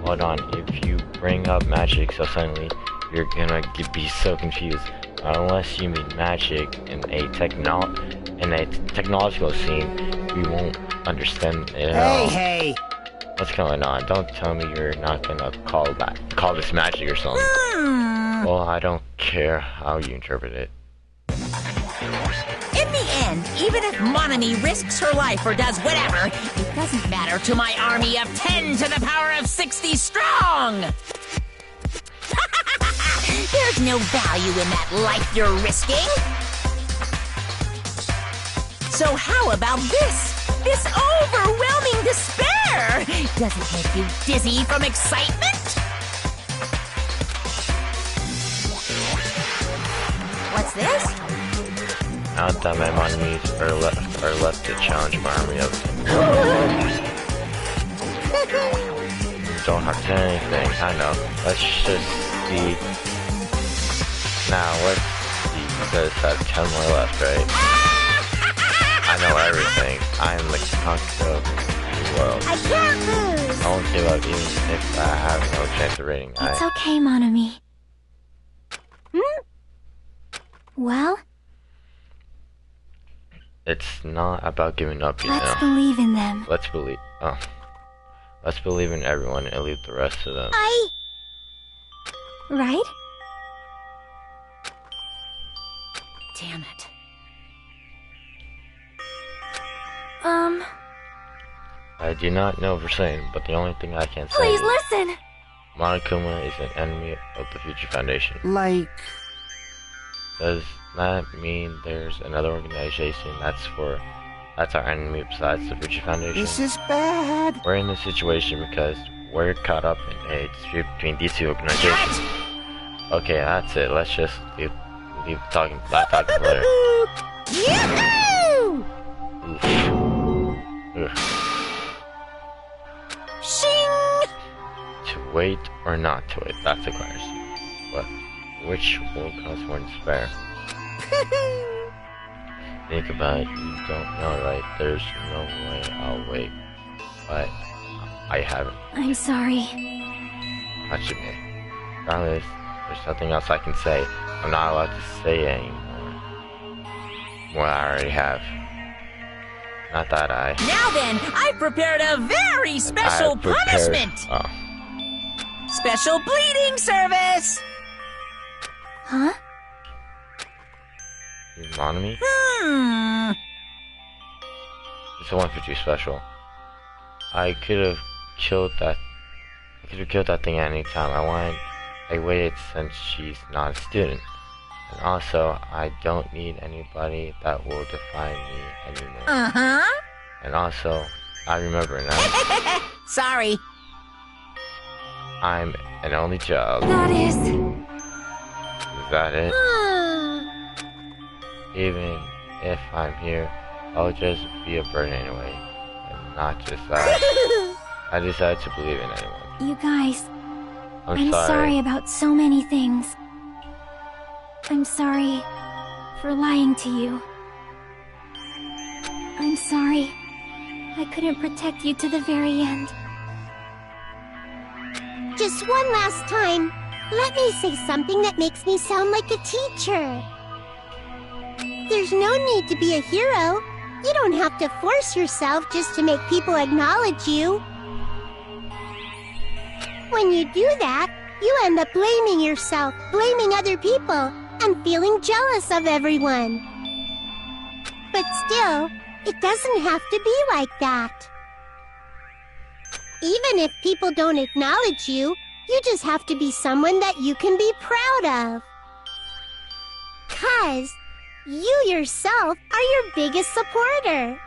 Hold on, if you bring up magic so suddenly, you're gonna be so confused. Unless you mean magic in a technological scene, we won't understand it at all. Hey! What's going on? Don't tell me you're not gonna call this magic or something. Well, I don't care how you interpret it. in the end, even if Monami risks her life or does whatever, it doesn't matter to my army of 10 to the power of 60 strong! There's no value in that life you're risking. So how about this? This overwhelming despair! Does it make you dizzy from excitement? What's this? Now that my enemies are left to challenge my army of don't have to do anything, I know. Let's just see. Now, let's see. You guys have 10 more left, right? I know everything. I am the conqueror of the world. I can't lose. I won't give up even if I have no chance of winning. It's okay, Monami. Well? It's not about giving up, you Let's know. believe in them. Let's believe in everyone and leave the rest to them. Right? Damn it. I do not know for certain, but the only thing I can say Please is listen! Monokuma is an enemy of the Future Foundation. Like... Does that mean there's another organization that's our enemy besides the Future Foundation? This is bad. We're in this situation because we're caught up in a dispute between these two organizations. Okay, that's it. Let's just leave talking later. Yahoo! Oof. Shing! To wait or not to wait, that's the question. But which will cause more despair? Think about it, you don't know, right? There's no way I'll wait. But I haven't. I'm sorry. That's okay. Regardless, there's nothing else I can say. I'm not allowed to say it anymore. What I already have. Not that I... Now then, I prepared a very special punishment! Oh. Special bleeding service! Huh? Monami? It's a 152 special. I could have killed that thing at any time I wanted. I waited since she's not a student. And also, I don't need anybody that will define me anymore. Uh-huh. And also, I remember now. Sorry. I'm an only child. That is... Is that it? Even if I'm here, I'll just be a burden anyway. And not just that. I decided to believe in anyone. You guys, I'm sorry about so many things. I'm sorry for lying to you. I'm sorry. I couldn't protect you to the very end. Just one last time, let me say something that makes me sound like a teacher. There's no need to be a hero. You don't have to force yourself just to make people acknowledge you. When you do that, you end up blaming yourself, blaming other people, and feeling jealous of everyone. But still, it doesn't have to be like that. Even if people don't acknowledge you, you just have to be someone that you can be proud of. 'Cause you yourself are your biggest supporter.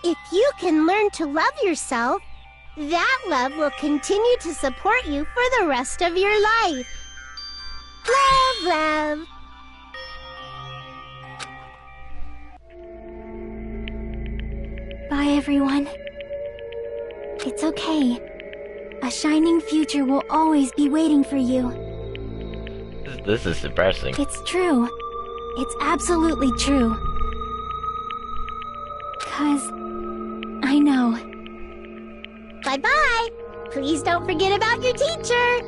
If you can learn to love yourself, that love will continue to support you for the rest of your life. Love, love. Bye, everyone. It's okay. A shining future will always be waiting for you. This is depressing. It's true. It's absolutely true. 'Cause I know. Bye-bye. Please don't forget about your teacher.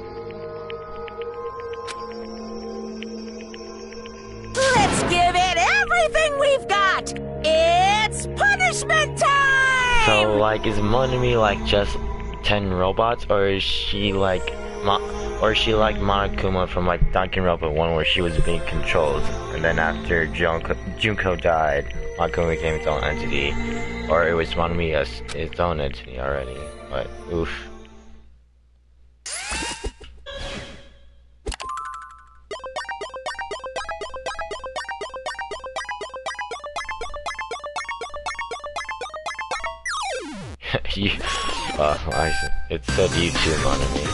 Let's give it everything we've got! It's punishment time! So, like, is Monami like just 10 robots, or is she like Monokuma from like Danganronpa 1, where she was being controlled, and then after Junko died, Monokuma became its own entity, or it was Monami as its own entity already? But oof. It said you too, Monami.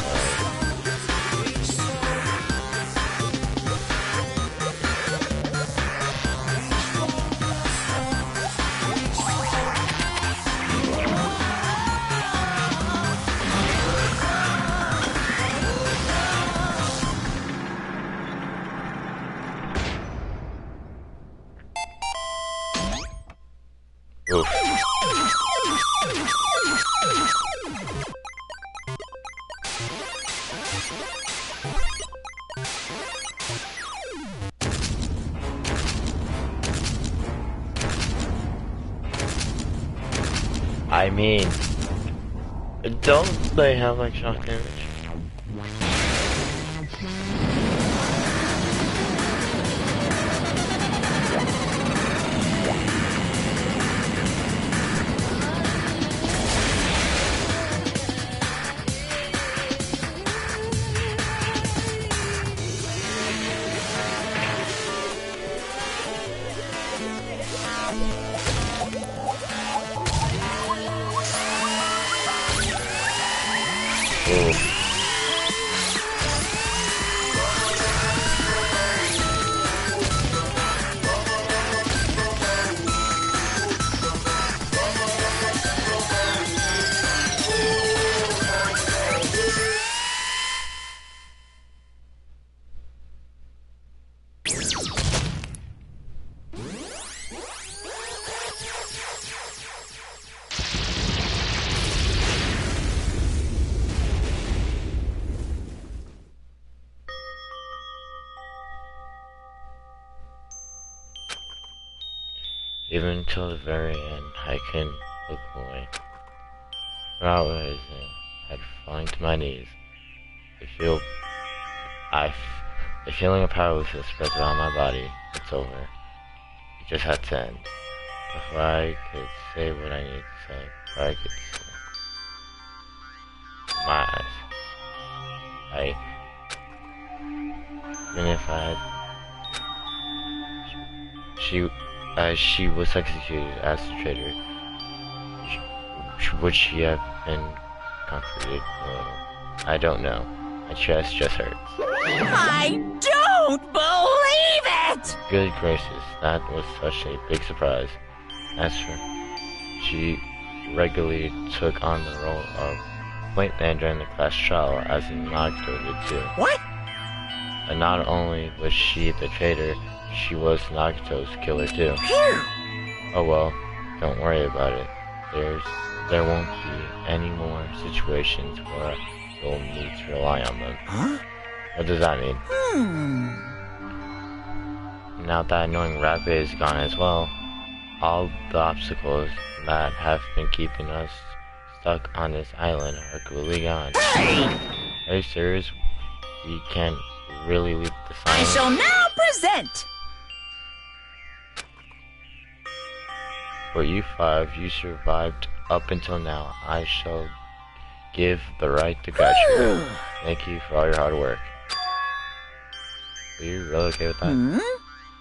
Oof. I mean, don't they have like shock damage? Even till the very end, I couldn't look away. Without realizing, I'd fallen to my knees. The feeling of powerlessness spread around my body. It's over. It just had to end. Before I could say what I needed to say, before I could see my eyes. Even if I had, she was executed as a traitor. Would she have been comforted? I don't know. My chest just hurts. I don't believe it! Good gracious, that was such a big surprise. As for, she regularly took on the role of point man during the class trial, as Nagito did too. What? And not only was she the traitor, she was Nagito's killer too. Phew! Oh well, don't worry about it. There won't be any more situations where you'll need to rely on them. Huh? What does that mean? Now that annoying rabbit is gone as well, all the obstacles that have been keeping us stuck on this island are completely gone. Hey! Are you serious? We can't really leave the sign? I shall now present! For you five, you survived up until now. I shall give the right to catch you. Thank you for all your hard work. Are you really okay with that?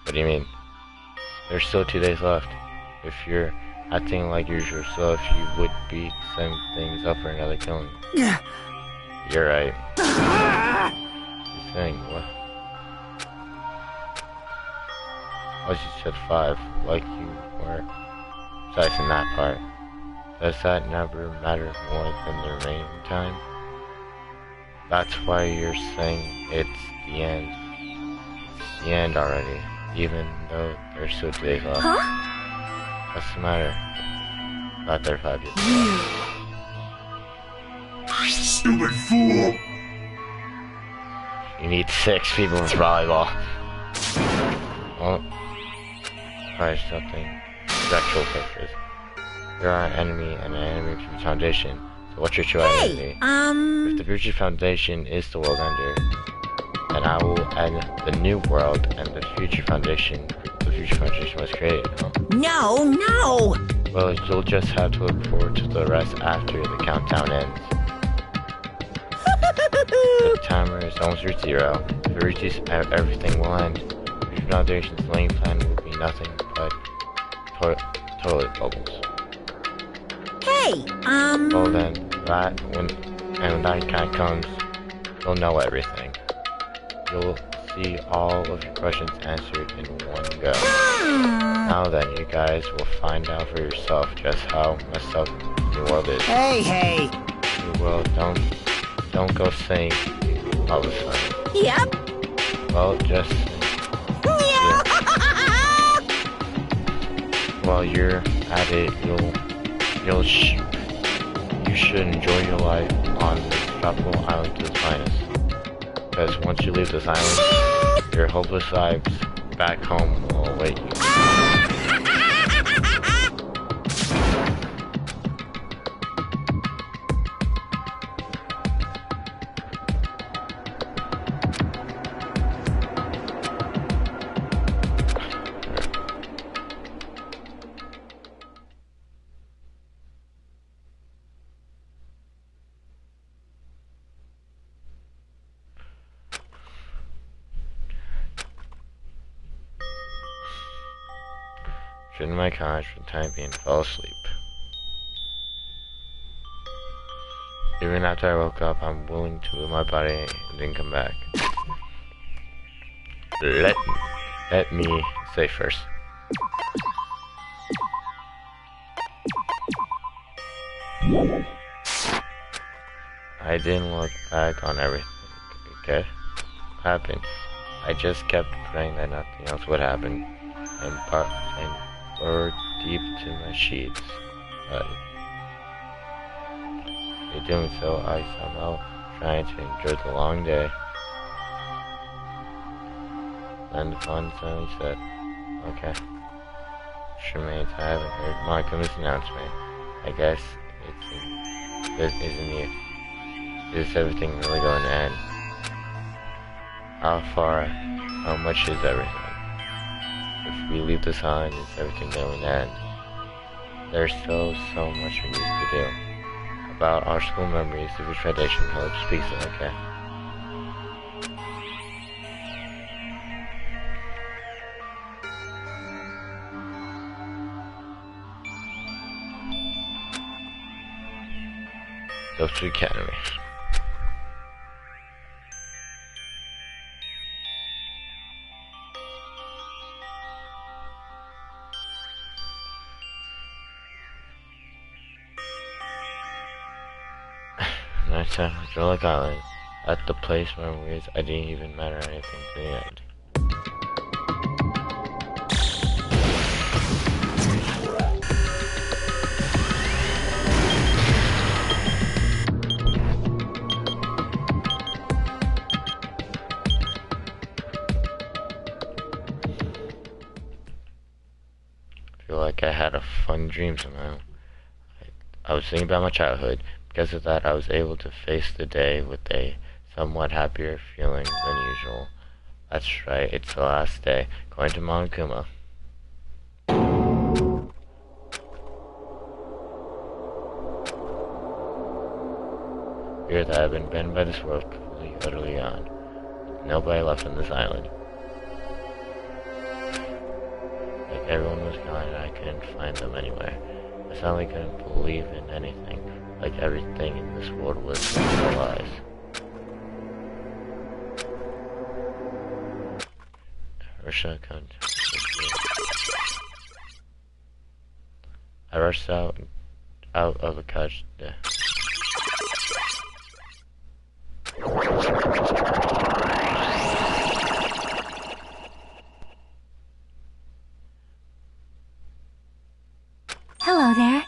What do you mean? There's still 2 days left. If you're acting like yourself, you would be setting things up for another killing. You're right. Just saying, what? Oh, you said 5, like you were precising that part. Does that never matter more than the remaining time? That's why you're saying it's the end. It's the end already, even though there's still 2 days left. Huh? What's the matter? Not there 5 years. Stupid fool! You need 6 people for volleyball. Well, try something. Sexual purpose. You're our enemy and an enemy of the Foundation. So what's your true identity? If the Future Foundation is the world ender, then I will end the new world and the Future Foundation. The Future Foundation was created, huh? No, no! Well, you'll just have to look forward to the rest after the countdown ends. The timer is almost reached 0. If it reaches, everything will end. The Future Foundation's laying plan will be nothing but toilet bubbles. Hey, Well then, when that time comes, you'll know everything. You'll see all of your questions answered in one go. Now then, you guys will find out for yourself just how messed up the world is. Hey! The world, don't go saying all the time. Yep. Well, just while you're at it, you should enjoy your life on this tropical island to its finest. Because once you leave this island, your hopeless lives back home will await you. Driven my couch for the time being, fell asleep. Even after I woke up, I'm willing to move my body and then come back. Let me say first. I didn't look back on everything, okay? What happened? I just kept praying that nothing else would happen, and burrowed deep to my sheets. In doing so, I somehow trying to enjoy the long day. Then the phone suddenly said, "Okay. Shemaine, I haven't heard Markham's announcement. I guess this isn't you. Is everything really going to end? How much is everything? If we leave this island, is everything going to end? There's still so much we need to do. About our school memories, the Future Foundation College speaks it, okay? Go to the academy. Nice time for Jolic Island. At the place where I didn't even matter anything to the end. fun dreams somehow. I was thinking about my childhood. Because of that, I was able to face the day with a somewhat happier feeling than usual. That's right, it's the last day. Going to Monokuma. Fear that I've been bitten by this world completely, utterly gone. Nobody left on this island. Like everyone was gone and I couldn't find them anywhere. I suddenly couldn't believe in anything. Like everything in this world was lies. I rushed out of the couch. Hello there.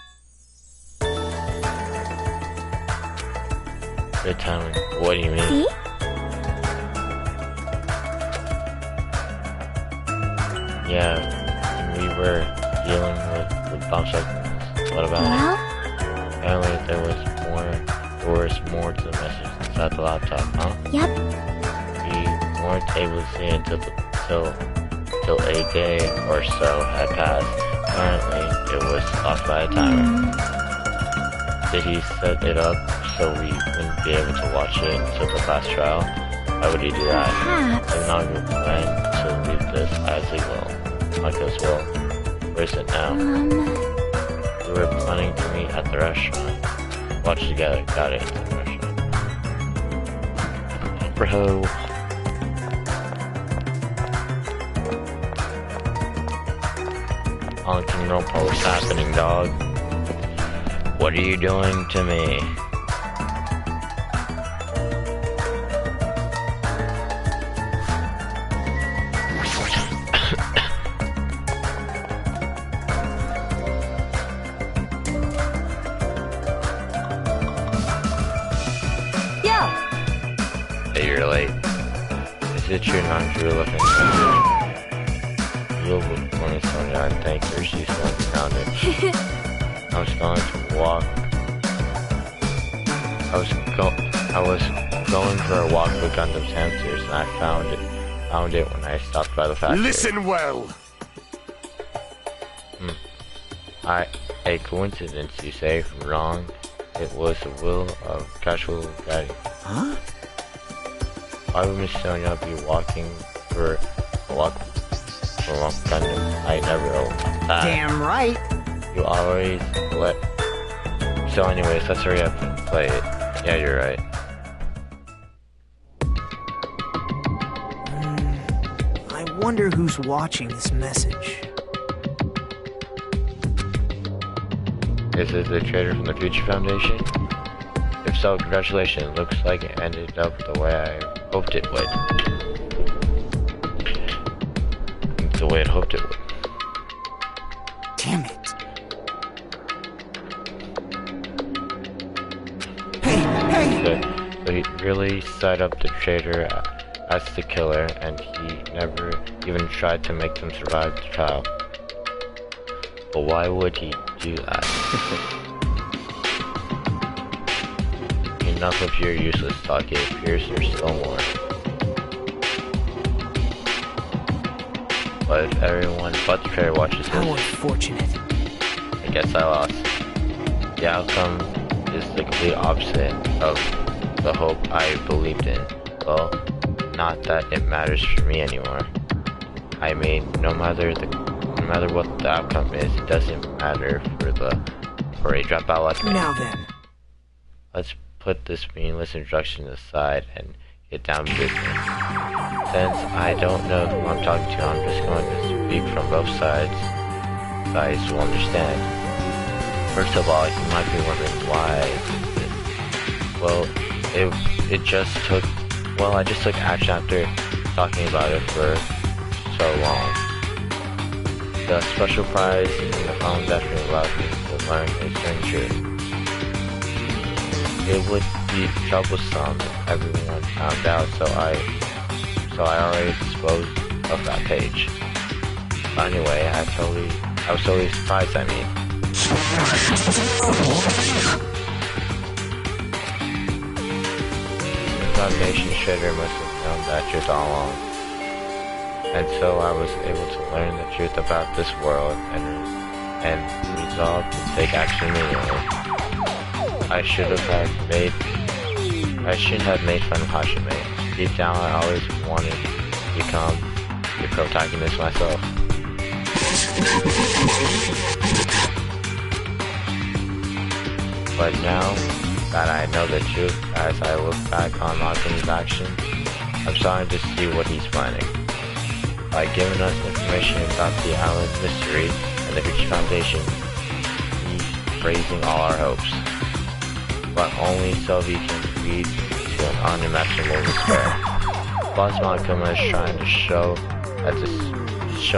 Good timing. What do you mean? See? Yeah, we were dealing with bomb signals. What about it? Apparently there was more to the message inside the laptop, huh? Yep. We weren't able to see it until a day or so had passed. Apparently it was lost by a timer. Did he set it up so we wouldn't be able to watch it until the class trial? Why would he do that? Perhaps. I'm not going to leave this as legal. Like as well. Where is it now? We were planning to meet at the restaurant. Watch together. Got it. At the restaurant. Bro. Danganronpa, what's happening, dog? What are you doing to me? Hey, you're late. Is it your non-true looking message? You'll look for me, Sonia. I think there's she's walking around it. I was going to walk. I was going for a walk with Gundam's hamsters, and I found it when I stopped by the factory. Listen well. A coincidence, you say? Wrong. It was the will of casual guiding. Huh? Why would Miss Sonia be walking for a walk for a Gundam? I never know that. Damn right. You always let. So, anyways, let's hurry up and play it. Yeah, you're right. I wonder who's watching this message. Is it the trader from the Future Foundation? If so, congratulations. Looks like it ended up the way I hoped it would. The way I hoped it would. Damn it. Hey! So he really set up the trader as the killer, and he never even tried to make them survive the trial. But why would he do that? Enough of your useless talk, it appears there's still more. But if everyone but the trader watches How this, unfortunate. I guess I lost. The outcome is the complete opposite of the hope I believed in. Well, not that it matters for me anymore. I mean, no matter what the outcome is, it doesn't matter for a dropout like me. Now then. Let's put this meaningless introduction aside and get down to business. Since I don't know who I'm talking to, I'm just going to speak from both sides will understand. First of all, you might be wondering why. Well, I just took action after talking about it for so long. The special prize in the phone definitely allowed me to learn its certain truth. It would be troublesome if everyone found out, so I already disposed of that page. But anyway, I was totally surprised, The Foundation Shredder must have known that truth all along. And so I was able to learn the truth about this world and resolved to take action immediately. I shouldn't have made fun of Hashime. Deep down I always wanted to become the protagonist myself. But now that I know the truth, as I look back on Makuma's actions, I'm starting to see what he's planning. By giving us information about the island mystery and the Future Foundation, he's raising all our hopes. But only so he can lead to an unimaginable despair. Plus Makuma is trying to show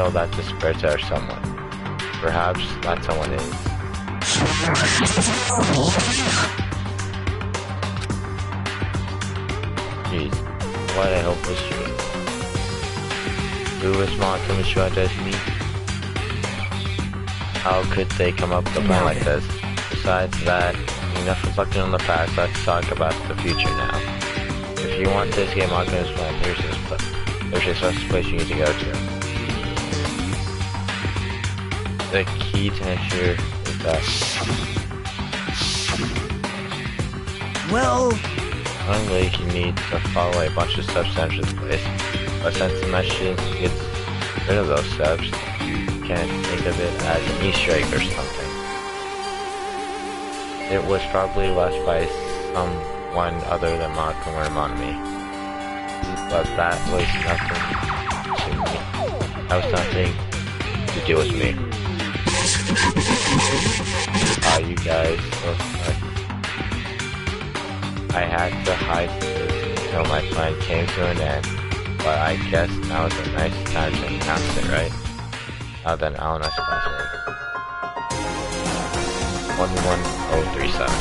that despair to someone. Perhaps that someone is. Jeez, what I hope was true. Who was Makuma's true destiny? How could they come up with a plan like this? Besides that, enough reflecting on the past, let's talk about the future now. If you want to escape Makuma's plan, there's a special place you need to go to. The key to ensure is that... Well... Only you need to follow a bunch of steps to enter the place. But since the machine gets rid of those steps, you can think of it as an Easter egg or something. It was probably left by someone other than Makuma or Monami. But that was nothing to me. That was nothing to do with me. You guys look like I had to hide this until my plan came to an end. But I guess now is a nice time to announce it, right? Now then, I'll announce the password. 11037.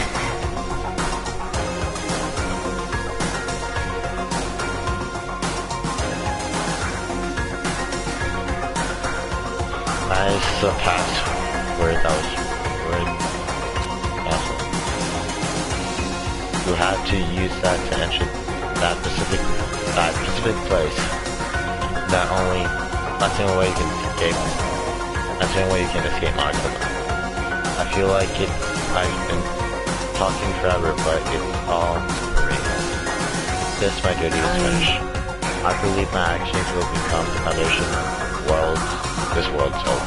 That is the password that was you have to use that to enter that specific place. That's the only way you can escape. That's the only way you can escape Makuma. I feel like I've been talking forever, but it's all for me. This, my duty is finished. I believe my actions will become the foundation of this world's hope.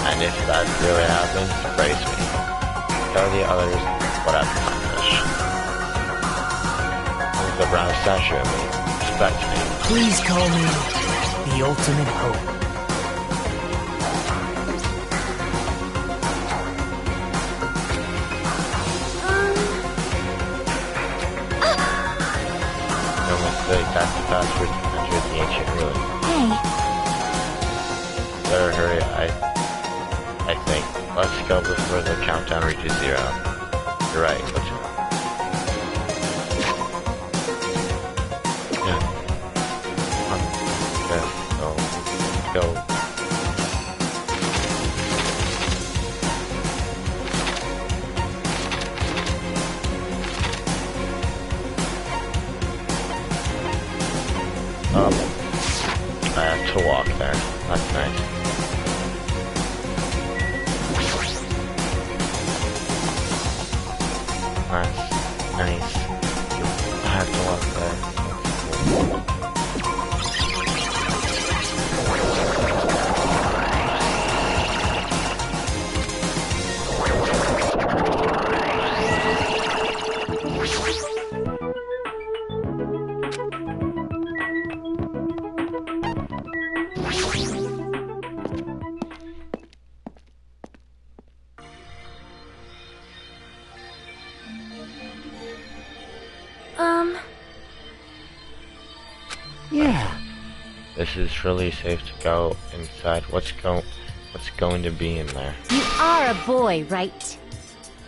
And if that really happens, praise me. Tell the others what I've accomplished. The brown statue of me. Respect me. Please call me the ultimate hope. No mistake, that's the password to enter the ancient ruin. Hey. Better hurry, I think. Let's go before the countdown reaches 0. You're right, let's go. Go. I have to walk there. That's nice. That's nice. I have to walk there. Yeah. This is really safe to go inside. What's going to be in there? You are a boy, right?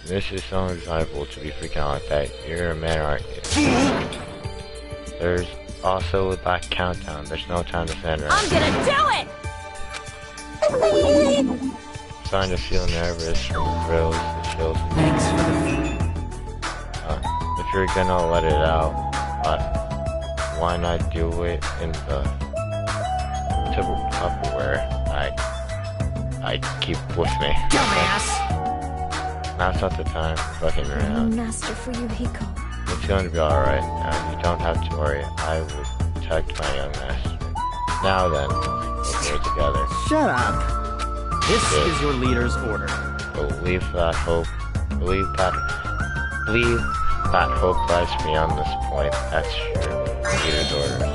This is so enjoyable to be freaking out like that. You're a man, aren't you? There's also that countdown. There's no time to stand around. I'm gonna do it! starting to feel nervous from the thrills, the chills. Thanks for the food. If you're gonna let it out, why not do it in the Tupperware I keep with me? Dumbass! Now's not the time for fucking around. Master for Yuhiko. It's going to be alright. You don't have to worry. I will protect my young master. Now then, let's go together. Shut up. This is your leader's order. Believe that hope lies beyond this point. That's your leader's order.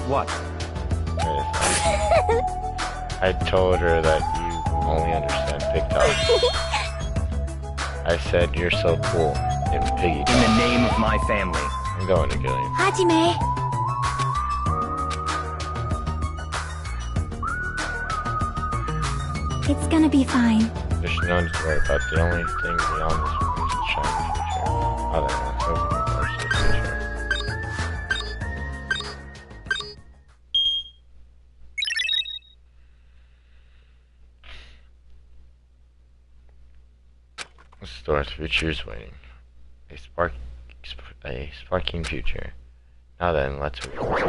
What? I told her that you only understand big talk. I said you're so cool in piggy talk. In the name of my family. I'm going to kill you. Hajime! It's gonna be fine. There's no need to worry about. The only thing beyond this point is the shining future. Other than let's hope for the future. The store's future is waiting. A sparking future. Now then, let's hope.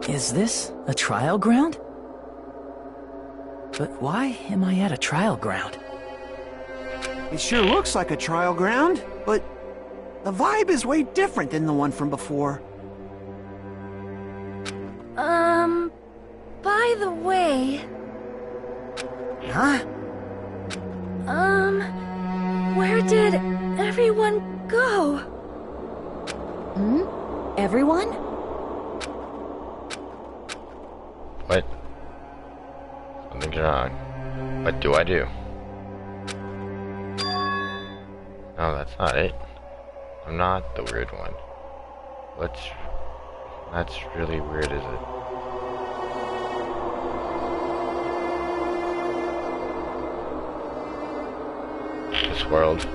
Is this a trial ground? But why am I at a trial ground? It sure looks like a trial ground, but the vibe is way different than the one from before. By the way... Huh? Where did everyone go? Everyone? What? Something's wrong. What do I do? No, that's not it. I'm not the weird one. That's really weird, is it? This world.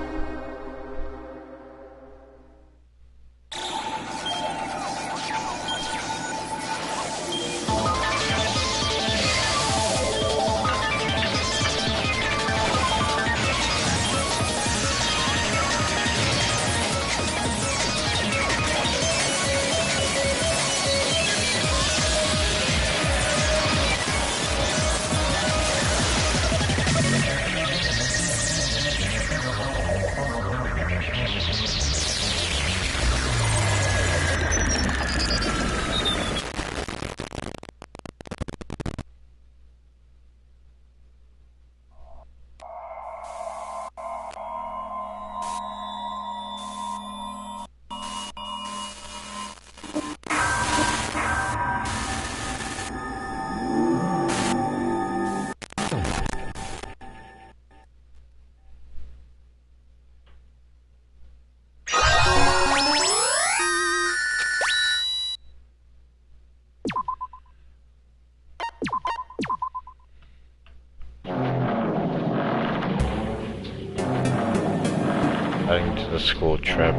Heading to the school trip.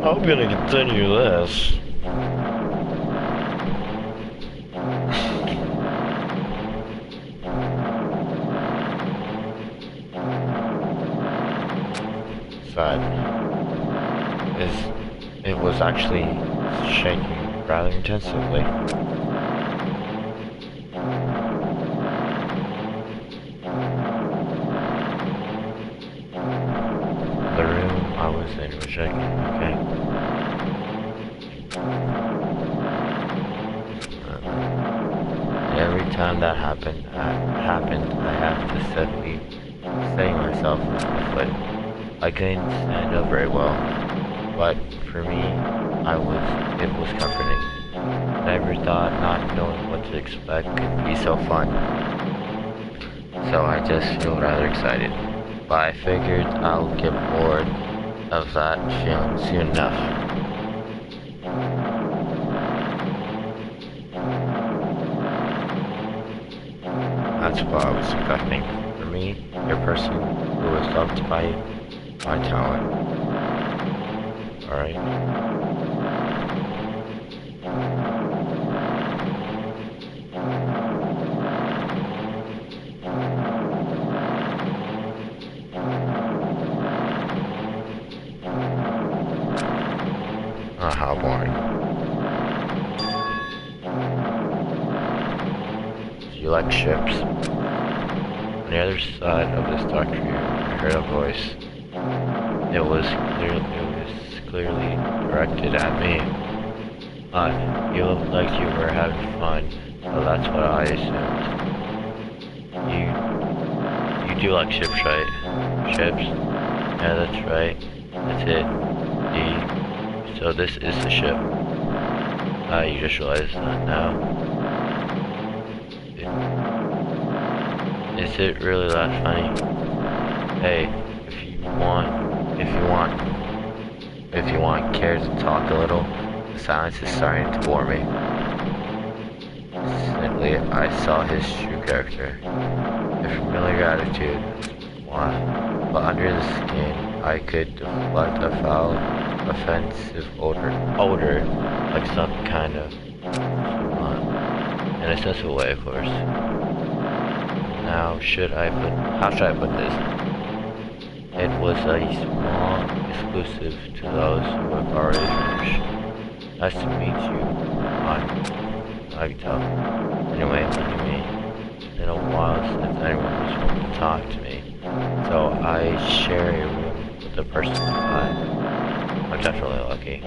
I'm gonna continue this. Sad. It was actually shaking rather intensively. The room I was in was shaking, okay? Every time that happened, I have to steadily steady myself on my foot. I couldn't stand up very well, but for me, it was comforting. Never thought not knowing what to expect could be so fun. So I just feel rather excited. But I figured I'll get bored of that feeling soon enough. That's what I was expecting. For me, a person who was loved by my talent. Alright. Oh, how boring. Do you like ships? On the other side of this dark room, I heard a voice. It was clearly directed at me. You looked like you were having fun, so that's what I assumed. You do like ships, right? Ships? Yeah, that's right. That's it. So this is the ship. You just realized that now. Is it really that funny? Hey, if you want, care to talk a little? The silence is starting to bore me. Suddenly, I saw his true character. A familiar attitude. Why? But under the skin, I could deflect a foul, offensive odor, like some kind of in a sensible way, of course. Now, how should I put this? It was a small exclusive to those who have already finished. Nice to meet you. Nagito. Anyway, what do you mean? It's been a while since anyone was willing to talk to me. So I share a room with the person I'm definitely lucky.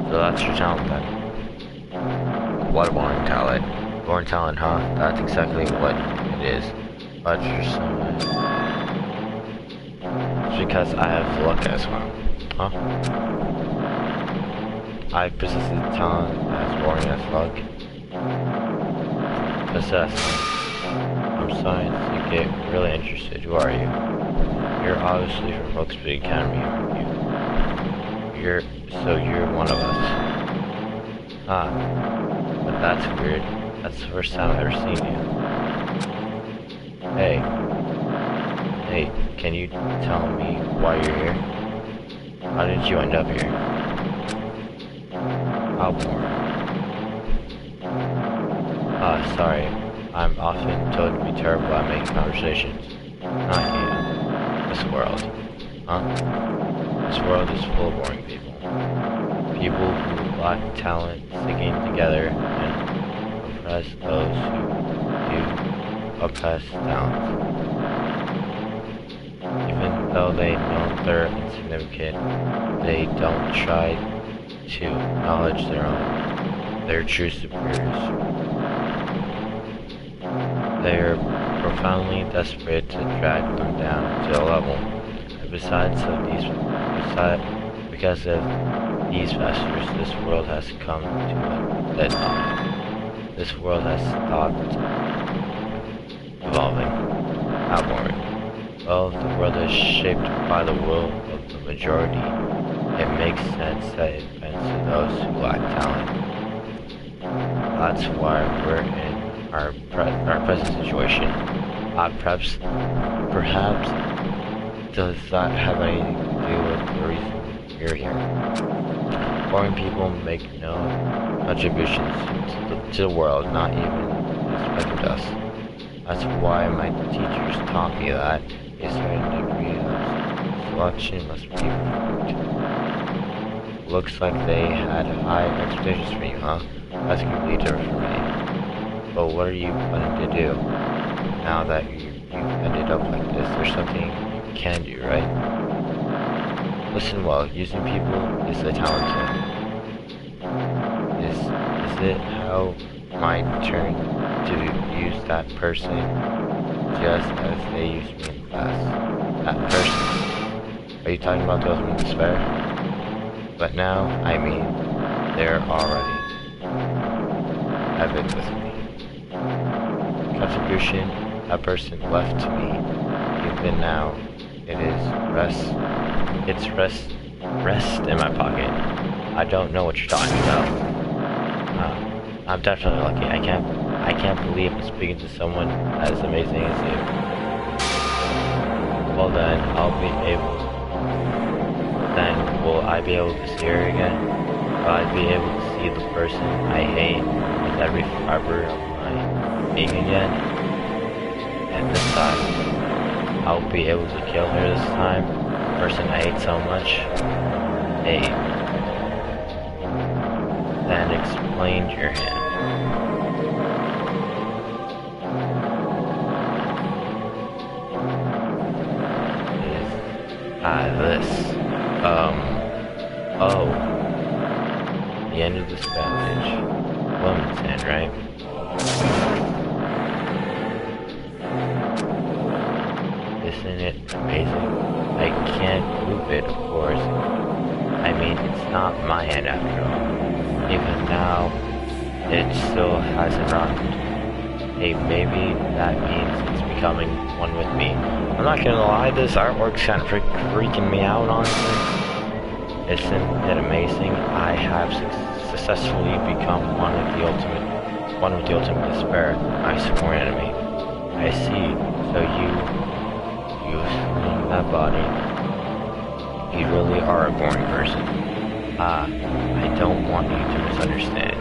So that's your talent then. What a boring talent. Boring talent, huh? That's exactly what it is. But it's because I have luck as well. Huh? I possess a talent as boring as luck. Possess. I'm starting to get really interested. Who are you? You're obviously from Brooksby Academy, aren't you? You're one of us. But that's weird. That's the first time I've ever seen you. Hey, can you tell me why you're here? How did you end up here? How boring. Sorry. I'm often told to be terrible at making conversations. Not you. This world. Huh? This world is full of boring people. People who lack talent, sticking together, and oppress those who do oppress talent. Even though they know they're insignificant, they don't try to acknowledge their true superiors. They are profoundly desperate to drag them down to a level. And because of these factors, this world has come to a deadlock. This world has stopped evolving. How boring. Well, the world is shaped by the will of the majority. It makes sense that it bends to those who lack talent. That's why we're in our present situation. Perhaps does that have anything to do with the reason you're here? Boring people make no contributions to the world, not even expected us. That's why my teachers taught me that a certain degree of selection must be performed. Looks like they had high expectations for you, huh? That's completely different from me. But what are you planning to do? Now that you've ended up like this, there's something you can do, right? Listen well, using people is a talent. Is it how my turn to use that person just as they used me in class? That person? Are you talking about those in despair? But now, I mean, they're already epic with me. Contribution a person left to me. Even now, it is rest. It's rest in my pocket. I don't know what you're talking about. I'm definitely lucky. I can't believe I'm speaking to someone as amazing as you. Well then, will I be able to see her again? Will I be able to see the person I hate with every fiber of my being again? And this time, I'll be able to kill her this time. The person I hate so much. Hey. Then explain your hand. This. Oh. The end of the spellage. Woman's hand, right? Isn't it amazing? I can't move it, of course. I mean, it's not my hand after all. Even now, it still hasn't rotted. Hey, maybe that means it's becoming one with me. I'm not gonna lie, this artwork's kind of freaking me out, honestly. Isn't it amazing? I have successfully become one with the ultimate despair, my sworn enemy. I see. So you that body. You really are a boring person. I don't want you to misunderstand.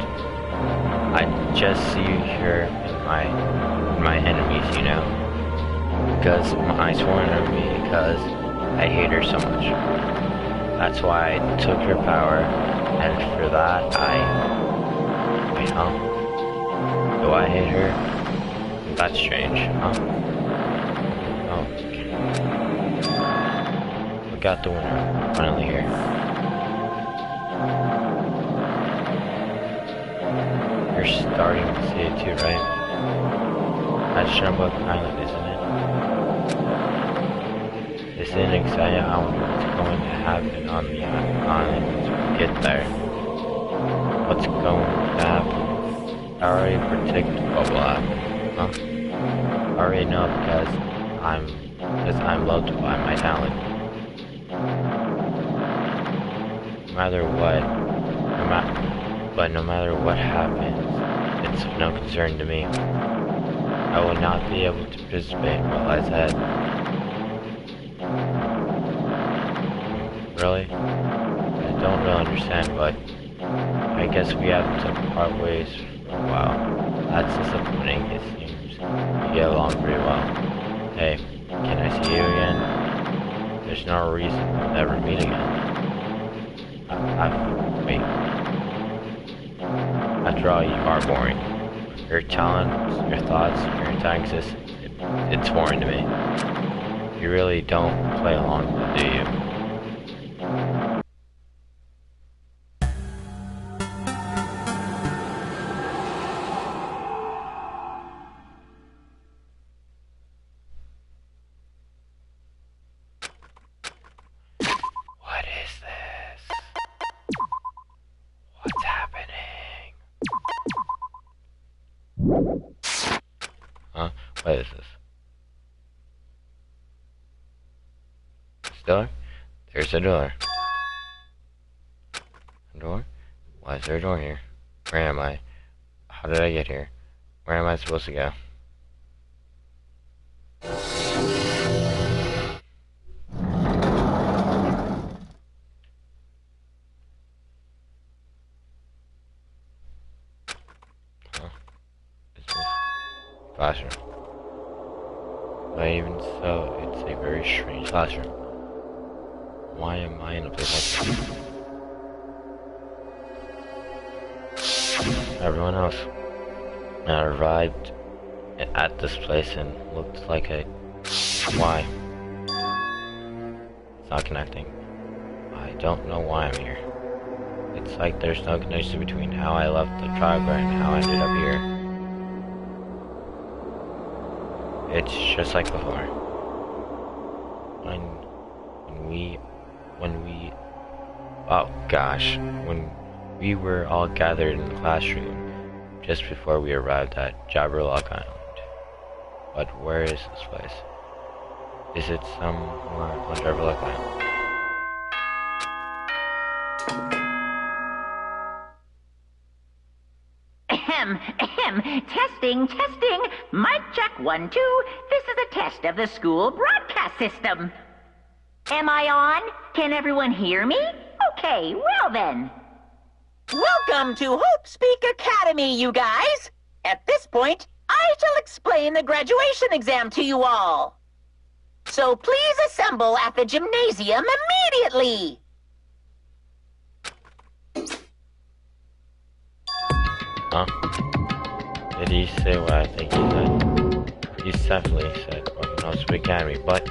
I just see you here in my enemies, you know. Because my sworn enemy, because I hate her so much. That's why I took her power, and for that wait, huh? Do I hate her? That's strange, huh? Oh. We got the winner, finally here. You're starting to see it too, right? That's Sherbrooke Island, isn't it? Isn't it exciting? I wonder what's going to happen on the island once we get there. What's going to happen? I already predict what will happen, huh? I already know because I'm loved by my talent. No matter what happens, it's of no concern to me. I will not be able to participate in what lies ahead. Really? I don't really understand, but I guess we have to part ways for a while. That's disappointing, it seems. We get along pretty well. Hey, can I see you again? There's no reason we'll never meet again. Wait. After all, you are boring. Your talents, your thoughts, your entire existence, it's foreign to me. You really don't play along with it, do you? What is this? What's happening? Huh? What is this? This door? There's a door. A door? Why is there a door here? Where am I? How did I get here? Where am I supposed to go? Classroom. But even so, it's a very strange classroom. Why am I in a place like this? Everyone else. I arrived at this place and looked like a... Why? It's not connecting. I don't know why I'm here. It's like there's no connection between how I left the Trigger and how I ended up here. It's just like before. When we were all gathered in the classroom just before we arrived at Jabberlock Island. But where is this place? Is it somewhere on Jabberlock Island? Ahem, ahem. Testing, testing. Mic check 1, 2. This is a test of the school broadcast system. Am I on? Can everyone hear me? Okay, well then. Welcome to Hope Speak Academy, you guys. At this point, I shall explain the graduation exam to you all. So please assemble at the gymnasium immediately. Huh? Did he say what I think he said? He definitely said welcome to Hope Speak Academy, but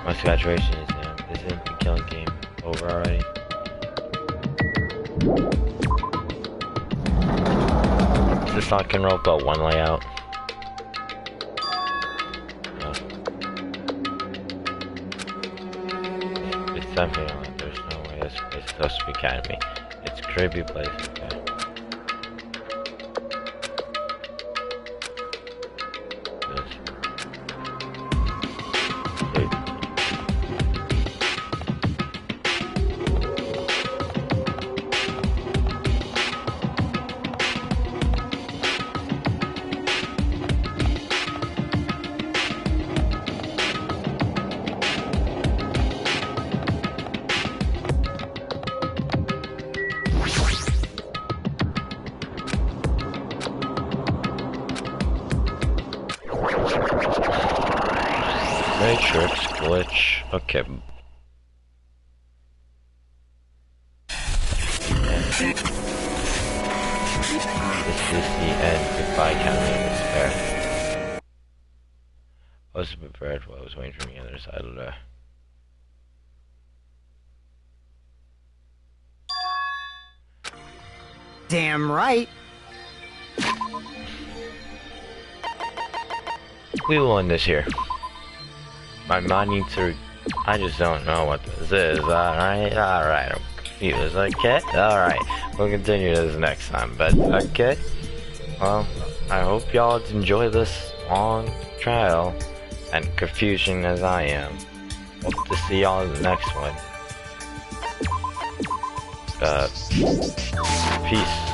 what's graduation exam? Isn't the killing game over already? Is this Danganronpa 1 layout? No. It's definitely not. There's no way this place is supposed to be Academy. It's a creepy place, okay? Matrix glitch. Okay. This is the end. Goodbye, Academy of Despair. I was prepared while I was waiting for me on the other side of the... Damn right. We will end this here. My mind needs to... I just don't know what this is. Alright, I'm confused. Okay, alright. We'll continue this next time, but okay. Well, I hope y'all enjoy this long trial and confusion as I am. Hope to see y'all in the next one. Peace.